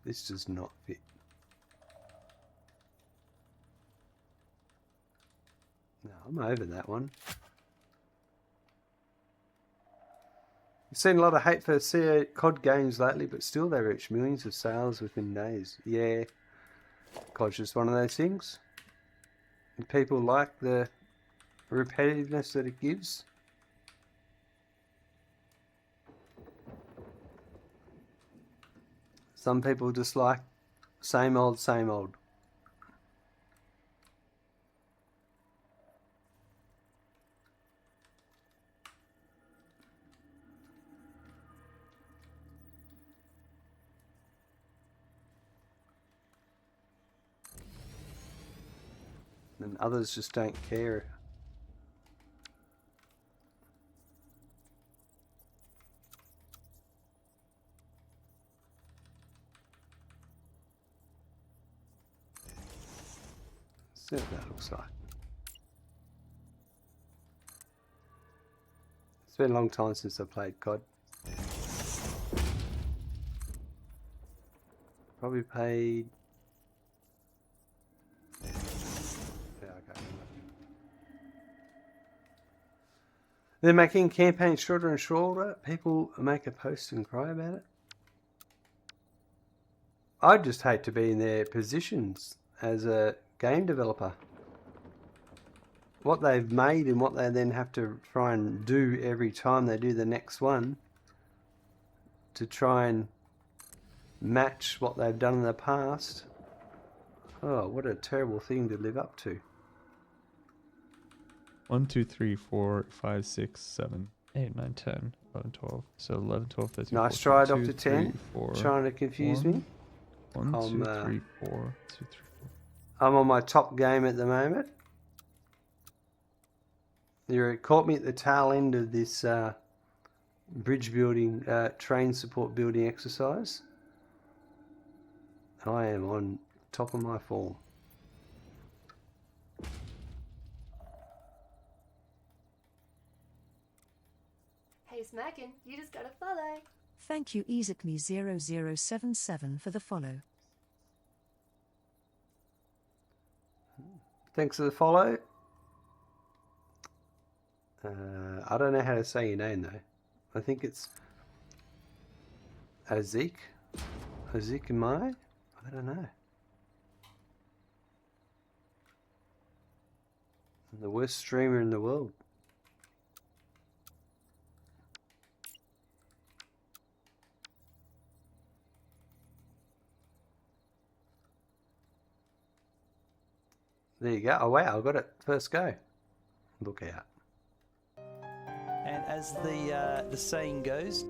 This does not fit. No, I'm over that one. I've seen a lot of hate for COD games lately, but still they reach millions of sales within days. Yeah, COD's just one of those things. And people like the repetitiveness that it gives. Some people just like same old, same old. And others just don't care. See what that looks like. It's been a long time since I played COD. Probably paid... Yeah, okay. They're making campaigns shorter and shorter. People make a post and cry about it. I'd just hate to be in their positions as a game developer. What they've made and what they then have to try and do every time they do the next one to try and match what they've done in the past. Oh, what a terrible thing to live up to. 1, 2, 3, 4, 5, 6, 7, 8, 9, 10, 11, 12. So 11, 12, 13, Nice 14, try, 2, Dr. 3, 10. 4, Trying to confuse me. 1, 2, I'm, 3, 4, 2, 3, 4. I'm on my top game at the moment. You caught me at the tail end of this bridge building, train support building exercise. I am on top of my form. Hey Smackin', you just got a follow. Thank you Easically0077 for the follow. Thanks for the follow. I don't know how to say your name though. I think it's Azik. Azik Mai? I don't know. I'm the worst streamer in the world. There you go. Oh wow, I got it first go. Look out. And as the saying goes,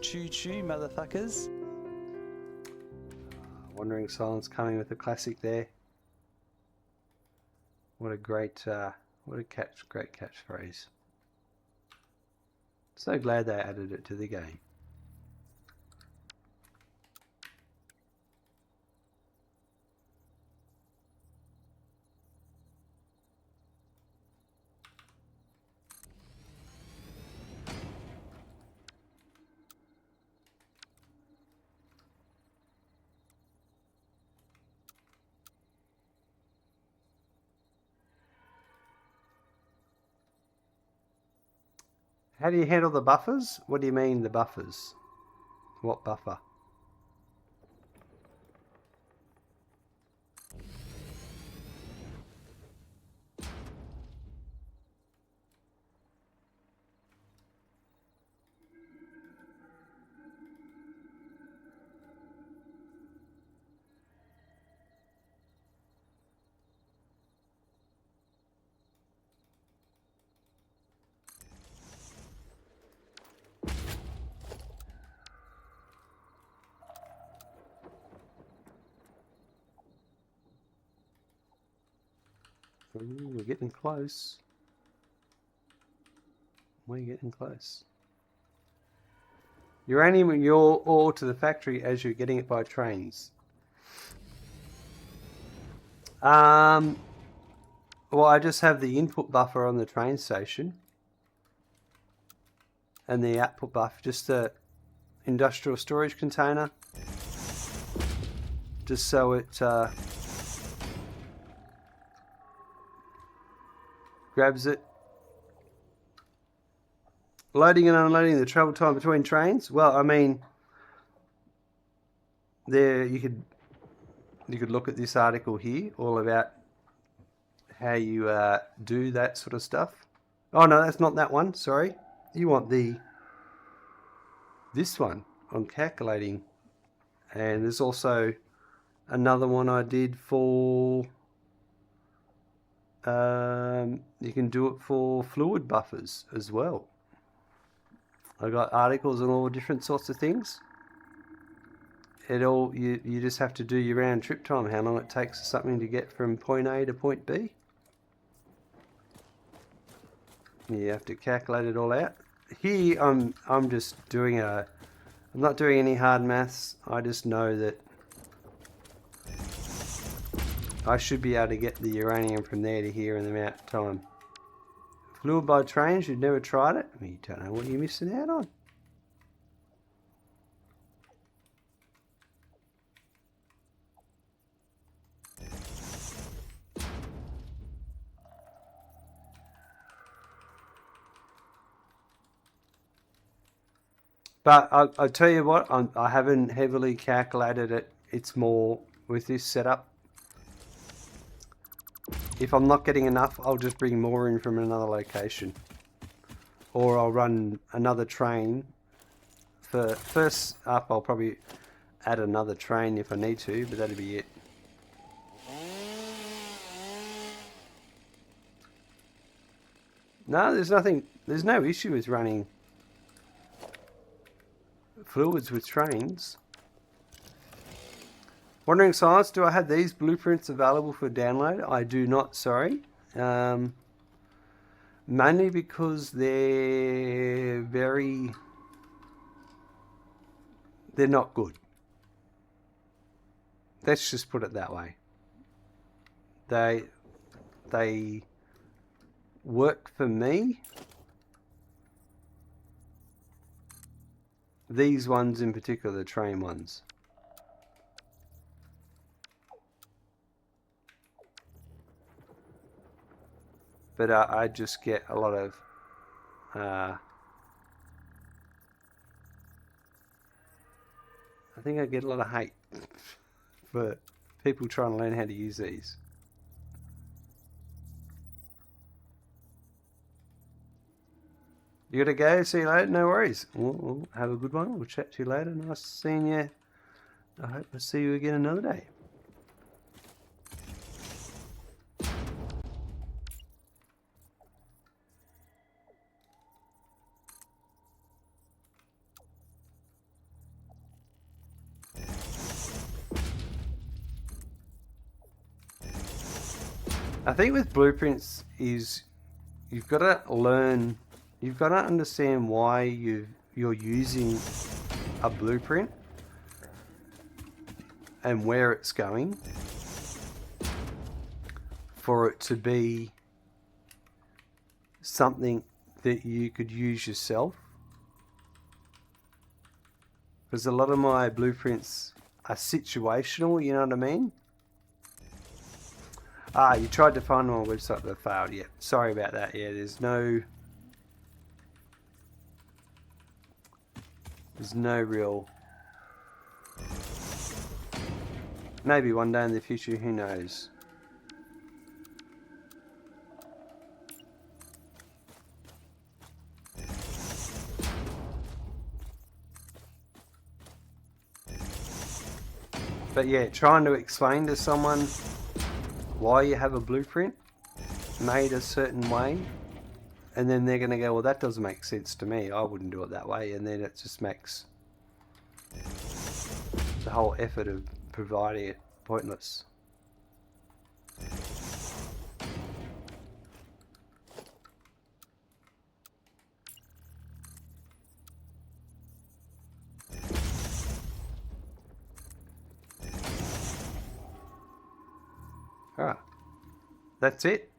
choo choo, motherfuckers. Wandering Silence coming with a classic there. What a great, great catchphrase. So glad they added it to the game. How do you handle the buffers? What do you mean the buffers? What buffer? Ooh, we're getting close. We're getting close. Uranium and your ore to the factory as you're getting it by trains. Well, I just have the input buffer on the train station. And the output buffer, just the industrial storage container. Just so it grabs it. Loading and unloading the travel time between trains. Well, I mean, there you could look at this article here, all about how you do that sort of stuff. Oh no, that's not that one. Sorry, you want this one on calculating, and there's also another one I did for. You can do it for fluid buffers as well. I got articles on all different sorts of things. You just have to do your round trip time, how long it takes for something to get from point A to point B. You have to calculate it all out. Here I'm just doing I'm not doing any hard maths. I just know that I should be able to get the uranium from there to here in the amount of time. Fluid by trains, you've never tried it? You don't know what you're missing out on. But I'll tell you what, I haven't heavily calculated it. It's more with this setup. If I'm not getting enough, I'll just bring more in from another location. Or I'll run another train. For first up, I'll probably add another train if I need to, but that'll be it. No, there's no issue with running fluids with trains. Wandering Silence, do I have these blueprints available for download? I do not, sorry. Mainly because they're not good. Let's just put it that way. They work for me. These ones in particular, the train ones. But I just get a lot of I think I get a lot of hate for people trying to learn how to use these. You gotta go, see you later, no worries. We'll have a good one, we'll chat to you later. Nice seeing you. I hope to see you again another day. I think with blueprints is you've got to learn, you've got to understand why you're using a blueprint and where it's going for it to be something that you could use yourself. Because a lot of my blueprints are situational, you know what I mean? Ah, you tried to find them on a website that failed. Yeah, sorry about that. Yeah, there's no There's no real... Maybe one day in the future, who knows? But yeah, trying to explain to someone why you have a blueprint made a certain way, and then they're going to go, well, that doesn't make sense to me, I wouldn't do it that way, and then it just makes the whole effort of providing it pointless. Alright, that's it.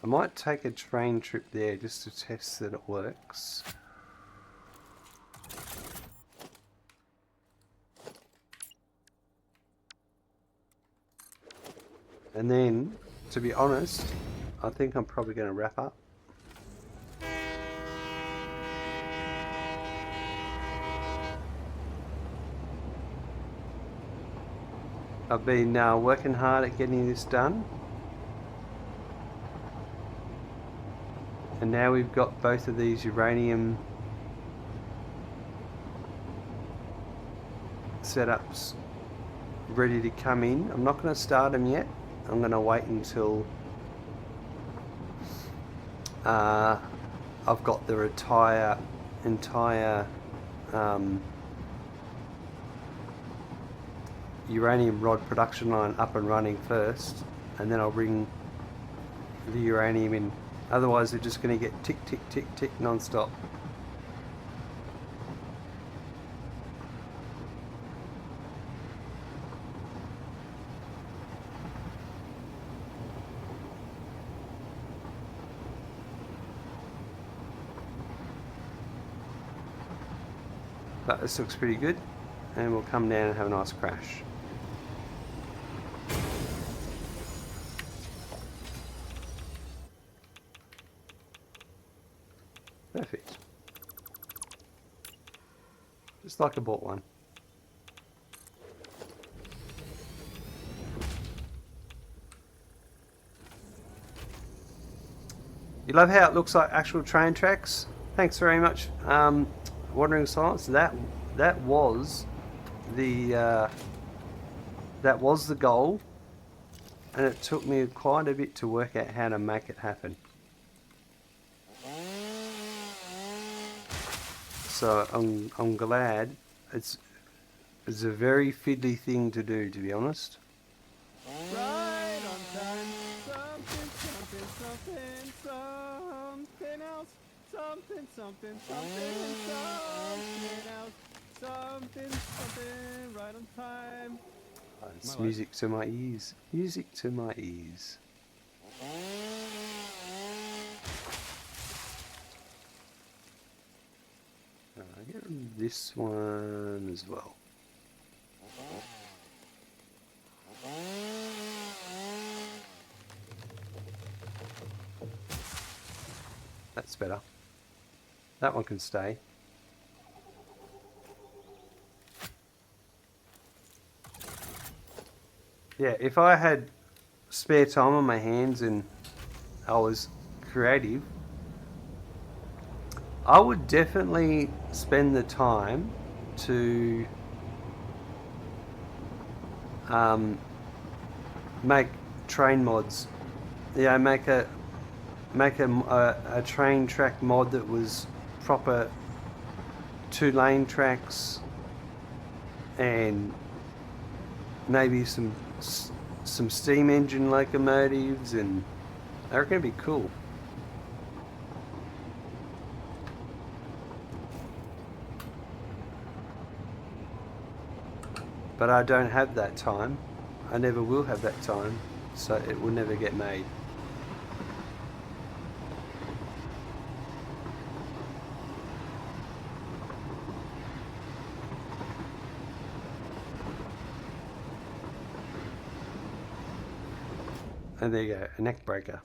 I might take a train trip there just to test that it works. And then, to be honest, I think I'm probably going to wrap up. I've been working hard at getting this done. And now we've got both of these uranium setups ready to come in. I'm not going to start them yet. I'm going to wait until I've got the entire uranium rod production line up and running first, and then I'll bring the uranium in. Otherwise they're just going to get tick tick tick tick non-stop. But this looks pretty good, and we'll come down and have a nice crash. Perfect. Just like I bought one. You love how it looks like actual train tracks? Thanks very much, Wandering Silence. That was the goal, and it took me quite a bit to work out how to make it happen. So I'm glad. It's a very fiddly thing to do, to be honest. Right on time. Something, something, something, something else. Something, something, something, something else. Something, something, right on time. It's music to my ears. Music to my ears. I get this one as well. That's better. That one can stay. Yeah, if I had spare time on my hands and I was creative, I would definitely spend the time to make train mods. Yeah, make a train track mod that was proper 2-lane tracks, and maybe some steam engine locomotives, and I reckon it'd be cool. But I don't have that time. I never will have that time, so it will never get made. And there you go, a neck breaker.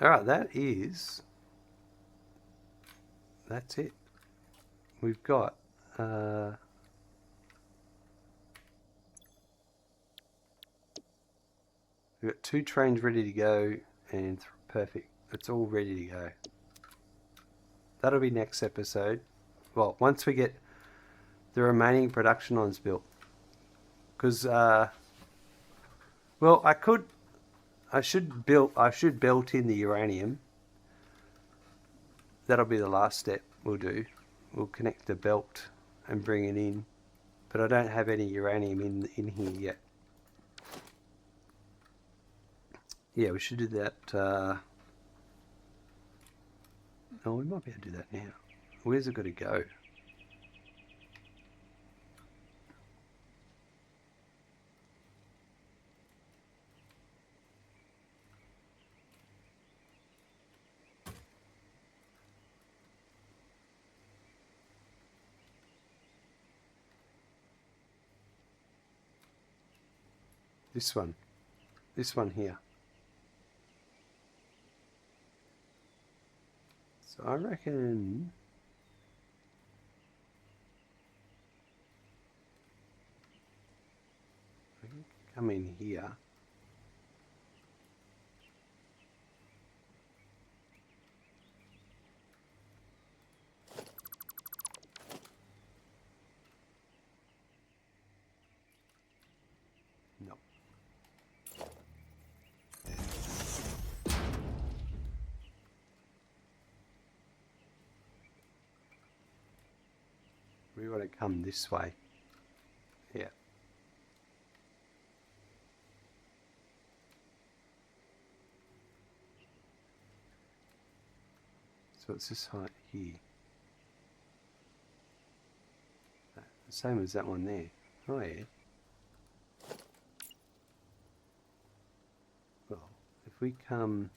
Alright, that's it. We've got we've got 2 trains ready to go and perfect. It's all ready to go. That'll be next episode. Well, once we get the remaining production lines built. Because well, I should belt in the uranium. That'll be the last step we'll do. We'll connect the belt and bring it in. But I don't have any uranium in here yet. Yeah, we should do that. Oh, we might be able to do that now. Where's it got to go? This one. This one here. So I reckon I can come in here. No. We want to come this way. Yeah. So it's this height here. The same as that one there. Oh yeah. Well, if we come...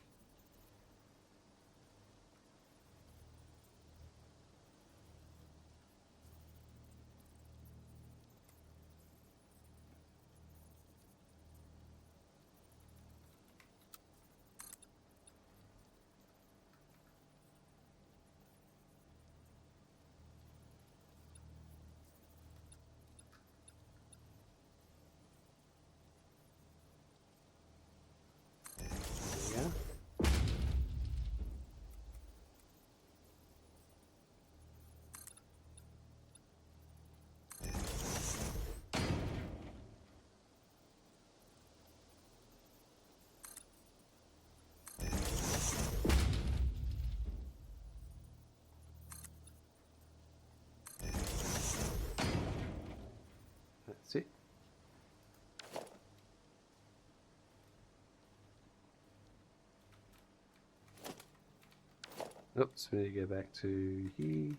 Yeah. That's it. Oops, we need to go back to here.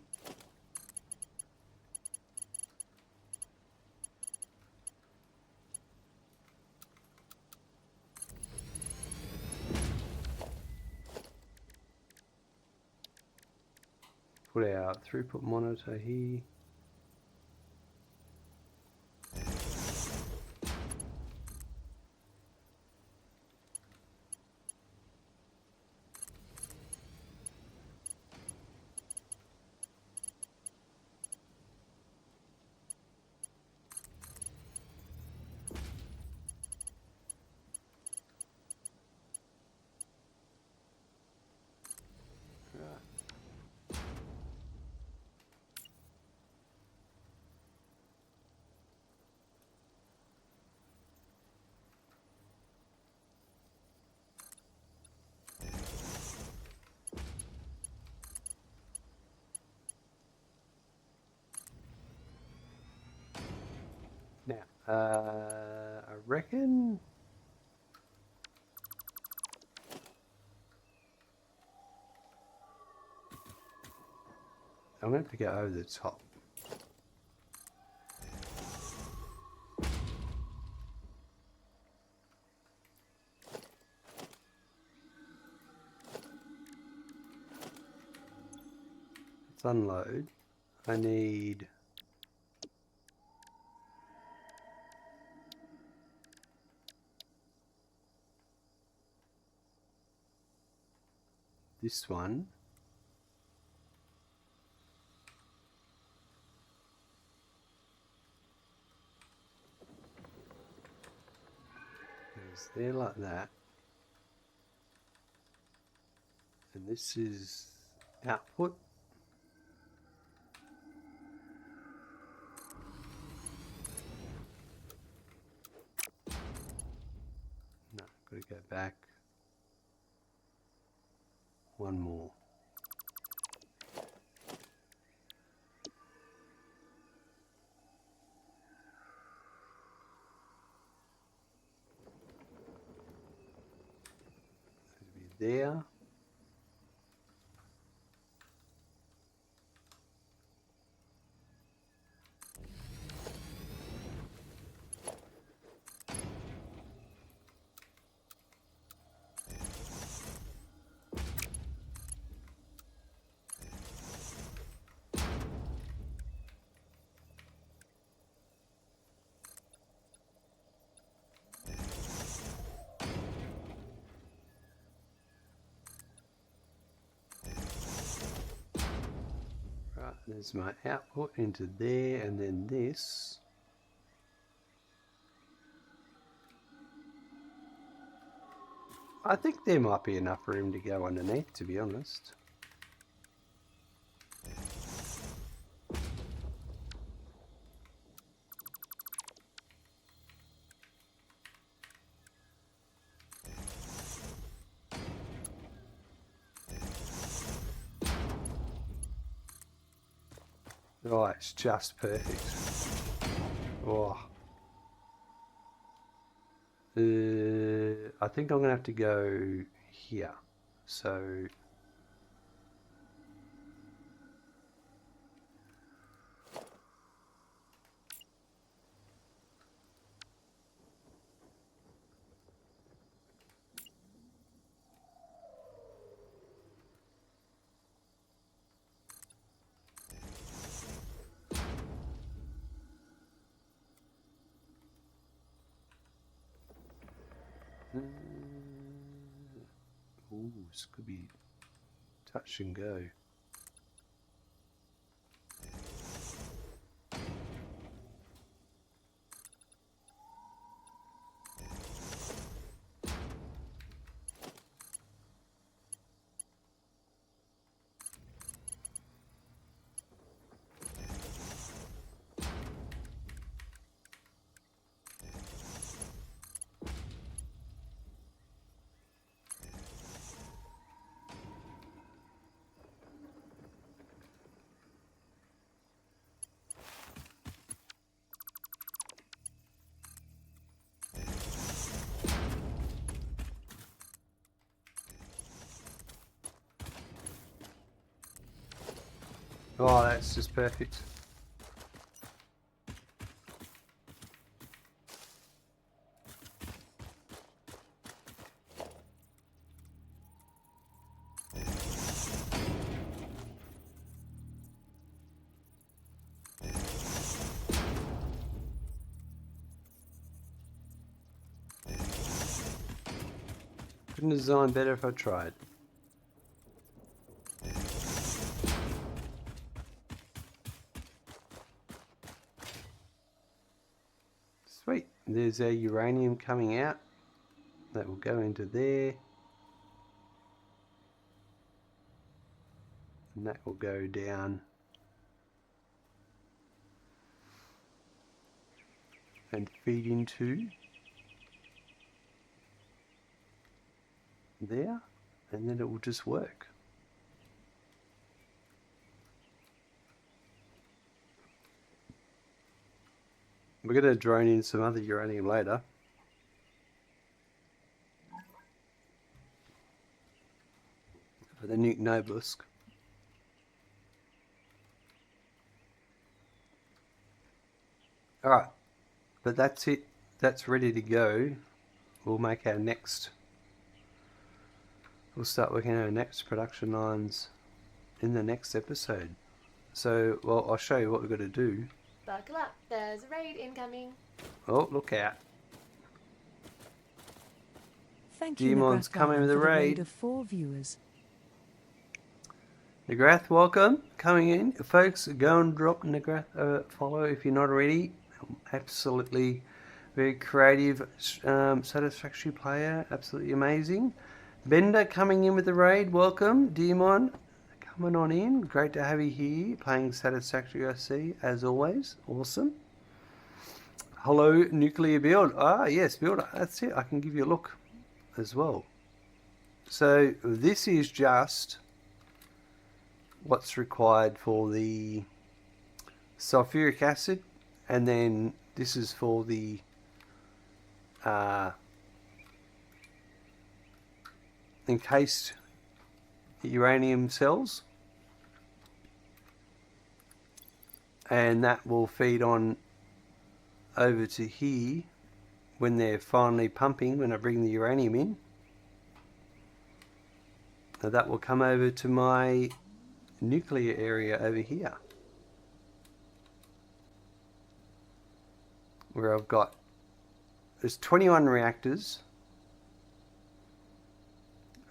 Put our throughput monitor here. Now, I reckon I'm going to go over the top. Let's unload. I need this one. Goes there like that. And this is output. No, got to go back. One more. It'll be there. Right, there's my output into there, and then this. I think there might be enough room to go underneath, to be honest. Oh, it's just perfect. Oh. I think I'm going to have to go here. So... Ooh, this could be touch and go. Oh, that's just perfect. Couldn't design better if I tried. Sweet, there's a uranium coming out. That will go into there. And that will go down. And feed into there. And then it will just work. We're going to drone in some other uranium later. For the nuke Nobusk. Alright, but that's it. That's ready to go. We'll make our next... We'll start working on our next production lines in the next episode. So, well, I'll show you what we've got to do. Buckle up, there's a raid incoming. Oh, look out. Thank you, Demon's Nebraska, coming with a for the raid. of 4 viewers. Nagrath, welcome. Coming in. Folks, go and drop Nagrath a follow if you're not already. Absolutely very creative, Satisfactory player. Absolutely amazing. Bender coming in with the raid. Welcome. Demon coming on in. Great to have you here. Playing Satisfactory, I see, as always. Awesome. Hello, Nuclear Build. Ah, yes, Builder. That's it. I can give you a look as well. So this is just what's required for the sulfuric acid, and then this is for the encased uranium cells, and that will feed on over to here when they're finally pumping, when I bring the uranium in. Now that will come over to my nuclear area over here, where there's 21 reactors,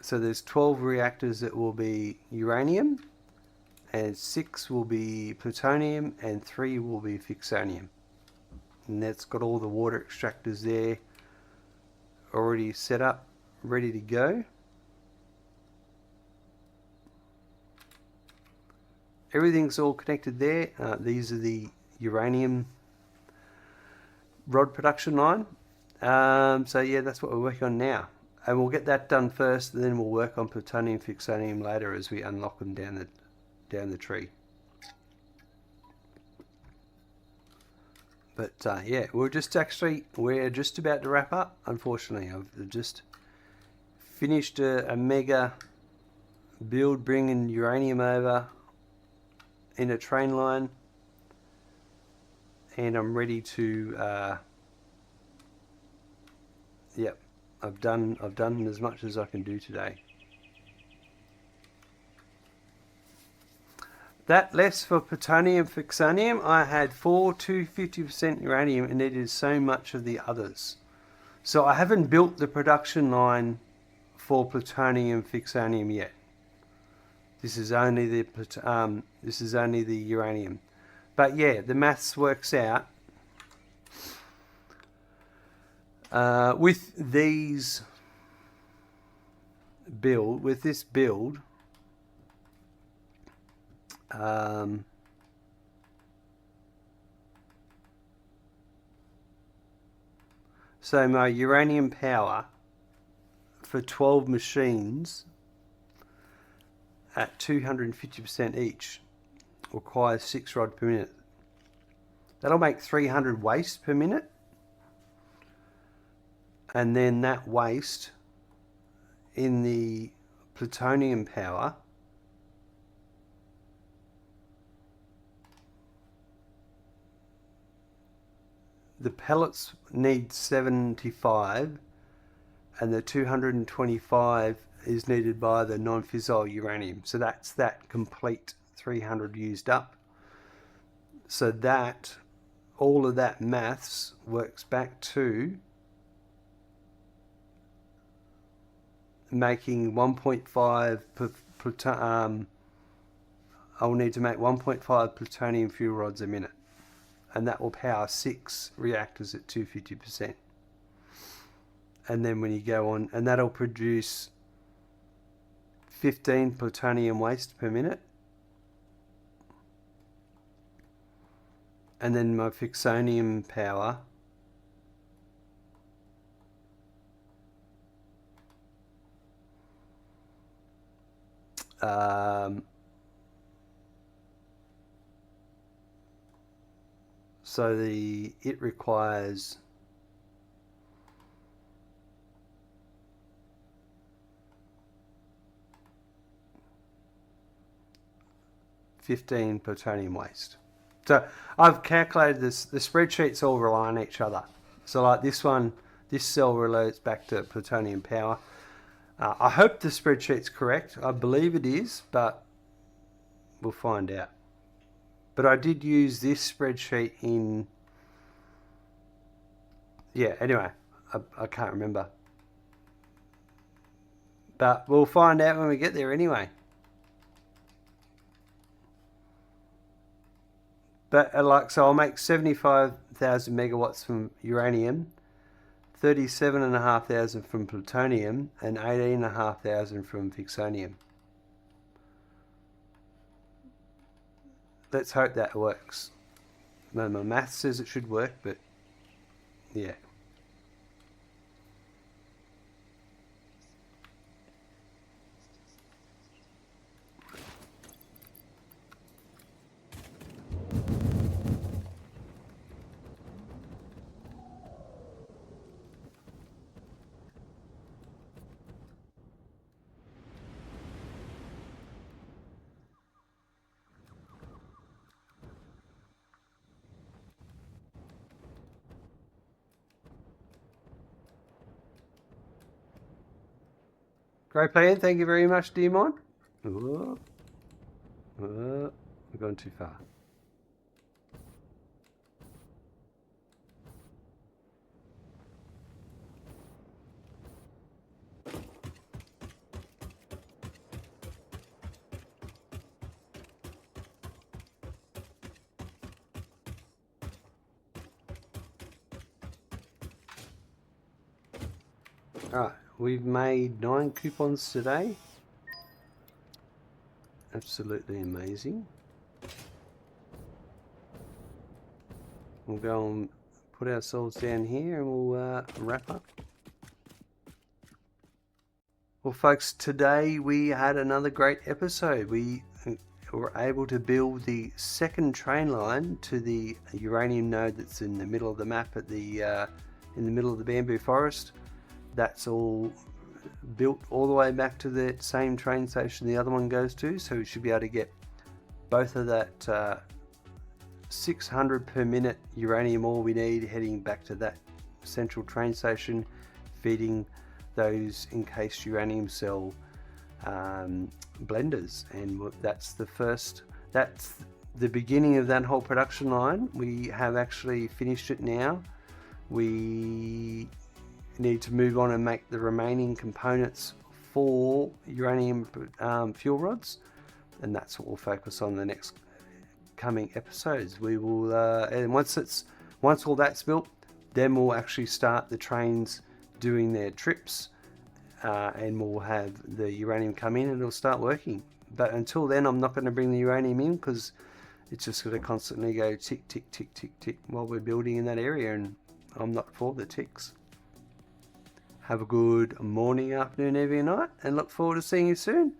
so there's 12 reactors that will be uranium, and 6 will be plutonium, and 3 will be fixonium. And that's got all the water extractors there already set up, ready to go. Everything's all connected there. These are the uranium rod production line. So yeah, that's what we're working on now. And we'll get that done first, and then we'll work on plutonium, fixonium later as we unlock them down the tree. But yeah, we're just about to wrap up. Unfortunately, I've just finished a mega build bringing uranium over in a train line, and I'm ready to yep, I've done as much as I can do today. That less for plutonium, fixonium. I had 4 250% uranium and needed so much of the others. So I haven't built the production line for plutonium, fixonium yet. This is only the uranium. But yeah, the maths works out. With this build, so my uranium power for 12 machines at 250% each requires 6 rod per minute. That'll make 300 waste per minute, and then that waste in the plutonium power the pellets need 75, and the 225 is needed by the non-fissile uranium. So that's that complete 300 used up. So that all of that maths works back to making 1.5 I'll need to make 1.5 plutonium fuel rods a minute, and that will power 6 reactors at 250%. And then when you go on, and that'll produce 15 plutonium waste per minute. And then my fixonium power so it requires 15 plutonium waste. So I've calculated this. The spreadsheets all rely on each other. So like this cell relates back to plutonium power. I hope the spreadsheet's correct. I believe it is, but we'll find out. But I did use this spreadsheet in... Yeah, anyway, I can't remember. But we'll find out when we get there anyway. But like, so I'll make 75,000 megawatts from uranium, 37,500 from plutonium, and 18,500 from fixonium. Let's hope that works. My math says it should work, but yeah. Great plan. Thank you very much, Demon. We've gone too far. Alright, we've made 9 coupons today. Absolutely amazing. We'll go and put ourselves down here and we'll wrap up. Well folks, today we had another great episode. We were able to build the second train line to the uranium node that's in the middle of the map at the in the middle of the bamboo forest. That's all built all the way back to the same train station the other one goes to, so we should be able to get both of that 600 per minute uranium ore we need heading back to that central train station, feeding those encased uranium cell blenders. And that's the beginning of that whole production line. We have actually finished it now. We need to move on and make the remaining components for uranium fuel rods, and that's what we'll focus on the next coming episodes. We will and once all that's built, then we'll actually start the trains doing their trips, and we'll have the uranium come in and it'll start working. But until then, I'm not going to bring the uranium in because it's just going to constantly go tick tick tick tick tick while we're building in that area, and I'm not for the ticks. Have a good morning, afternoon, evening, night, and look forward to seeing you soon.